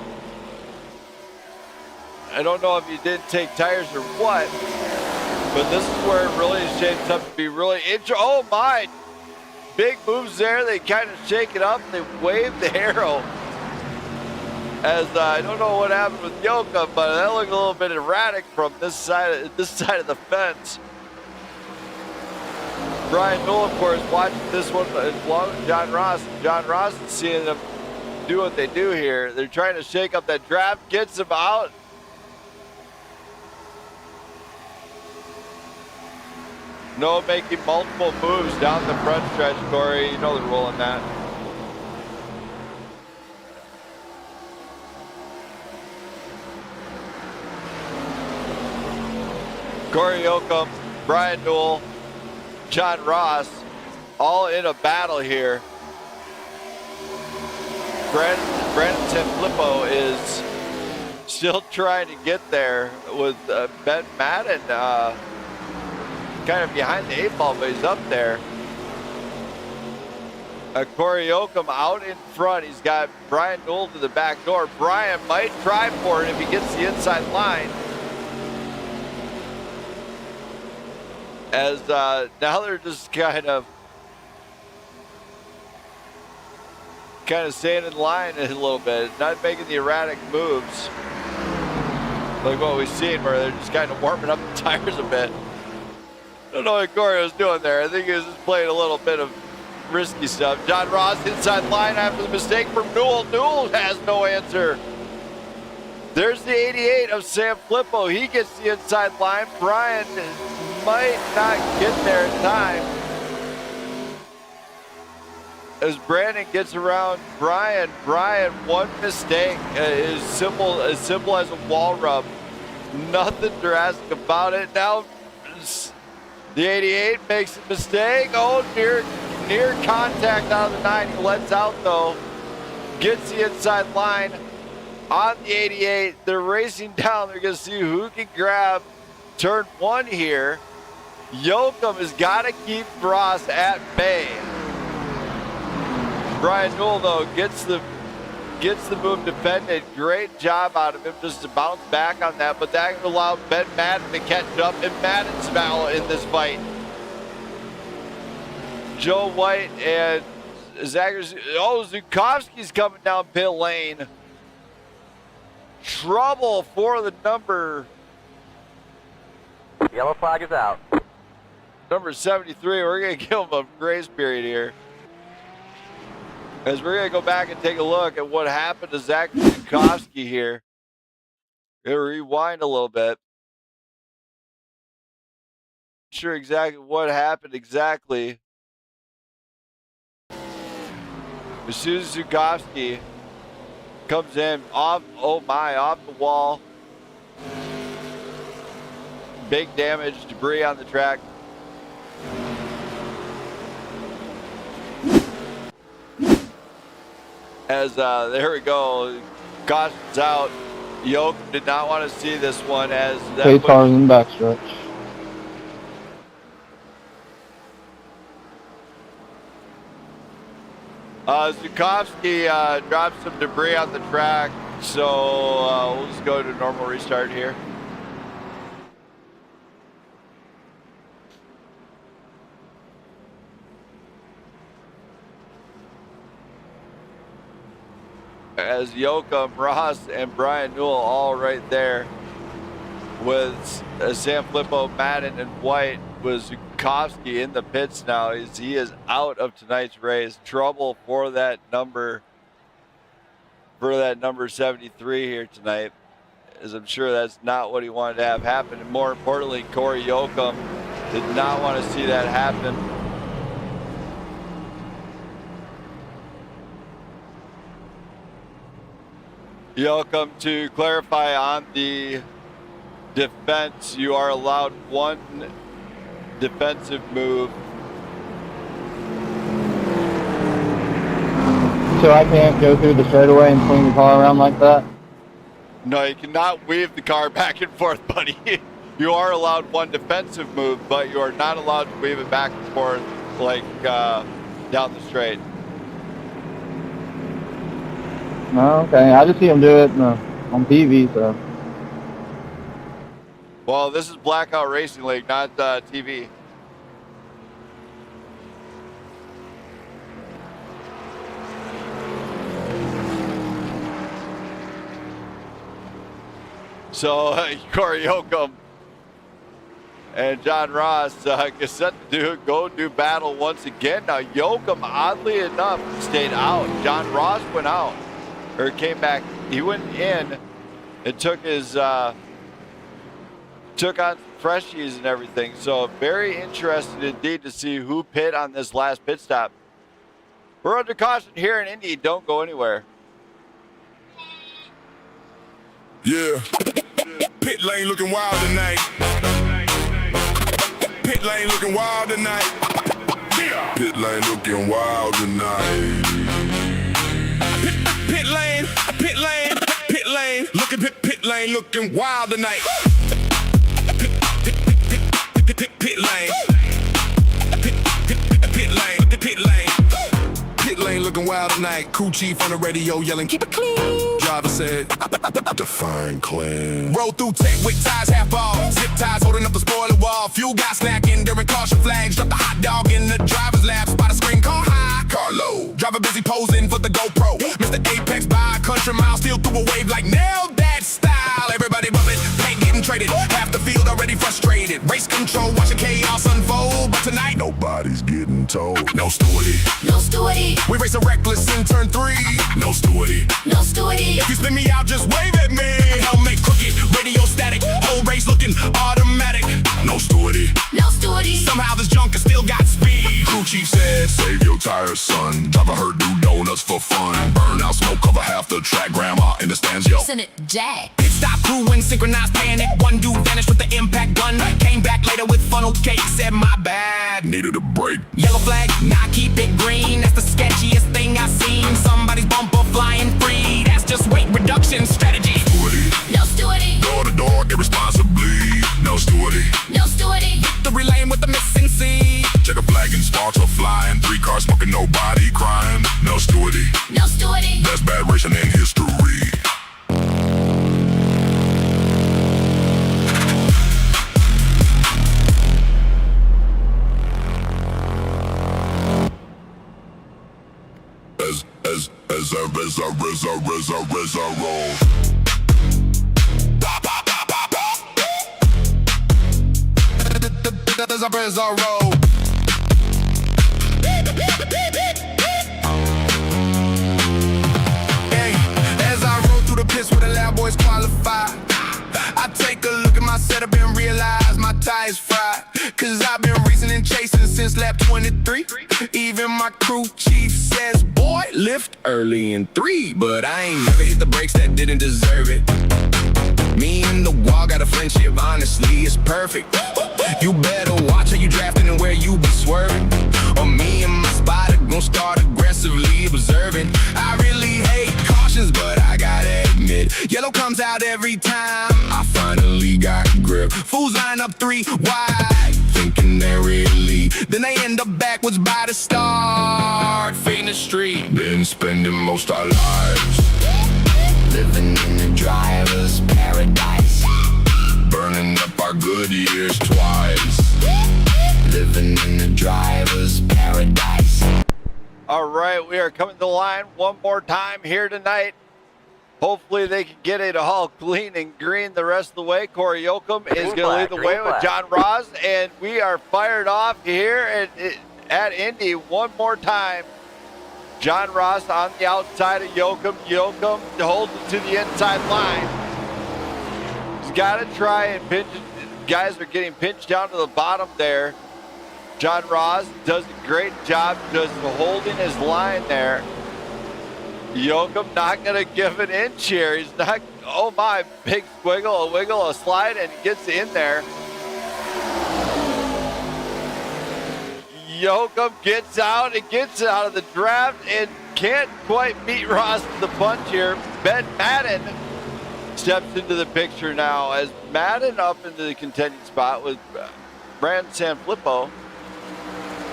Speaker 2: I don't know if he didn't take tires or what, but this is where it really is shaped up to be really interesting. Oh my! Big moves there. They kind of shake it up. They wave the arrow. As I don't know what happened with Yocom, but that looked a little bit erratic from this side of the fence. Brian Newell, of course, watching this one along with John Ross. John Ross is seeing them do what they do here. They're trying to shake up that draft, gets them out. No making multiple moves down the front stretch, Cory. You know the rule in that. Cory Yocom, Brian Newell, John Ross, all in a battle here. Brandon Sanfilippo is still trying to get there with Ben Madden kind of behind the 8 ball, but he's up there. Cory Yocom out in front. He's got Brian Newell to the back door. Brian might try for it if he gets the inside line. As now they're just kind of staying in line a little bit, not making the erratic moves like what we've seen, where they're just kind of warming up the tires a bit. I don't know what Cory was doing there. I think he was just playing a little bit of risky stuff. John Ross inside line after the mistake from Newell. Newell has no answer. There's the 88 of Sanfilippo. He gets the inside line. Brian might not get there in time. As Brandon gets around Brian, one mistake is simple as a wall rub. Nothing drastic about it. Now the 88 makes a mistake. Oh, near contact out of the 9. He lets out though. Gets the inside line on the 88. They're racing down. They're going to see who can grab turn 1 here. Yocom has got to keep Ross at bay. Brian Newell though gets the move defended. Great job out of him just to bounce back on that, but that allowed Ben Madden to catch up, and Madden's foul in this fight. Joe White and Zachary. Oh, Zukowski's coming down pit lane. Trouble for the number.
Speaker 11: Yellow flag is out.
Speaker 2: Number 73. We're going to give him a grace period here, as we're going to go back and take a look at what happened to Zach Zukowski here. We're going to rewind a little bit. Not sure exactly what happened exactly. As soon as Zukowski comes in off the wall. Big damage, debris on the track. As there we go, caution's out. Yocom did not want to see this one, as that
Speaker 8: 8 cars in the backstretch.
Speaker 2: Zukowski dropped some debris on the track, so we'll just go to normal restart here. As Yocom, Ross, and Brian Newell all right there, with Sanfilippo, Madden, and White, with Dukowski in the pits now as he is out of tonight's race. Trouble for that number 73 here tonight, as I'm sure that's not what he wanted to have happen. And more importantly, Cory Yocom did not want to see that happen. Yocom, to clarify on the defense, you are allowed one defensive move.
Speaker 9: So I can't go through the straightaway and swing the car around like that?
Speaker 2: No, you cannot weave the car back and forth, buddy. You are allowed one defensive move, but you are not allowed to weave it back and forth like down the straight.
Speaker 9: No, okay. I just see them do it on TV, so.
Speaker 2: Well, this is Blackout Racing League, not TV. So Cory Yocom and John Ross get set to go do battle once again. Now Yocom, oddly enough, stayed out. John Ross went out, or came back. He went in and took his took on freshies and everything. So very interested indeed to see who pit on this last pit stop. We're under caution here in Indy. Don't go anywhere.
Speaker 6: Yeah. Pit lane looking wild tonight. Pit lane looking wild tonight. Pit lane looking wild tonight. Pit lane, pit lane, pit lane. Pit lane looking wild tonight. Pit lane. Pit lane looking wild tonight. Crew chief on the radio yelling, keep it clean. Driver said, define clean. Roll through tech with ties half off. Zip ties holding up the spoiler wall. Fuel got snacking during caution flags. Drop the hot dog in the driver's lap. Spot a screen, car high, car low. Driver busy posing for the GoPro. Mr. Apex by a country mile. Still through a wave like nailed that style. Everybody bumping, paint getting traded. Half the field already frustrated. Race control, watching chaos unfold. But tonight, nobody's getting told. No stewardy.
Speaker 1: No stewardy.
Speaker 6: We racing reckless in turn 3. No stewardy.
Speaker 1: No stewardy.
Speaker 6: If you spin me out, just wave at me. Helmet crooked, radio static. Whole race looking automatic. No stewardy.
Speaker 1: No stewardy.
Speaker 6: Somehow this junk has still got speed. Crew chief said, save your tires, son. Driver heard do donuts for fun. Burn out smoke, cover half the track. Grandma in the stands, yo.
Speaker 1: Send it, Jack.
Speaker 6: Pit stop crew in synchronized panic. One dude vanished with the impact gun. Came back later with funnel cake. Said my bad. Needed a break. Yellow flag, nah, keep it green. That's the sketchiest thing I've seen. Somebody's bumper flying free. That's just weight reduction strategy.
Speaker 1: No stewardy.
Speaker 6: Door to door, irresponsibly. No stewardy.
Speaker 1: No stewardy.
Speaker 6: Victory lane with the missing C. Check a flag and sparks are flying. 3 cars smoking, nobody crying. No stewardy.
Speaker 1: No stewardy.
Speaker 6: That's bad racing in history. As I roll. As I roll. Hey, as I roll through the pits where the loud boys qualify, I take a look at my setup and realize my tires fried. Cause I've been racing and chasing since lap 23. Even my crew chief says, boy, lift early in 3. But I ain't never hit the brakes that didn't deserve it. Me and the wall got a friendship, honestly, it's perfect. You better watch how you drafting and where you be swerving. Or me and my spotter gon' start aggressively observing. I really hate cautions, but I gotta admit, yellow comes out every time. I finally got grip. Fools line up 3 wide, thinking they're really. Then they end up backwards by the start. Fading the street, been spending most our lives living in the driver's paradise. Burning up our good years twice. Living in the driver's paradise.
Speaker 2: All right, we are coming to the line one more time here tonight. Hopefully they can get it all clean and green the rest of the way. Cory Yocom is going to lead the way with John Ross, and we are fired off here at Indy one more time. John Ross on the outside of Yocom. Yocom holds it to the inside line. He's got to try and pinch. Guys are getting pinched down to the bottom there. John Ross does a great job just holding his line there. Yocom not going to give an inch here. He's not, oh my, big squiggle, a wiggle, a slide, and he gets in there. Yocom gets out of the draft and can't quite beat Ross to the punch here. Ben Madden steps into the picture now as Madden up into the contending spot with Brandon Sanfilippo.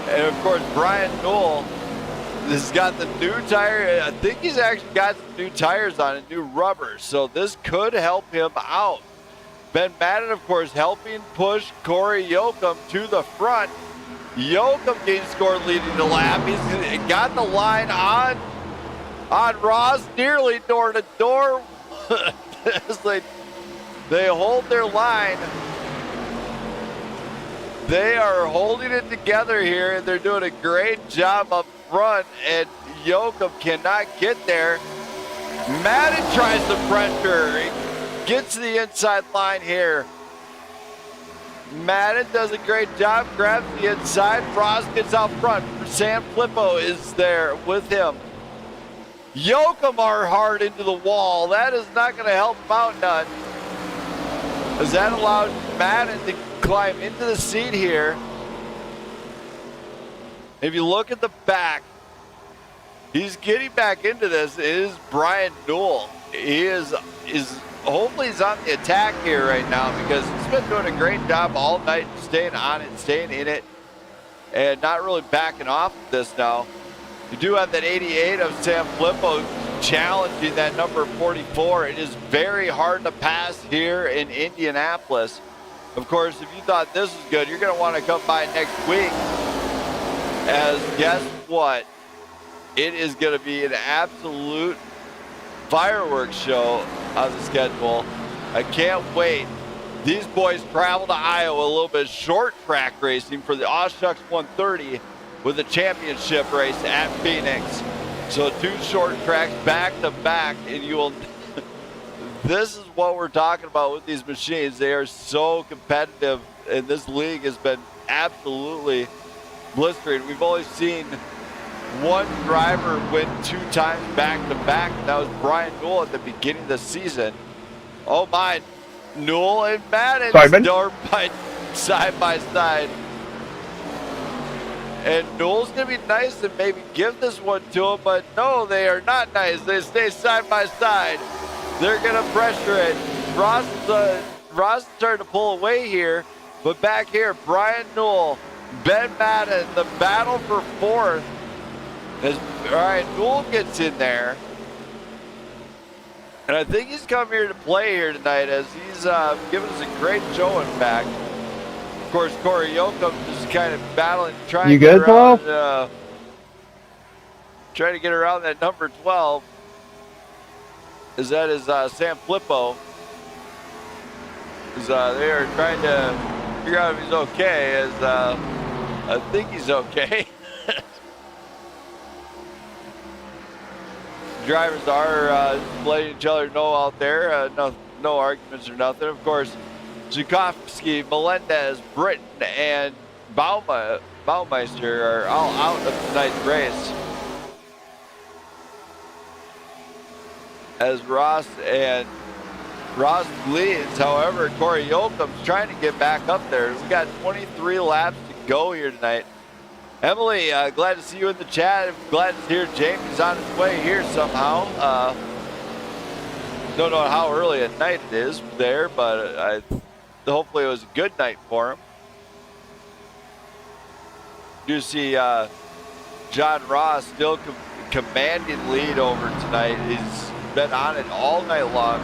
Speaker 2: And of course, Brian Newell has got the new tire. I think he's actually got some new tires on and new rubber, so this could help him out. Ben Madden, of course, helping push Cory Yocom to the front. Yocom getting scored leading the lap. He's got the line on Ross, nearly door to door. It's like they hold their line. They are holding it together here, and they're doing a great job up front, and Yocom cannot get there. Madden tries the pressure. He gets to the inside line here. Madden does a great job, grabs the inside. Ross gets out front. Sanfilippo is there with him. Yocom are hard into the wall. That is not going to help him out none, as that allowed Madden to climb into the seat here. If you look at the back, he's getting back into this. It is Brian Newell. He is hopefully he's on the attack here right now, because he's been doing a great job all night, staying on it, staying in it, and not really backing off of this now. You do have that 88 of Sanfilippo challenging that number 44. It is very hard to pass here in Indianapolis. Of course, if you thought this was good, you're going to want to come by next week, as guess what? It is going to be an absolute fireworks show on the schedule. I can't wait. These boys travel to Iowa, a little bit of short track racing for the Oshucks 130 with a championship race at Phoenix. So 2 short tracks back to back, and you will this is what we're talking about with these machines. They are so competitive, and this league has been absolutely blistering. We've only seen one driver win 2 times back to back, and that was Brian Newell at the beginning of the season. Oh my, Newell and Madden side by side. And Newell's going to be nice and maybe give this one to him, but no, they are not nice. They stay side by side. They're going to pressure it. Ross is starting to pull away here, but back here, Brian Newell, Ben Madden, the battle for 4th. As Brian Newell gets in there. And I think he's come here to play here tonight, as he's given us a great showing back. Of course, Cory Yocom is kind of battling, trying to get around that number 12. Is that is Sanfilippo. They are trying to figure out if he's okay, as I think he's okay. Drivers are letting each other know out there. No arguments or nothing. Of course, Zukowski, Melendez, Britton, and Baumeister are all out of tonight's race. As Ross leads, however, Cory Yocom's trying to get back up there. We've got 23 laps to go here tonight. Emily, glad to see you in the chat. Glad to hear Jamie's on his way here somehow. Don't know how early at night it is there, but hopefully it was a good night for him. You see John Ross still commanding lead over tonight. He's been on it all night long.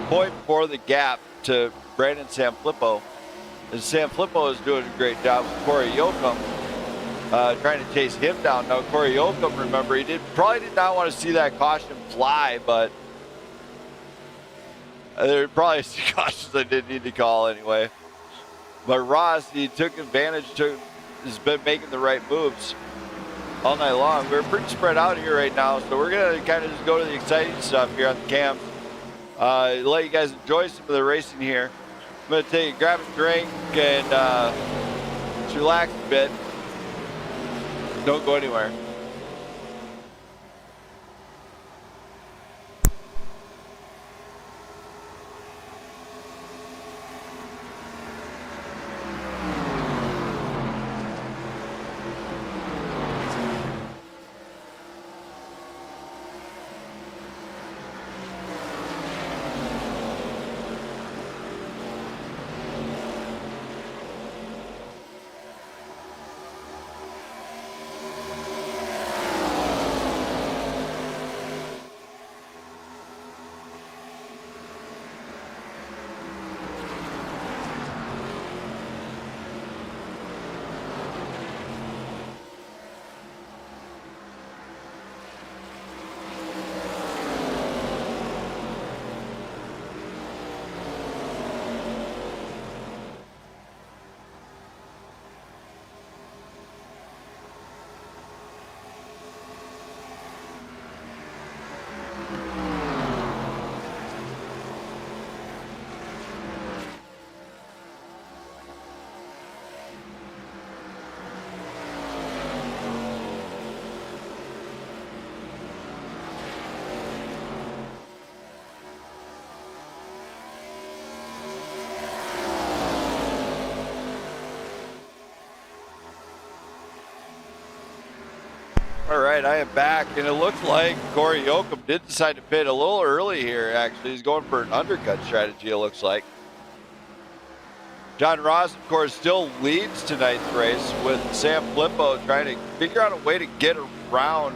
Speaker 2: 0.4 the gap to Brandon Sanfilippo. And Sanfilippo is doing a great job with Cory Yocom. Trying to chase him down. Now, Cory Yocom, remember, he probably did not want to see that caution fly, but There are probably some cautions I didn't need to call anyway. But Ross, he took advantage, has been making the right moves all night long. We're pretty spread out here right now, so we're going to kind of just go to the exciting stuff here on the cams. Let you guys enjoy some of the racing here. I'm going to grab a drink and just relax a bit. Don't go anywhere. All right, I am back, and it looks like Cory Yocom did decide to pit a little early here, actually. He's going for an undercut strategy, it looks like. John Ross, of course, still leads tonight's race with Sam Flippo trying to figure out a way to get around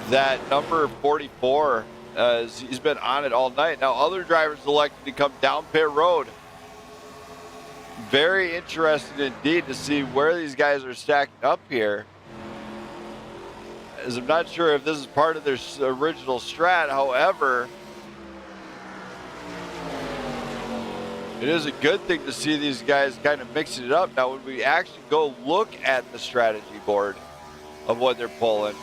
Speaker 2: that number 44 as he's been on it all night. Now, other drivers elected to come down pit road. Very interesting indeed to see where these guys are stacking up here. As I'm not sure if this is part of their original strat. However, it is a good thing to see these guys kind of mixing it up. Now, when we actually go look at the strategy board of what they're pulling,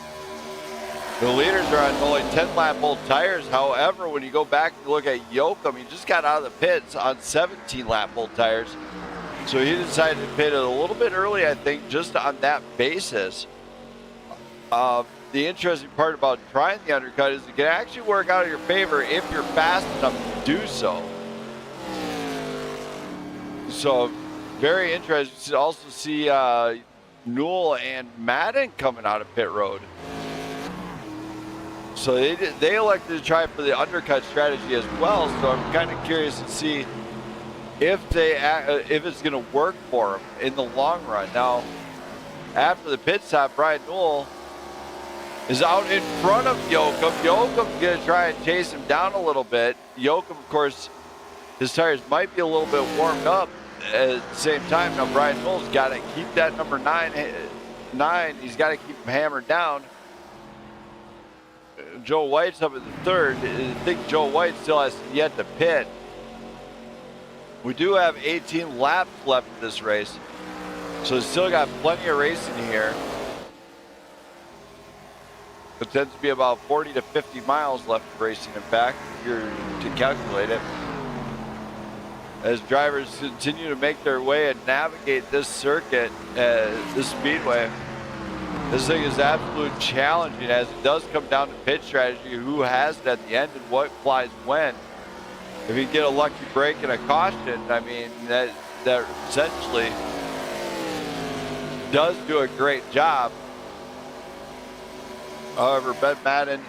Speaker 2: the leaders are on only 10 lap old tires. However, when you go back and look at Yocom, he just got out of the pits on 17 lap old tires. So he decided to pit it a little bit early, I think, just on that basis. The interesting part about trying the undercut is it can actually work out in your favor if you're fast enough to do so. So very interesting to also see Newell and Madden coming out of pit road. So they elected to try for the undercut strategy as well. So I'm kind of curious to see if it's going to work for them in the long run. Now, after the pit stop, Brian Newell is out in front of Yocom. Yocom's going to try and chase him down a little bit. Yocom, of course, his tires might be a little bit warmed up at the same time. Now, Brian Newell's got to keep that number 9. He's got to keep him hammered down. Joe White's up in the third. I think Joe White still has yet to pit. We do have 18 laps left in this race, so still got plenty of racing here. It tends to be about 40 to 50 miles left of racing, in fact, if you're to calculate it. As drivers continue to make their way and navigate this circuit, this speedway, this thing is absolutely challenging as it does come down to pit strategy, who has it at the end and what flies when. If you get a lucky break and a caution, I mean, that essentially does do a great job. However, Ben Madden,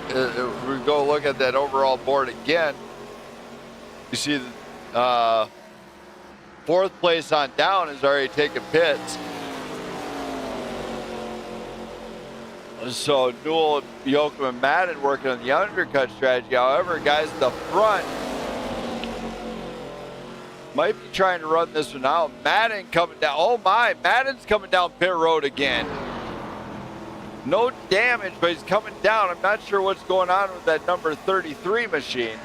Speaker 2: we go look at that overall board again. You see the fourth place on down has already taken pits. So Newell, Yocom, and Madden working on the undercut strategy. However, guys at the front might be trying to run this one out. Madden coming down. Oh my, Madden's coming down pit road again. No damage, but he's coming down. I'm not sure what's going on with that number 33 machine.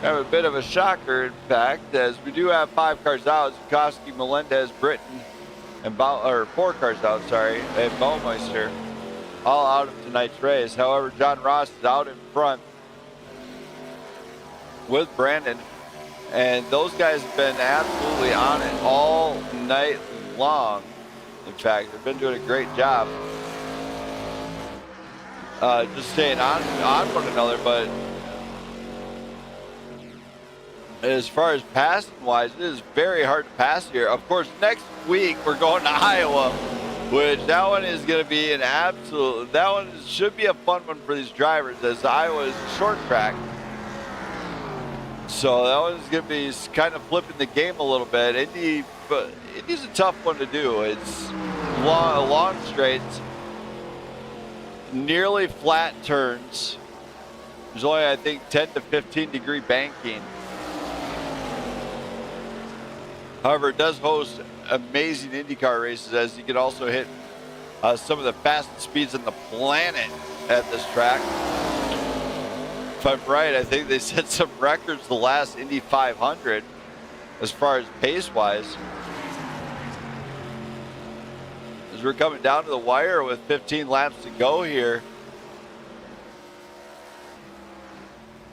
Speaker 2: Have a bit of a shocker, in fact, as we do have 5 cars out. Zukowski, Melendez, Britton, and 4 cars out, sorry, and Baumeister, all out of tonight's race. However, John Ross is out in front with Brandon, and those guys have been absolutely on it all night long. In fact, they've been doing a great job just staying on one another. But as far as passing wise, it is very hard to pass here. Of course, next week we're going to Iowa, which that one is going to be an absolute, that one should be a fun one for these drivers, as Iowa is a short track. So that one's going to be kind of flipping the game a little bit. Indy's a tough one to do. It's long straights, nearly flat turns. There's only, I think, 10 to 15 degree banking. However, it does host amazing IndyCar races, as you can also hit some of the fastest speeds on the planet at this track. If I'm right, I think they set some records the last Indy 500 as far as pace-wise. As we're coming down to the wire with 15 laps to go here,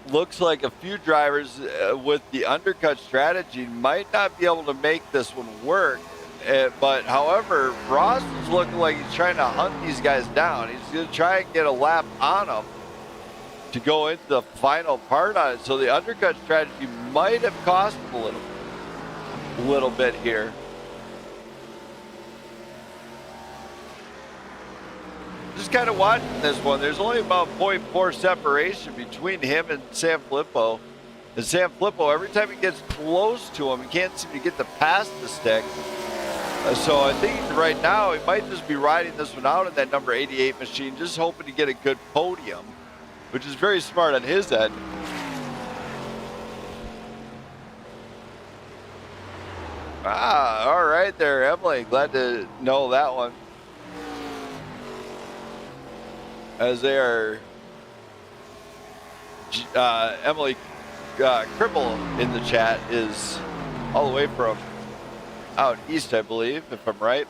Speaker 2: looks like a few drivers with the undercut strategy might not be able to make this one work. But however, Ross is looking like he's trying to hunt these guys down. He's going to try and get a lap on them to go into the final part on it. So the undercut strategy might have cost him a little bit here. Just kind of watching this one. There's only about 0.4 separation between him and Sam Filippo. And Sam Filippo, every time he gets close to him, he can't seem to get the pass the stick. So I think right now he might just be riding this one out in that number 88 machine, just hoping to get a good podium, which is very smart on his end. All right there, Emily. Glad to know that one. As they are, Emily Cribble in the chat is all the way from out east, I believe, if I'm right.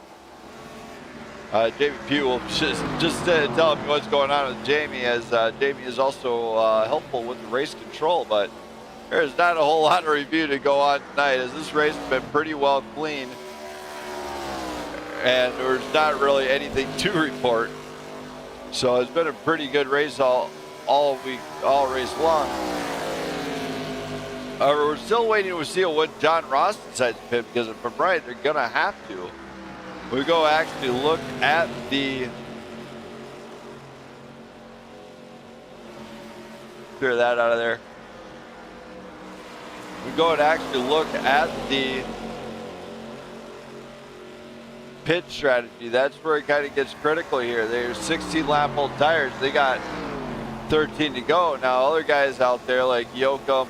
Speaker 2: Jamie Pugh will just tell me what's going on with Jamie, as Jamie is also helpful with the race control, but there's not a whole lot of review to go on tonight, as this race has been pretty well clean, and there's not really anything to report. So it's been a pretty good race all week, all race long. However, we're still waiting to see what John Ross decides to pit, because if I'm right, they're going to have to. We go actually look at the... Clear that out of there. We go and actually look at the pit strategy. That's where it kind of gets critical here. They're 16 lap old tires. They got 13 to go. Now other guys out there like Yocom,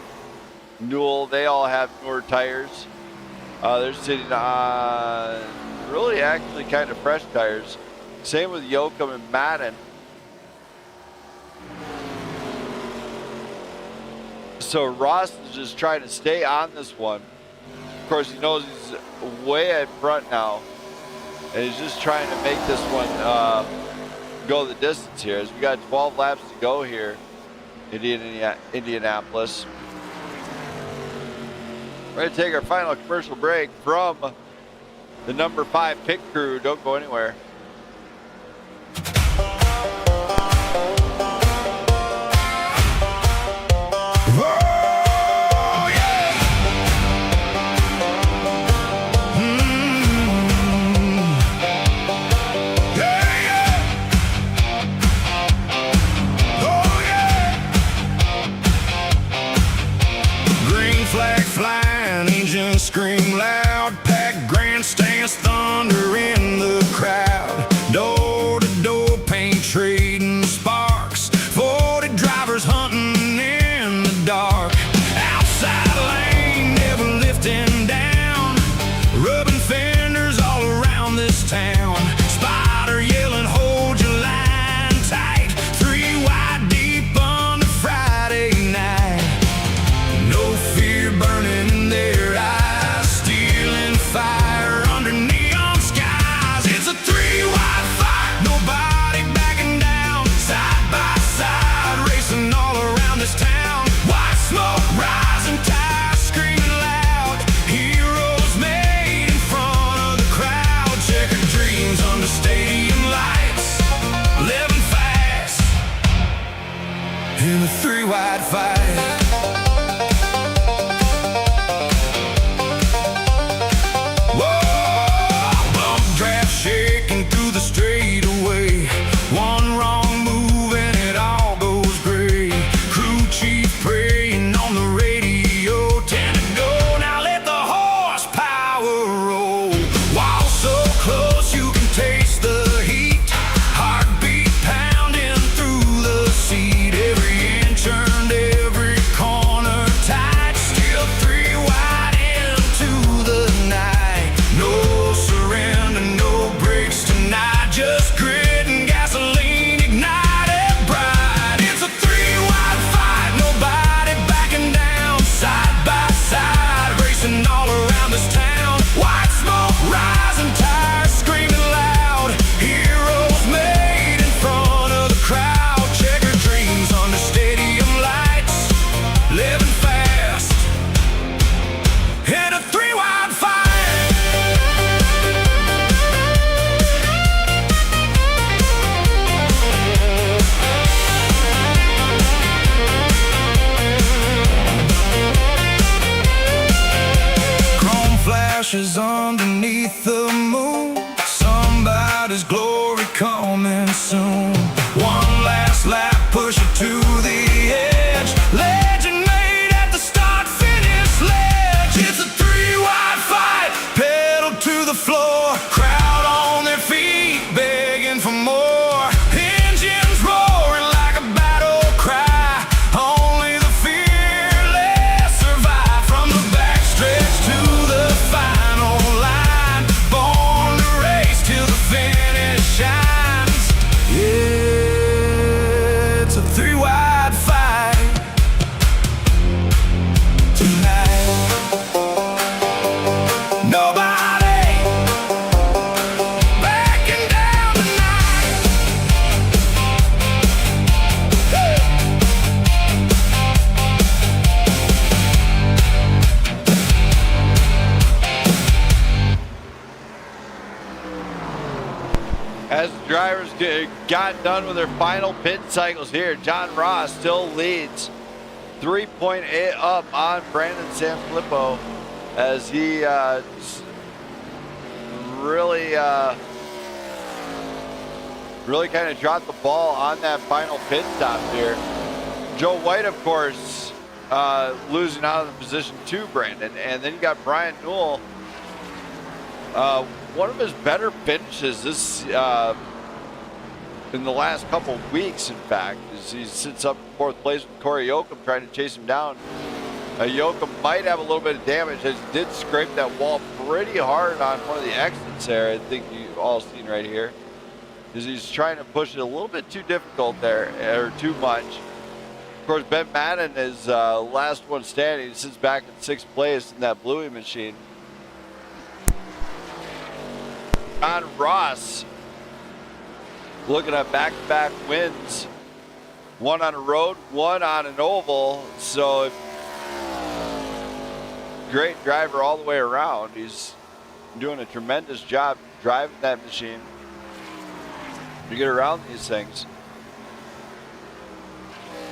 Speaker 2: Newell, they all have newer tires. They're sitting on really actually kind of fresh tires. Same with Yocom and Madden. So Ross is just trying to stay on this one. Of course, he knows he's way in front now, and he's just trying to make this one go the distance here. As we got 12 laps to go here in Indianapolis. We're going to take our final commercial break from the number 5 pit crew. Don't go anywhere.
Speaker 6: Scream loud, packed grandstands, thunder in the crowd. Door to door, paint trading sparks. 40 drivers hunting in the dark. Outside lane, never lifting down. Rubbing fenders all around this town. ashes underneath the moon. Somebody's glory coming soon. One last lap, push it to the edge. Legend made at the start finish ledge. It's a 3-wide fight, pedal to the floor. Crowd on their feet, begging for more. Engines roaring like a battle cry. Only the fearless survive. From the backstretch to the final line, born to race till the finish shines. Yeah, it's a 3-wide fight tonight. Nobody backing down tonight.
Speaker 2: As the drivers got done with their final pit cycles here, John Ross still leads 3.8 up on Brandon Sanfilippo as he really kind of dropped the ball on that final pit stop here. Joe White, of course, losing out of the position to Brandon. And then you got Brian Newell. One of his better finishes this in the last couple of weeks, in fact, is he sits up in 4th place with Cory Yocom trying to chase him down. Yocom might have a little bit of damage as he did scrape that wall pretty hard on one of the exits there. I think you've all seen right here. Is he's trying to push it a little bit too difficult there, or too much. Of course, Ben Madden is last one standing. He sits back in 6th place in that Bluey machine. John Ross looking at back-to-back wins. One on a road, one on an oval. So great driver all the way around. He's doing a tremendous job driving that machine. You get around these things.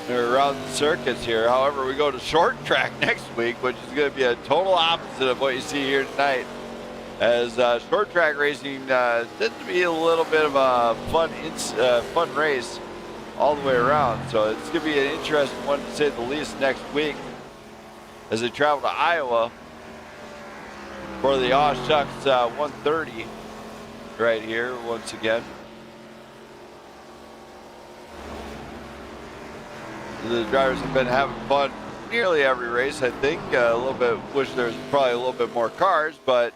Speaker 2: They're around the circuits here. However, we go to short track next week, which is going to be a total opposite of what you see here tonight. As short track racing tends to be a little bit of a fun race all the way around. So it's going to be an interesting one to say the least next week as they travel to Iowa for the Aw Shucks 130 right here once again. The drivers have been having fun nearly every race, I think. A little bit, wish there was probably a little bit more cars, but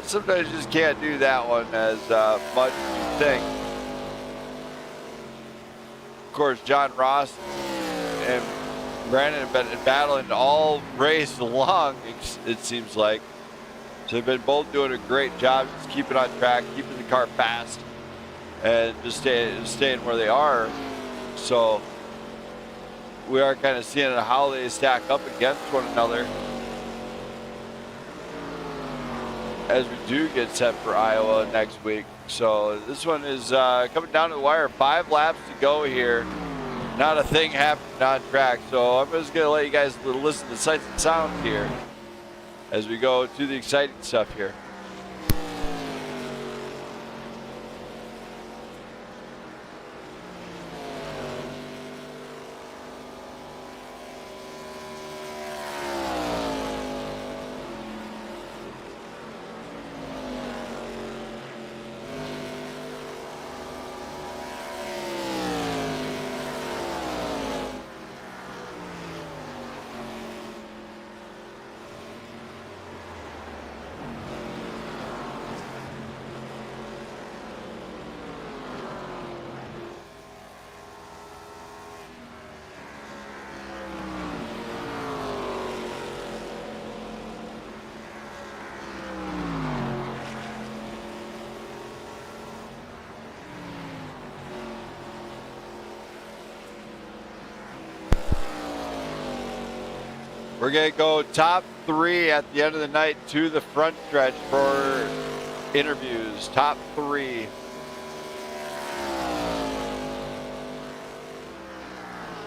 Speaker 2: sometimes you just can't do that one as much as you think. Of course, John Ross and Brandon have been battling all race long, it seems like. So they've been both doing a great job just keeping on track, keeping the car fast, and just staying where they are. So we are kind of seeing how they stack up against one another as we do get set for Iowa next week. So this one is coming down to the wire. 5 laps to go here. Not a thing happening on track. So I'm just going to let you guys listen to sights and sounds here as we go to the exciting stuff here. We're going to go top 3 at the end of the night to the front stretch for interviews. Top 3.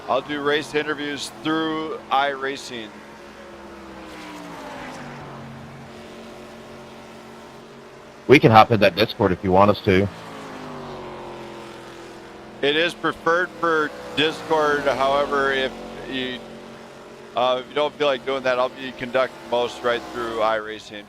Speaker 2: I'll do race interviews through iRacing.
Speaker 10: We can hop in that Discord if you want us to.
Speaker 2: It is preferred for Discord. However, if you don't feel like doing that, I'll be conducting most right through iRacing.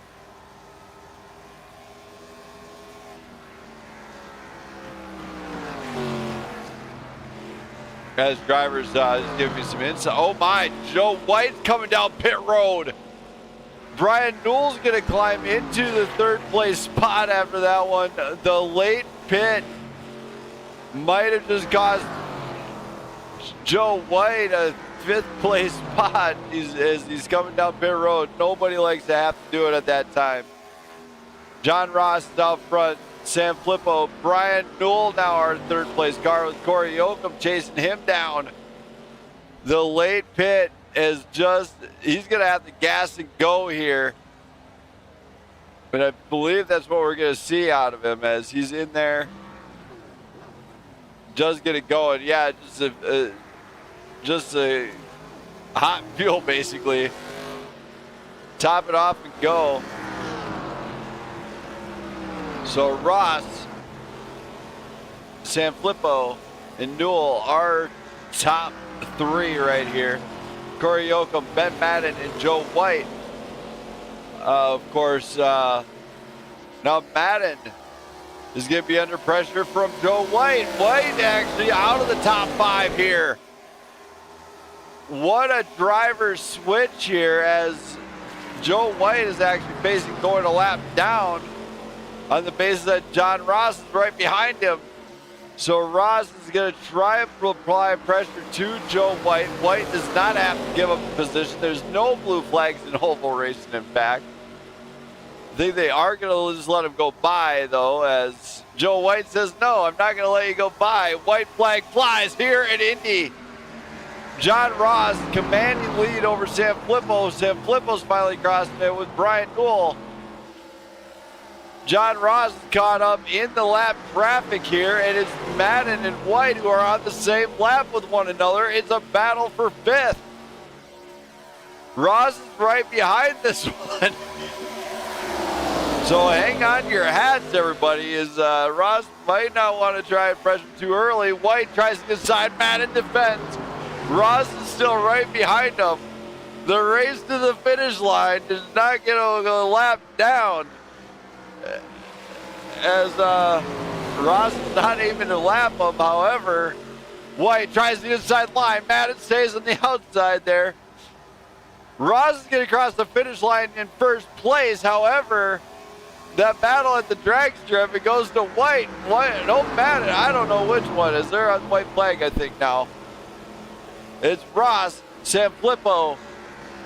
Speaker 2: As drivers just give me some insight. Oh my, Joe White's coming down pit road. Brian Newell's going to climb into the third place spot after that one. The late pit might have just cost Joe White a fifth place spot as he's coming down pit road. Nobody likes to have to do it at that time. John Ross is out front. Sam Flippo. Brian Newell now our third place car with Cory Yocom chasing him down. The late pit is just, he's going to have to gas and go here. But I believe that's what we're going to see out of him as he's in there. Just get it going. Yeah, just a hot fuel basically. Top it off and go. So Ross, Sam Flippo, and Newell are top three right here. Cory Yocom, Ben Madden, and Joe White. Of course, now Madden is going to be under pressure from Joe White. White actually out of the top five here. What a driver switch here as Joe White is actually facing going a lap down on the basis that John Ross is right behind him. So Ross is going to try and apply pressure to Joe White. White does not have to give up the position. There's no blue flags in oval racing, in fact. I think they are going to just let him go by, though, as Joe White says, no, I'm not going to let you go by. White flag flies here at Indy. John Ross commanding lead over Sam Flippo. Sam Flippo's finally crossing it with Brian Newell. John Ross is caught up in the lap traffic here, and it's Madden and White who are on the same lap with one another. It's a battle for fifth. Ross is right behind this one. So hang on to your hats, everybody, as Ross might not want to try and pressure too early. White tries to get inside, Madden defends. Ross is still right behind him. The race to the finish line is not going to go lap down, as Ross is not aiming to lap him. However, White tries the inside line. Madden stays on the outside there. Ross is going to cross the finish line in first place. However, that battle at the drag strip, it goes to White. White, no, Madden, I don't know which one. Is there on white flag, I think, now? It's Ross, Sam Flippo,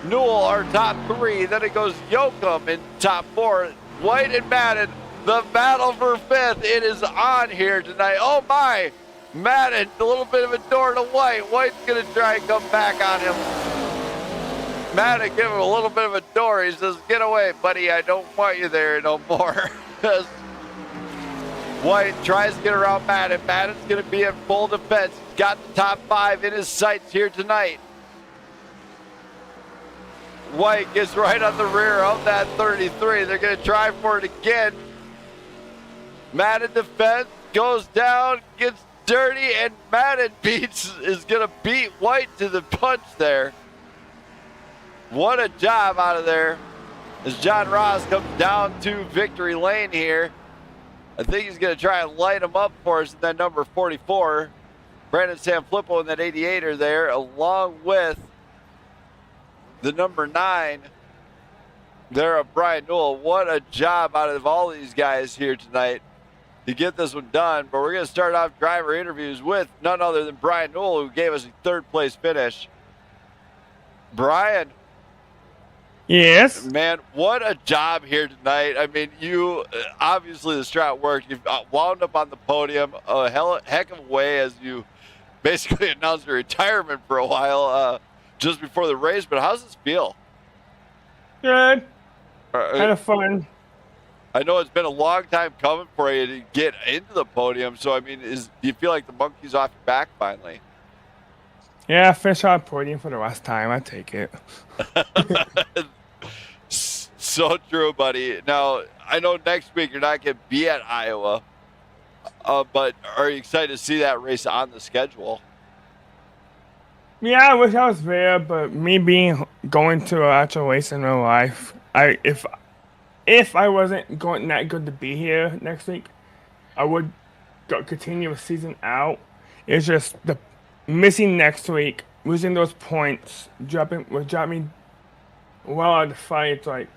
Speaker 2: Newell are top three. Then it goes Yocom in top four. White and Madden, the battle for fifth. It is on here tonight. Oh my, Madden, a little bit of a door to White. White's gonna try and come back on him. Madden give him a little bit of a door. He says, get away, buddy. I don't want you there no more. White tries to get around Madden. Madden's gonna be in full defense. He's got the top five in his sights here tonight. White gets right on the rear of that 33. They're going to try for it again. Madden defense, goes down, gets dirty, and Madden is going to beat White to the punch there. What a job out of there as John Ross comes down to victory lane here. I think he's going to try and light him up for us in that number 44. Brandon Sanfilippo in that 88 are there, along with the number 9 there of Brian Newell. What a job out of all these guys here tonight to get this one done. But we're going to start off driver interviews with none other than Brian Newell, who gave us a third place finish. Brian.
Speaker 4: Yes?
Speaker 2: Man, what a job here tonight. I mean, you obviously the strat worked. You've wound up on the podium a heck of a way as you basically announced your retirement for a while just before the race. But how's this feel?
Speaker 4: Good. Kind of fun.
Speaker 2: I know it's been a long time coming for you to get into the podium. So, I mean, do you feel like the monkey's off your back finally?
Speaker 4: Yeah, fish on podium for the last time. I take it.
Speaker 2: So true, buddy. Now, I know next week you're not going to be at Iowa, but are you excited to see that race on the schedule?
Speaker 4: Yeah, I wish I was there, but me going to an actual race in real life, if I wasn't going that good to be here next week, I would continue the season out. It's just the missing next week, losing those points, would drop me well out of the fight. It's like,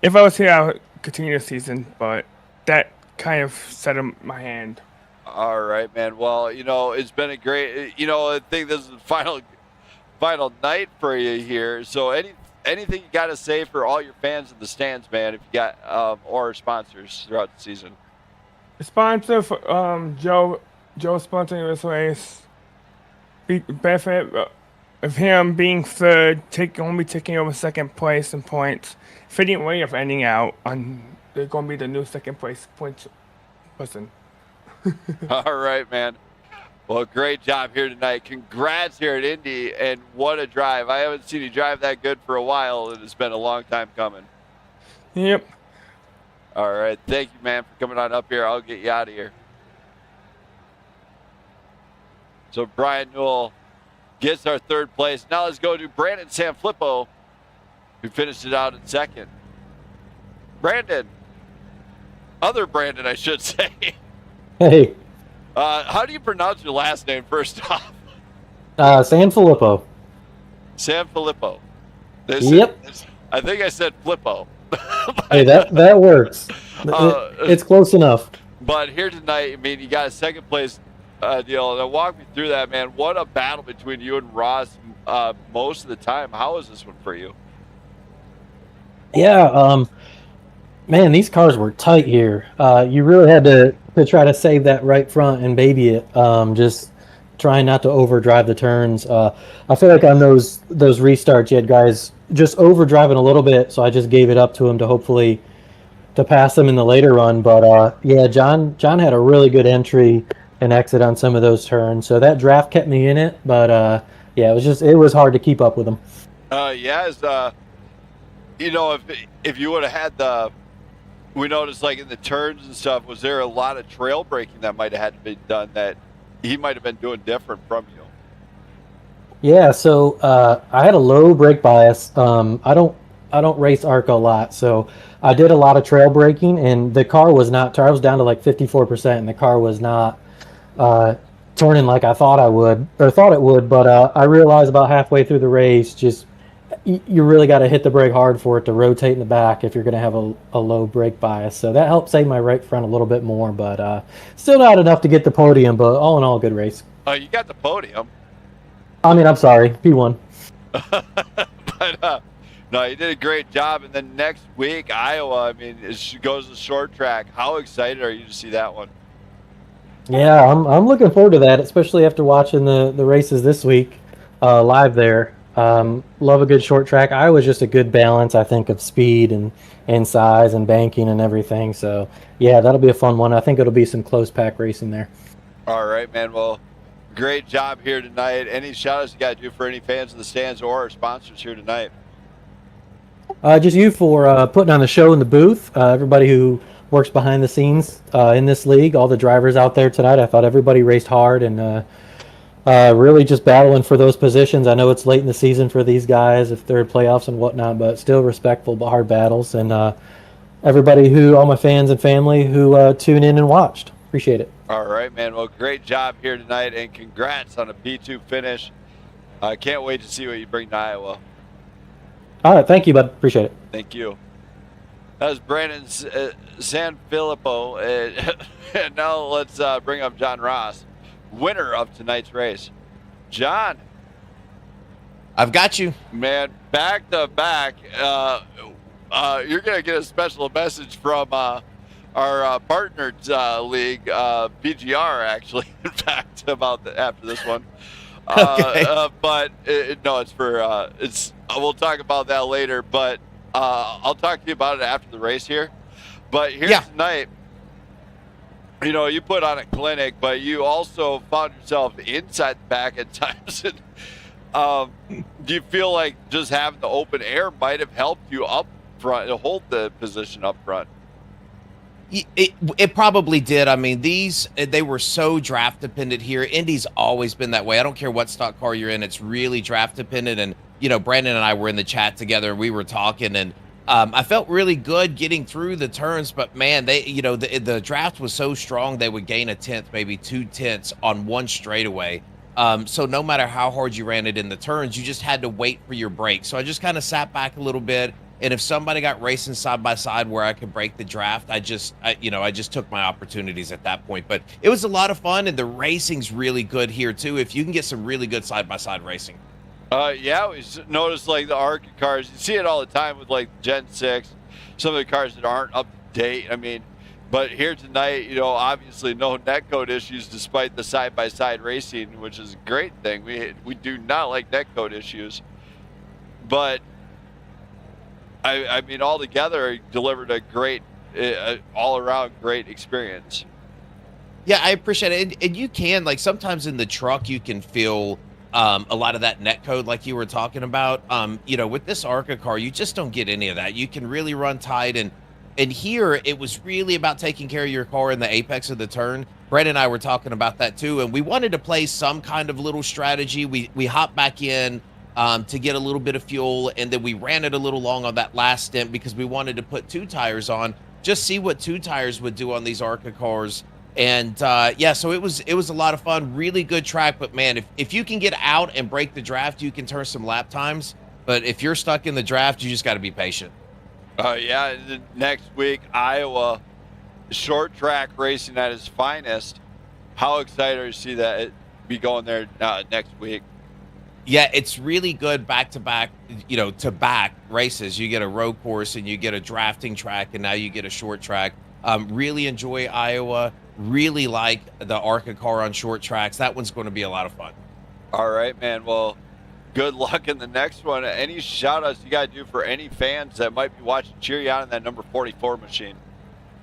Speaker 4: if I was here, I would continue the season, but that kind of set in my hand.
Speaker 2: All right, man. Well, it's been a great, I think this is the final night for you here. So anything you got to say for all your fans in the stands, man, if you got, or sponsors throughout the season?
Speaker 4: The sponsor for Joe sponsoring this race, benefit of him being third, only taking over second place in points, fitting way of ending out on. They're going to be the new second place points person.
Speaker 2: All right, man. Well, great job here tonight. Congrats here at Indy, and what a drive. I haven't seen you drive that good for a while, and it's been a long time coming.
Speaker 4: Yep.
Speaker 2: All right. Thank you, man, for coming on up here. I'll get you out of here. So Brian Newell gets our third place. Now let's go to Brandon Sanfilippo, who finished it out in second. Brandon. Other Brandon, I should say.
Speaker 8: Hey.
Speaker 2: How do you pronounce your last name, first off?
Speaker 8: Sanfilippo.
Speaker 2: Sanfilippo.
Speaker 8: Yep.
Speaker 2: I think I said Flippo.
Speaker 8: Hey, that works. It's close enough.
Speaker 2: But here tonight, I mean, you got a second place deal. Now walk me through that, man. What a battle between you and Ross most of the time. How is this one for you?
Speaker 8: Yeah, man, these cars were tight here. You really had to try to save that right front and baby it. Just trying not to overdrive the turns. I feel like on those restarts, you had guys just overdriving a little bit, so I just gave it up to him to hopefully to pass them in the later run. But yeah, John had a really good entry and exit on some of those turns, so that draft kept me in it. But yeah, it was hard to keep up with him.
Speaker 2: Yeah, if you would have had we noticed like in the turns and stuff, was there a lot of trail braking that might have had to be done that he might have been doing different from you?
Speaker 8: Yeah, so I had a low brake bias. I don't race ARCA a lot, so I did a lot of trail braking, and the car was not. I was down to like 54%, and the car was not turning like I thought it would. But I realized about halfway through the race, just you really got to hit the brake hard for it to rotate in the back if you're going to have a low brake bias. So that helped save my right front a little bit more, but still not enough to get the podium. But all in all, good race.
Speaker 2: You got the podium.
Speaker 8: I mean, I'm sorry, P1.
Speaker 2: But no, you did a great job. And then next week, Iowa, I mean, it goes to short track. How excited are you to see that one?
Speaker 8: Yeah, I'm looking forward to that, especially after watching the races this week live there. Love a good short track. Iowa's just a good balance, I think, of speed and size and banking and everything. So, yeah, that'll be a fun one. I think it'll be some close pack racing there.
Speaker 2: All right, man. Well, great job here tonight. Any shout-outs you got to do for any fans in the stands or our sponsors here tonight?
Speaker 8: Just you for putting on the show in the booth. Everybody who works behind the scenes in this league, all the drivers out there tonight. I thought everybody raced hard and really just battling for those positions. I know it's late in the season for these guys, if they're in playoffs and whatnot, but still respectful but hard battles. And everybody all my fans and family who tune in and watched. Appreciate it.
Speaker 2: All right, man. Well, great job here tonight, and congrats on a P2 finish. I can't wait to see what you bring to Iowa.
Speaker 8: All right, thank you, bud. Appreciate it.
Speaker 2: Thank you. That was Brandon Sanfilippo. And now let's bring up John Ross, winner of tonight's race. John.
Speaker 10: I've got you.
Speaker 2: Man, back to back. You're going to get a special message from our partnered league, PGR, actually, in fact, about after this one.
Speaker 10: Okay.
Speaker 2: But no, it's for we'll talk about that later, but I'll talk to you about it after the race here. But here tonight, you put on a clinic, but you also found yourself inside the back at times. Do you feel like just having the open air might have helped you up front, hold the position up front.
Speaker 10: It probably did. I mean, they were so draft dependent here. Indy's always been that way. I don't care what stock car you're in; it's really draft dependent. And Brandon and I were in the chat together, and we were talking, and I felt really good getting through the turns. But man, the draft was so strong they would gain a tenth, maybe 2/10 on one straightaway. So no matter how hard you ran it in the turns, you just had to wait for your break. So I just kind of sat back a little bit. And if somebody got racing side by side where I could break the draft, I just took my opportunities at that point. But it was a lot of fun, and the racing's really good here too. If you can get some really good side by side racing.
Speaker 2: Yeah, we noticed like the ARCA cars. You see it all the time with like Gen 6, some of the cars that aren't up to date. I mean, but here tonight, obviously no netcode issues despite the side by side racing, which is a great thing. We do not like netcode issues, but. I mean, all together, delivered a great, all-around great experience.
Speaker 10: Yeah, I appreciate it. And you can, like, sometimes in the truck, you can feel a lot of that netcode like you were talking about. With this ARCA car, you just don't get any of that. You can really run tight. And here, it was really about taking care of your car in the apex of the turn. Brett and I were talking about that, too. And we wanted to play some kind of little strategy. We hopped back in. To get a little bit of fuel, and then we ran it a little long on that last stint because we wanted to put 2 tires on, just see what 2 tires would do on these ARCA cars. And so it was a lot of fun, really good track. But man, if you can get out and break the draft, you can turn some lap times. But if you're stuck in the draft, you just got to be patient.
Speaker 2: Next week, Iowa, short track racing at its finest. How excited are you to see that be going there next week?
Speaker 10: Yeah, it's really good back-to-back, to back races. You get a road course and you get a drafting track, and now you get a short track. Really enjoy Iowa. Really like the ARCA car on short tracks. That one's going to be a lot of fun.
Speaker 2: All right, man. Well, good luck in the next one. Any shout-outs you got to do for any fans that might be watching, cheer you on in that number 44 machine?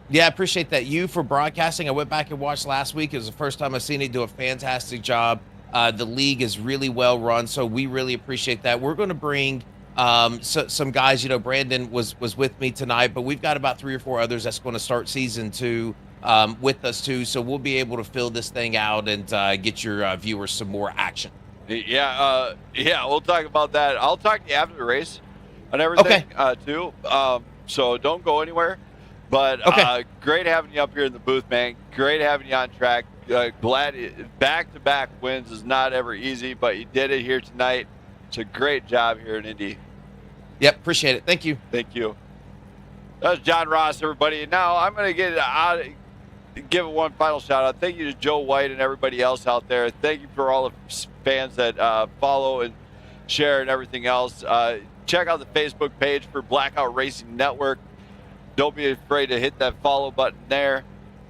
Speaker 10: Yeah, I appreciate that. You for broadcasting. I went back and watched last week. It was the first time I've seen you do a fantastic job. The league is really well run, so we really appreciate that. We're going to bring some guys. Brandon was with me tonight, but we've got about 3 or 4 others that's going to start season 2 with us too. So we'll be able to fill this thing out and get your viewers some more action.
Speaker 2: Yeah, we'll talk about that. I'll talk to you after the race on everything too. So don't go anywhere. But great having you up here in the booth, man. Great having you on track. Glad back-to-back wins is not ever easy, but you did it here tonight. It's a great job here in Indy.
Speaker 10: Yep, appreciate it. Thank you.
Speaker 2: Thank you. That was John Ross, everybody. And now I'm going to give one final shout-out. Thank you to Joe White and everybody else out there. Thank you for all the fans that follow and share and everything else. Check out the Facebook page for Blackout Racing Network. Don't be afraid to hit that follow button there.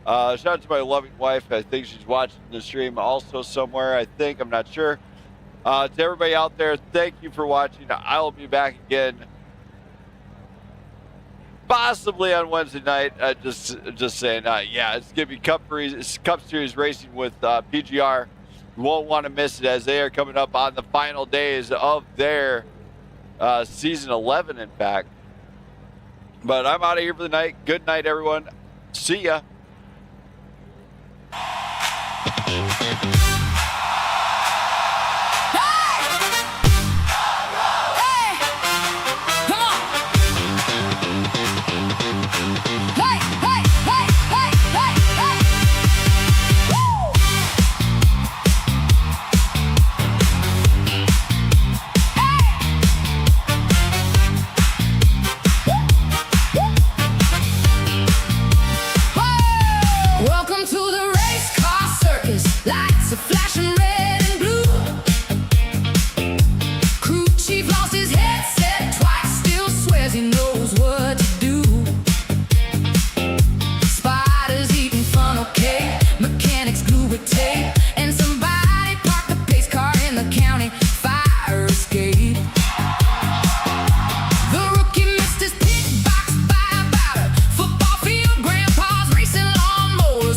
Speaker 2: Shout out to my loving wife. I think she's watching the stream also somewhere. I'm not sure. To everybody out there, thank you for watching. I'll be back again possibly on Wednesday night. Just saying, it's going to be Cup Series racing with PGR. You won't want to miss it as they are coming up on the final days of their season 11, in fact. But I'm out of here for the night. Good night, everyone. See ya.